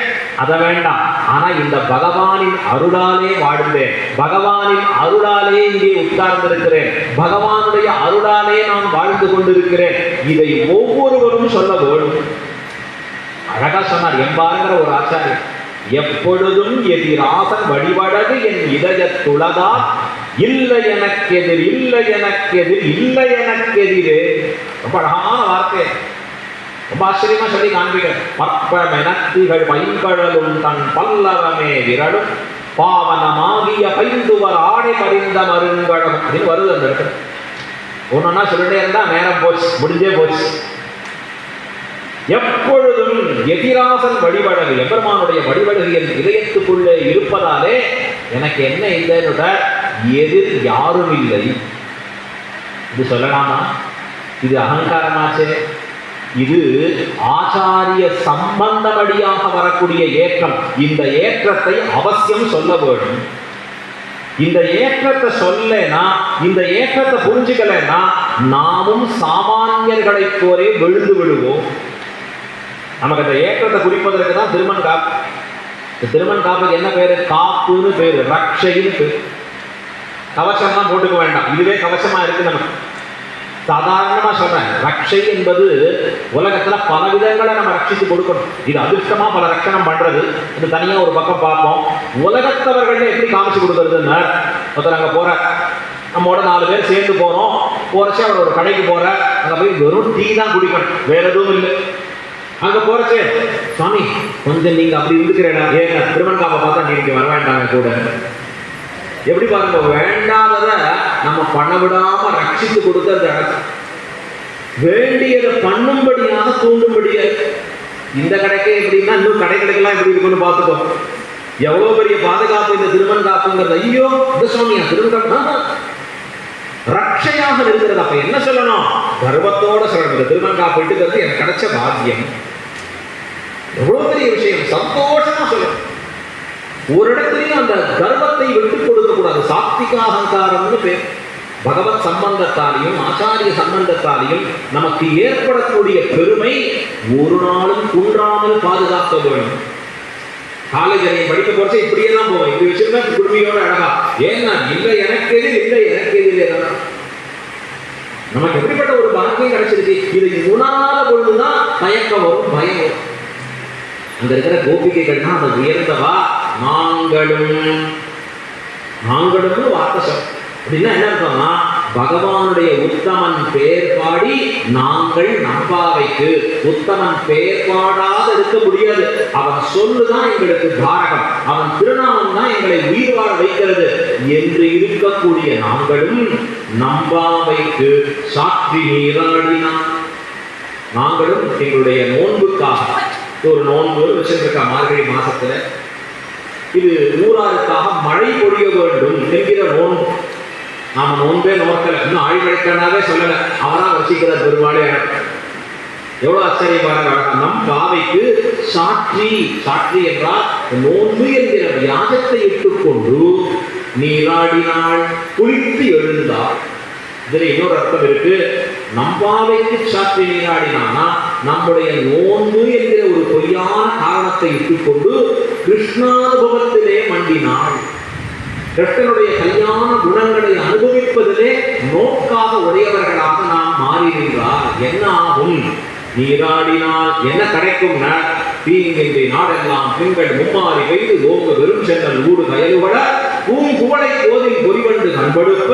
அதை வேண்டாம். ஆனா இந்த பகவானின் அருளாலே வாழ்ந்தேன், பகவானின் அருளாலே இங்கே உட்கார்ந்திருக்கிறேன், பகவானுடைய அருளாலே நான் வாழ்ந்து கொண்டிருக்கிறேன், இதை ஒவ்வொருவரும் சொல்ல வேணும். அழகா சொன்னார் எம்பாருங்கிற ஒரு ஆச்சாரியர், எப்பொழுதும் எதிராசன் வழிபடது என் இதயத்துளதா, இல்லை எனக்கெதிர் இல்லை எனக்கெதிர் இல்லை எனக்கெதிரே. ரொம்ப அழகான வார்த்தை, ரொம்ப ஆச்சரியமா சொல்லி காண்பிக்கிறேன். பற்பமெனத்திகள் பைங்கழலும் தன் பல்லவமே விரலும் பாவனமாகிய பைந்துவர் ஆடை பறிந்த மருங்கழம் அப்படின்னு வருது அந்த இடத்துல. ஒன்னொன்னா சொல்லிட்டே இருந்தா நேரம் போச்சு, முடிஞ்சே போச்சு. எப்பொழுதும் எதிராசன் வழிபடகு, எம்பெருமானுடைய வழிபடகு என் இதயத்துக்குள்ளே இருப்பதாலே எனக்கு என்ன இல்லைன்னு, எதிர் யாரும் இல்லை. இது சொல்லலாமா? இது அகங்காரமாச்சே. இது ஆச்சாரிய சம்பந்தமடியாக வரக்கூடிய ஏற்றம். இந்த ஏற்றத்தை அவசியம் சொல்ல வேண்டும். இந்த ஏற்றத்தை சொல்லனா, இந்த ஏற்றத்தை புரிஞ்சுக்கலன்னா நாமும் சாமானியர்களை போரே விழுந்து விடுவோம். நமக்கு அந்த ஏற்றத்தை குறிப்பதற்கு தான் திருமண் காப்பு. இந்த திருமண் காப்புக்கு என்ன பேரு? காப்புன்னு பேரு, ரக்ஷைன்னு பேரு. கவசம்லாம் போட்டுக்க வேண்டாம், இதுவே கவசமா இருக்கு நமக்கு. சாதாரணமா சொல்றேன், ரக்ஷை என்பது உலகத்துல பல விதங்களை நம்ம ரட்சித்து கொடுக்கணும். இது அதிர்ஷ்டமா பல ரட்சணம் பண்றது, இது தனியா ஒரு பக்கம் பார்ப்போம். உலகத்தவர்கள் எப்படி காமிச்சு கொடுக்கறதுன்னு, ஒருத்தர் அங்க போற, நம்மோட 4 பேர் சேர்ந்து போறோம், போறச்சே அவர் ஒரு கடைக்கு போற, அங்க போய் வெறும் டீ தான் குடிக்கணும், வேற எதுவும் இல்லை. அங்க போறச்சே, சுவாமி கொஞ்சம் நீங்க அப்படி இருந்துக்கிறேடா, ஏங்க திருமண் காப்பை பார்த்தா நீங்க வர வேண்டாங்க கூட. எப்படி பாருங்க, வேண்டாதத நம்ம பண்ண விடாம ரட்சித்து கொடுக்கறது அழகு. வேண்டியதை பண்ணும்படியாக தூண்டும்படியாக. இந்த கடைக்கே எப்படின்னா இன்னும் கடைக்கெல்லாம் எப்படி இருக்குன்னு பார்த்துக்கோ. எவ்வளவு பெரிய பாதுகாப்பு இந்த திருமண் காப்புங்கிறது. ஐயோ இந்த சுவாமியா திருமணம் ரட்சையாக இருக்கிறது. அப்ப என்ன சொல்லணும்? கர்வத்தோட சொல்லணும், இந்த திருமண் காப்பு இட்டுக்கிறது எனக்கு கிடைச்ச பாக்கியம். எவ்வளவு பெரிய விஷயம், சந்தோஷமா சொல்லணும். ஒரு இடத்துலையும் அந்த கர்வத்தை விட்டு கொடுக்க கூடாது. சாத்விக அகங்காரம்னு பேர். பகவத் சம்பந்தத்தாலையும் ஆச்சாரிய சம்பந்தத்தாலையும் நமக்கு ஏற்படக்கூடிய பெருமை ஒரு நாளும் குன்றாமல் பாதுகாக்க வேண்டும். காலேஜ் படிக்க போறச்ச இப்படியே தான் போவோம், இப்படி வச்சிருந்தா குடும்பியோட அழகா, ஏன்னா இல்லை எனக்கு எதிர் இல்லை எனக்கு எதிர். நமக்கு எப்படிப்பட்ட ஒரு பாக்கியம் கிடைச்சிருக்கு. இதை உணராத பொழுதுதான் தயக்கம் வரும், பயம் வரும். அங்க இருக்கிற கோபிகைகள்னா அந்த உயர்ந்தவா, நாங்களும் வார்த்தை சொல் அப்படின்னா என்ன அர்த்தம்னா, பகவானுடைய உத்தமன் பேர் பாடி நாங்கள் நம்பாவைக்கு. உத்தமன் பேர் பாடாத இருக்க முடியாது. அவன் சொல்லுதான் எங்களுக்கு தாரகம், அவன் திருநாமம் தான் எங்களை உயிர் வாழ வைக்கிறது என்று இருக்கக்கூடிய நாங்களும் நம்பாவைக்கு சாற்றி நீராடினான். நாங்களும் எங்களுடைய நோன்புக்காக ஒரு நோன்பு வச்சிருக்கா மார்கழி மாசத்துல, இது ஊராருக்காக மழை பொழிய வேண்டும் என்கிற நோன்பு. நாம நோன்பே நோக்கல, இன்னும் ஆழ்வழைக்கனாவே சொல்லல, அவரா வசிக்கிற பெருமாளே. எவ்வளவு ஆச்சரியமான நம் பாவைக்கு சாட்சி. சாட்சி என்றால் நோன்பு என்கிற வியாஜத்தை இட்டுக்கொண்டு நீராடினாள், குளித்து எழுந்தாள். இதுல இன்னொரு அர்த்தம் இருக்கு. நம்பாவைக்கு சாட்சி நீராடினானா நம்முடைய நோன்பு என்கிற ஒரு பொய்யான காரணத்தை இட்டுக்கொண்டு கிருஷ்ணானுபவத்திலே மண்டினாள். கிருஷ்ணனுடைய கல்யாண குணங்களை அனுபவிப்பதிலே நோக்காக உடையவர்களாக நாம் மாறினார். என்ன ஆகும்? நீராடினால் என்ன கிடைக்கும்னா தீங்கின்றி நாடெல்லாம் திங்கள் மும்மாறி பெய்து ஓங்க வெறும் சென்னல் ஊடு கயலுவட பூங்குவளை கோதில் பொறிவண்டு கண்படுப்ப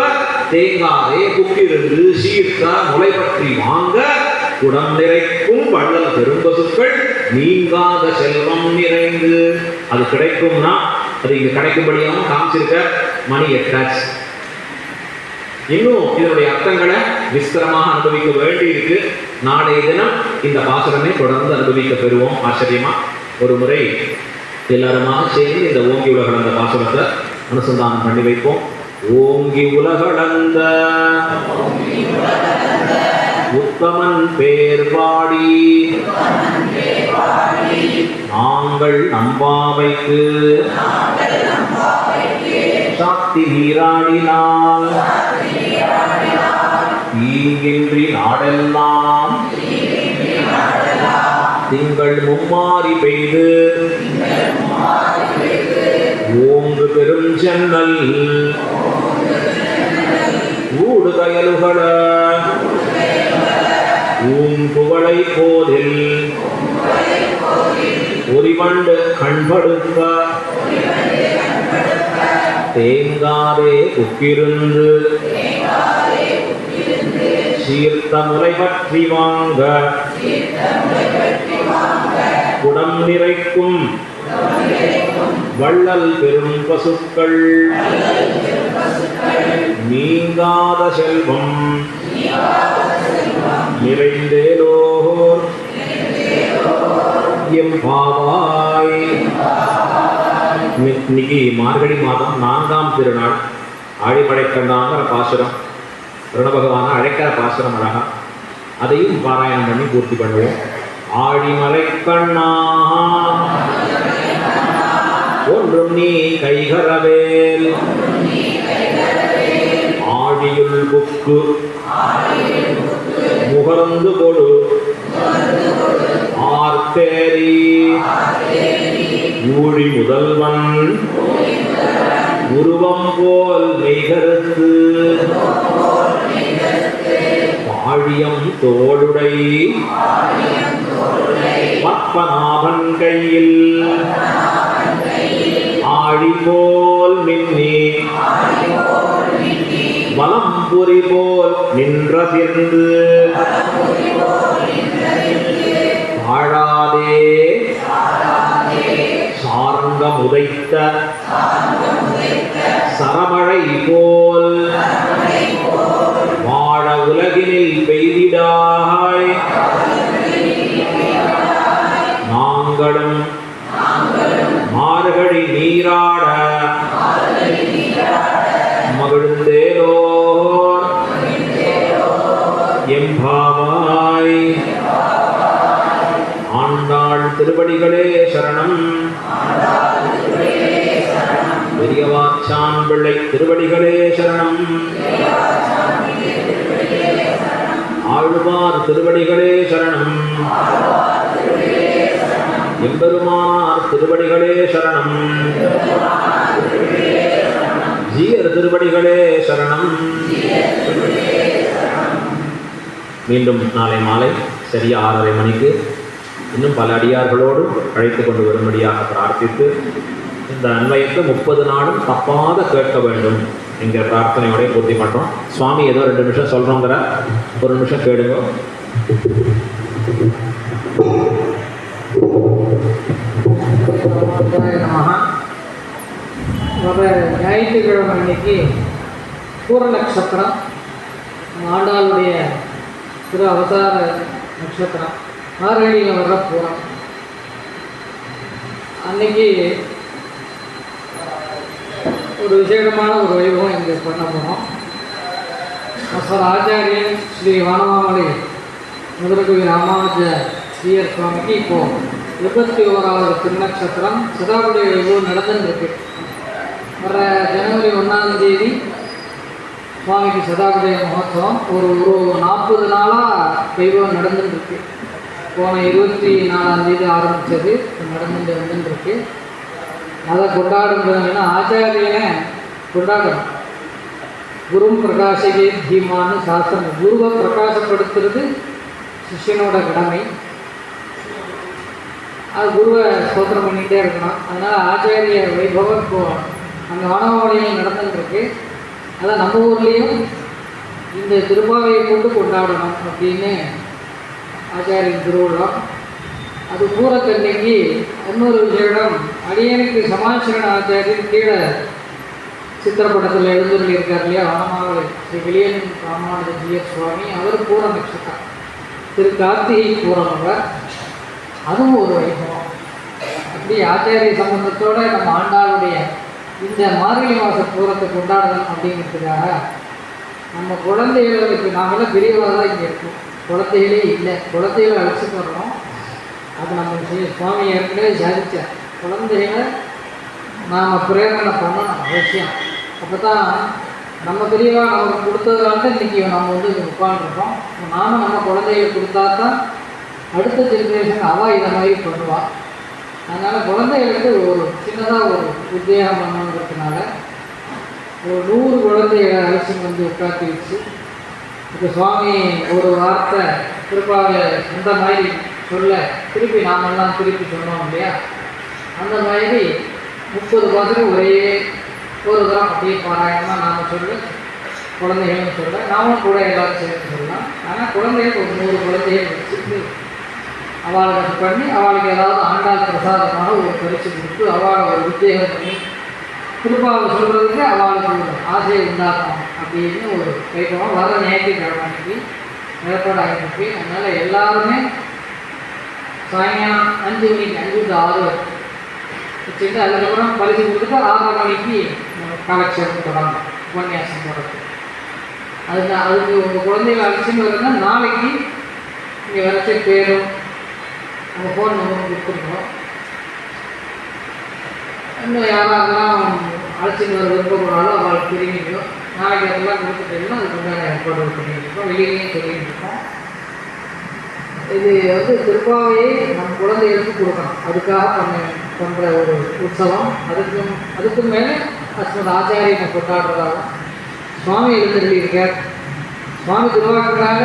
தேங்காதே புக்கிருந்து சீர்த்த முளை பற்றி வாங்க குடம் நிறைக்கும் வள்ளல் பெரும்பசுக்கள் நீங்காத செல்வம் நிறைந்து. அது கிடைக்கும்னா அது இங்க கிடைக்கும்படியாகவும் காமிச்சிருக்க மணி எட்டாச்சு. இன்னும் இதனுடைய அர்த்தங்களை விஸ்தரமாக அனுபவிக்க வேண்டி இருக்கு. நாளைய தினம் இந்த பாசுரமே தொடர்ந்து அனுபவிக்க பெறுவோம். ஆச்சரியமா ஒரு முறை எல்லாருமாக சேர்ந்து இந்த ஓங்கி உலகளந்த பாசுரத்தை அனுசந்தானம் பண்ணி வைப்போம். ஓங்கி உலகளந்த உத்தமன் பேர் பாடி நாங்கள் நம்பாவைக்கு சாத்தி நீராடினால் தீங்கின்றி நாடெல்லாம் திங்கள் மும்மாறி பெய்து ஓங்கு பெரும் சென்னல் ஊடு கயலுகள பூங்குவளை கோதில் பொறிவண்டு கண்படுத்த தேங்காதே புக்கிருந்து சீர்த்த முளை பற்றி வாங்க குடம் நிறைக்கும் வள்ளல் பெரும் பசுக்கள் நீங்காத செல்வம் நிறைந்தேலோர் எம்பாவாய். இன்னைக்கு மார்கழி மாதம் 4ஆம் திருநாள். ஆழிமழைக்கண்ணாங்கிற பாசுரம், ருணபகவான அழைக்கிற பாசுரம் அழகா. அதையும் பாராயணம் பண்ணி பூர்த்தி பண்ணுவோம். ஆழிமழைக்கண்ணா ஒன்றும் நீ கைகரவேல் ஆழியுள் புக்கு முகர்ந்து கொடு ஆர்த்தேரி ஊழி முதல்வன் உருவம் போல் மெய்கருத்து பாழியம் தோளுடை பத்மநாபன் கையில் ஆழி போல் மின்னி வலம்புரி போல் நின்றதிர்ந்து வாழாதே சார்ந்த முதைத்த சரமழை போல் வாழ உலகினில் பெய்திடாய் நாங்களும் மார்கழி நீராட மகிழ்ந்தேலோர் எம்பாவாய். ஆண்டாள் திருவடிகளே சரணம். பெரியவாச்சான் பிள்ளை திருவடிகளே சரணம். ஆழ்வார் திருவடிகளே சரணம். எம்பெருமானார் திருவடிகளே சரணம். ஜீயர் திருவடிகளே சரணம். மீண்டும் நாளை மாலை சரியா 6:30 மணிக்கு இன்னும் பல அடியார்களோடு அழைத்து கொண்டு வரும்படியாக பிரார்த்தித்து இந்த அன்வயத்தை 30 நாளும் தப்பாத கேட்க வேண்டும் என்கிற பிரார்த்தனையோட பூர்த்தி பண்ணுறோம். சுவாமி ஏதோ 2 நிமிஷம் சொல்கிறோங்கிற 1 நிமிஷம் கேடுங்க. வர ஞாயிற்றுக்கிழமை அன்னைக்கு பூர நட்சத்திரம், ஆண்டாளுடைய திரு அவதார நட்சத்திரம், மார்கழியில் வர்ற பூரம். அன்னைக்கு ஒரு விசேஷமான ஒரு வைபவம் இங்கே பண்ண போகிறோம். அப்புறம் ஆச்சாரியன் ஸ்ரீ வனமாமலை மதுரகவி ராமானுஜ ஜீயர் சுவாமிக்கு இப்போது 21வது திருநக்ஷத்திரம் சதாபுடைய வைபவம் நடந்துருக்கு. வர ஜனவரி 1ஆம் தேதி சுவாமிக்கு சதாபுடைய மகோத்சவம். ஒரு 40 நாளாக வைபவம் நடந்துருக்கு. போன 24ஆம் தேதி ஆரம்பித்தது, நடந்துட்டு வந்துருக்கு. அதை கொண்டாடுறதுன்னா ஆச்சாரியனை கொண்டாடணும். குரும் பிரகாசகே தீமான்னு சாஸ்திரம். குருவை பிரகாசப்படுத்துறது சிஷ்யனோட கடமை. அது குருவை ஸ்தோத்திரம் பண்ணிகிட்டே இருக்கணும். அதனால் ஆச்சாரிய வைபவம் இப்போ அந்த வனவாளியில் நடந்துட்டுருக்கு. அதான் நம்ம ஊர்லேயும் இந்த திருப்பாவையை கொண்டு கொண்டாடணும் அப்படின்னு ஆச்சாரியன் திருவிழம். அது பூரத்தன்னைக்கு இன்னொரு விஷயம், அடியனுக்கு சமாச்சரண ஆச்சாரியன் கீழே சித்திரப்படத்தில் எழுந்துள்ளி இருக்கார் இல்லையா, வனமாவளி ஸ்ரீ வெளியன் ராமானுஜ ஜீயர் சுவாமி. அவர் பூர நட்சத்திரம், திரு கார்த்திகை பூரம். அவர் அதுவும் ஒரு வைபவம். அப்படி ஆச்சாரிய சம்பந்தத்தோடு நம்ம ஆண்டாளுடைய இந்த மார்கழி மாத பூரத்தை கொண்டாடணும் அப்படிங்கிறதுக்காக நம்ம குழந்தைகளுக்கு நாமெல்லாம் பெரியவராக தான் இங்கே இருக்கோம். குழந்தைகளே இல்லை, குழந்தைகளை அழைச்சிட்டு வரணும். அது நம்ம சுவாமி ஏற்கனவே சாதித்தார். குழந்தைகளை நாம் பிரேரணை பண்ணணும் அவசியம். அப்போ தான் நம்ம பெரியவா நமக்கு கொடுத்ததுனால தான் இன்றைக்கி நம்ம இங்கே உட்காந்துருக்கோம். நானும் நம்ம குழந்தைகளுக்கு கொடுத்தா தான் அடுத்த ஜென்ரேஷன் அவள் இதை மாதிரி பண்ணுவாள். அதனால் குழந்தைகளுக்கு ஒரு சின்னதாக ஒரு உத்வேகம் பண்ணணுங்கிறதுனால ஒரு 100 குழந்தைகளை அலட்சியம் வந்து உட்காந்து வச்சு இப்போ சுவாமி ஒரு வார்த்தை திருப்பாவை அந்த மாதிரி சொல்ல திருப்பி நாமெல்லாம் திருப்பி சொன்னோம் இல்லையா, அந்த மாதிரி 30 பாசனம் ஒரே ஒரு தரம் அப்படியே பாராயணமாக நாம் சொல்ல, குழந்தைகளும் சொல்ல, நாமும் கூட எல்லோரும் சேர்த்து சொல்லலாம். ஆனால் குழந்தைகள் ஒரு 100 குழந்தைகள் வச்சுட்டு அவளுக்கு பண்ணி அவளுக்கு ஏதாவது ஆண்டாள் பிரசாதமான ஒரு பரிசு கொடுத்து அவளை ஒரு உத்வேகம் பண்ணி திருப்பாவை சொல்கிறதுக்கு அவளுக்கு ஒரு ஆசையை உண்டாக்கணும் அப்படின்னு ஒரு வைபவம் வர ஞாயிற்றுக்கிழமைக்கு ஏற்பாடு ஆகிருக்கு. அதனால் எல்லாருமே சாயங்காலம் 5 மணிக்கு 5 to 6 வச்சுட்டு அதுக்கப்புறம் பரிசு கொடுத்துட்டு 6:30 மணிக்கு காலக்ஷேபம் தொடங்கணும், உபன்யாசம் போடுறது. அதுக்கு உங்கள் குழந்தைகளை அழைச்சின்னு வருதுன்னா நாளைக்கு இங்கே வரைச்ச பேரும் நம்ம ஃபோன் நம்பரும் கொடுத்துருக்கோம். இன்னும் யாராவதுலாம் அழைச்சின்னு வர விருப்பப்படுறாலும் அவளுக்கு தெரிவிக்கும். நாளைக்கு அதெல்லாம் கொடுத்துட்டீங்கன்னா அதுக்கு உண்டான ஏற்பாடு பண்ணியிருக்கோம். வெளியிலையும் சொல்லியிருக்கோம். இது வந்து திருப்பாவையை நம் குழந்தைகளுக்கு கொடுக்கணும். அதுக்காக பண்ணுற ஒரு உற்சவம். அதுக்கு மேலே அஸ்மத் ஆச்சாரியனை கொண்டாடுறதாகவும் சுவாமி எழுந்திருக்கார். சுவாமி திருவாக்குக்காக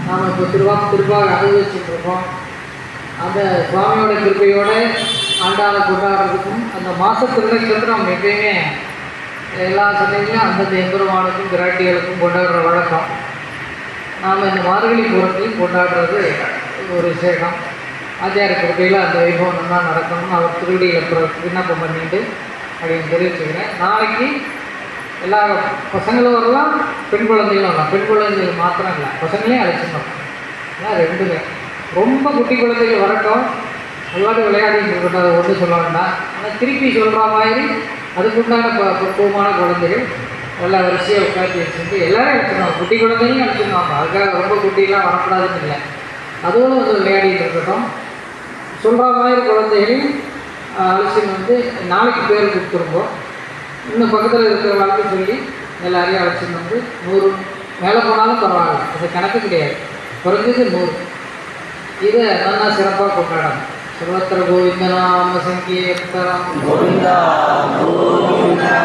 நாம் இப்போ திருப்பாவை அனுபவிச்சுட்ருக்கோம். அந்த சுவாமியோட கிருப்பையோடு ஆண்டாளை கொண்டாடுறதுக்கும் அந்த மாதத்திற்கு நம்ம எப்பயுமே எல்லா சமயங்களையும் அந்தந்த எம்பெருமானுக்கும் பிராட்டிகளுக்கும் கொண்டாடுற வழக்கம். நாம் இந்த மார்கழி பூரத்தையும் கொண்டாடுறது ஒரு விசேஷம். ஆச்சாரிய கிருப்பையில் அந்த வைபவம் நல்லா நடக்கணும்னு அவர் திருவடியில் விண்ணப்பம் பண்ணிட்டு அப்படின்னு தெரிவிச்சுக்கிறேன். நாளைக்கு எல்லா பசங்களும் வரலாம், பெண் குழந்தைகளும் வரலாம். பெண் குழந்தைகள் மாத்திரம் இல்லை, பசங்களையும் அழைச்சிடணும். ஏன்னா 2 ரொம்ப குட்டி குழந்தைகள் வரட்டும், அதுவாட்டு விளையாடிட்டு இருக்கட்டும், அதை ஒன்றும் சொல்ல வேண்டாம். ஆனால் திருப்பி சொல்கிற மாதிரி அதுக்குண்டான பக்குவமான குழந்தைகள் எல்லா வரிசையாக உட்காந்து வச்சுட்டு எல்லோரும் அழைச்சிடணும். குட்டி குழந்தையும் அழைச்சிடணும். அதுக்காக ரொம்ப குட்டிலாம் வரக்கூடாதுன்னு இல்லை, அதுவும் வந்து விளையாடிட்டு இருக்கட்டும். சொல்கிற மாதிரி குழந்தைகளையும் அழைச்சின்னு வந்து நாளைக்கு பேர் கொடுத்துருக்கோம். இன்னும் பக்கத்தில் இருக்கிற வாழ்க்கை சொல்லி எல்லாரையும் அழைச்சின்னு வந்து 100 மேலே போனாலும் பரவாயில்ல, அது கணக்கு கிடையாது, குறைஞ்சது 100. இதை நல்லா சிறப்பாக கொண்டாடணும். சர்வத்திர கோவிந்த நாம சங்கீர்த்தனம் கோவிந்தா கோவிந்தா.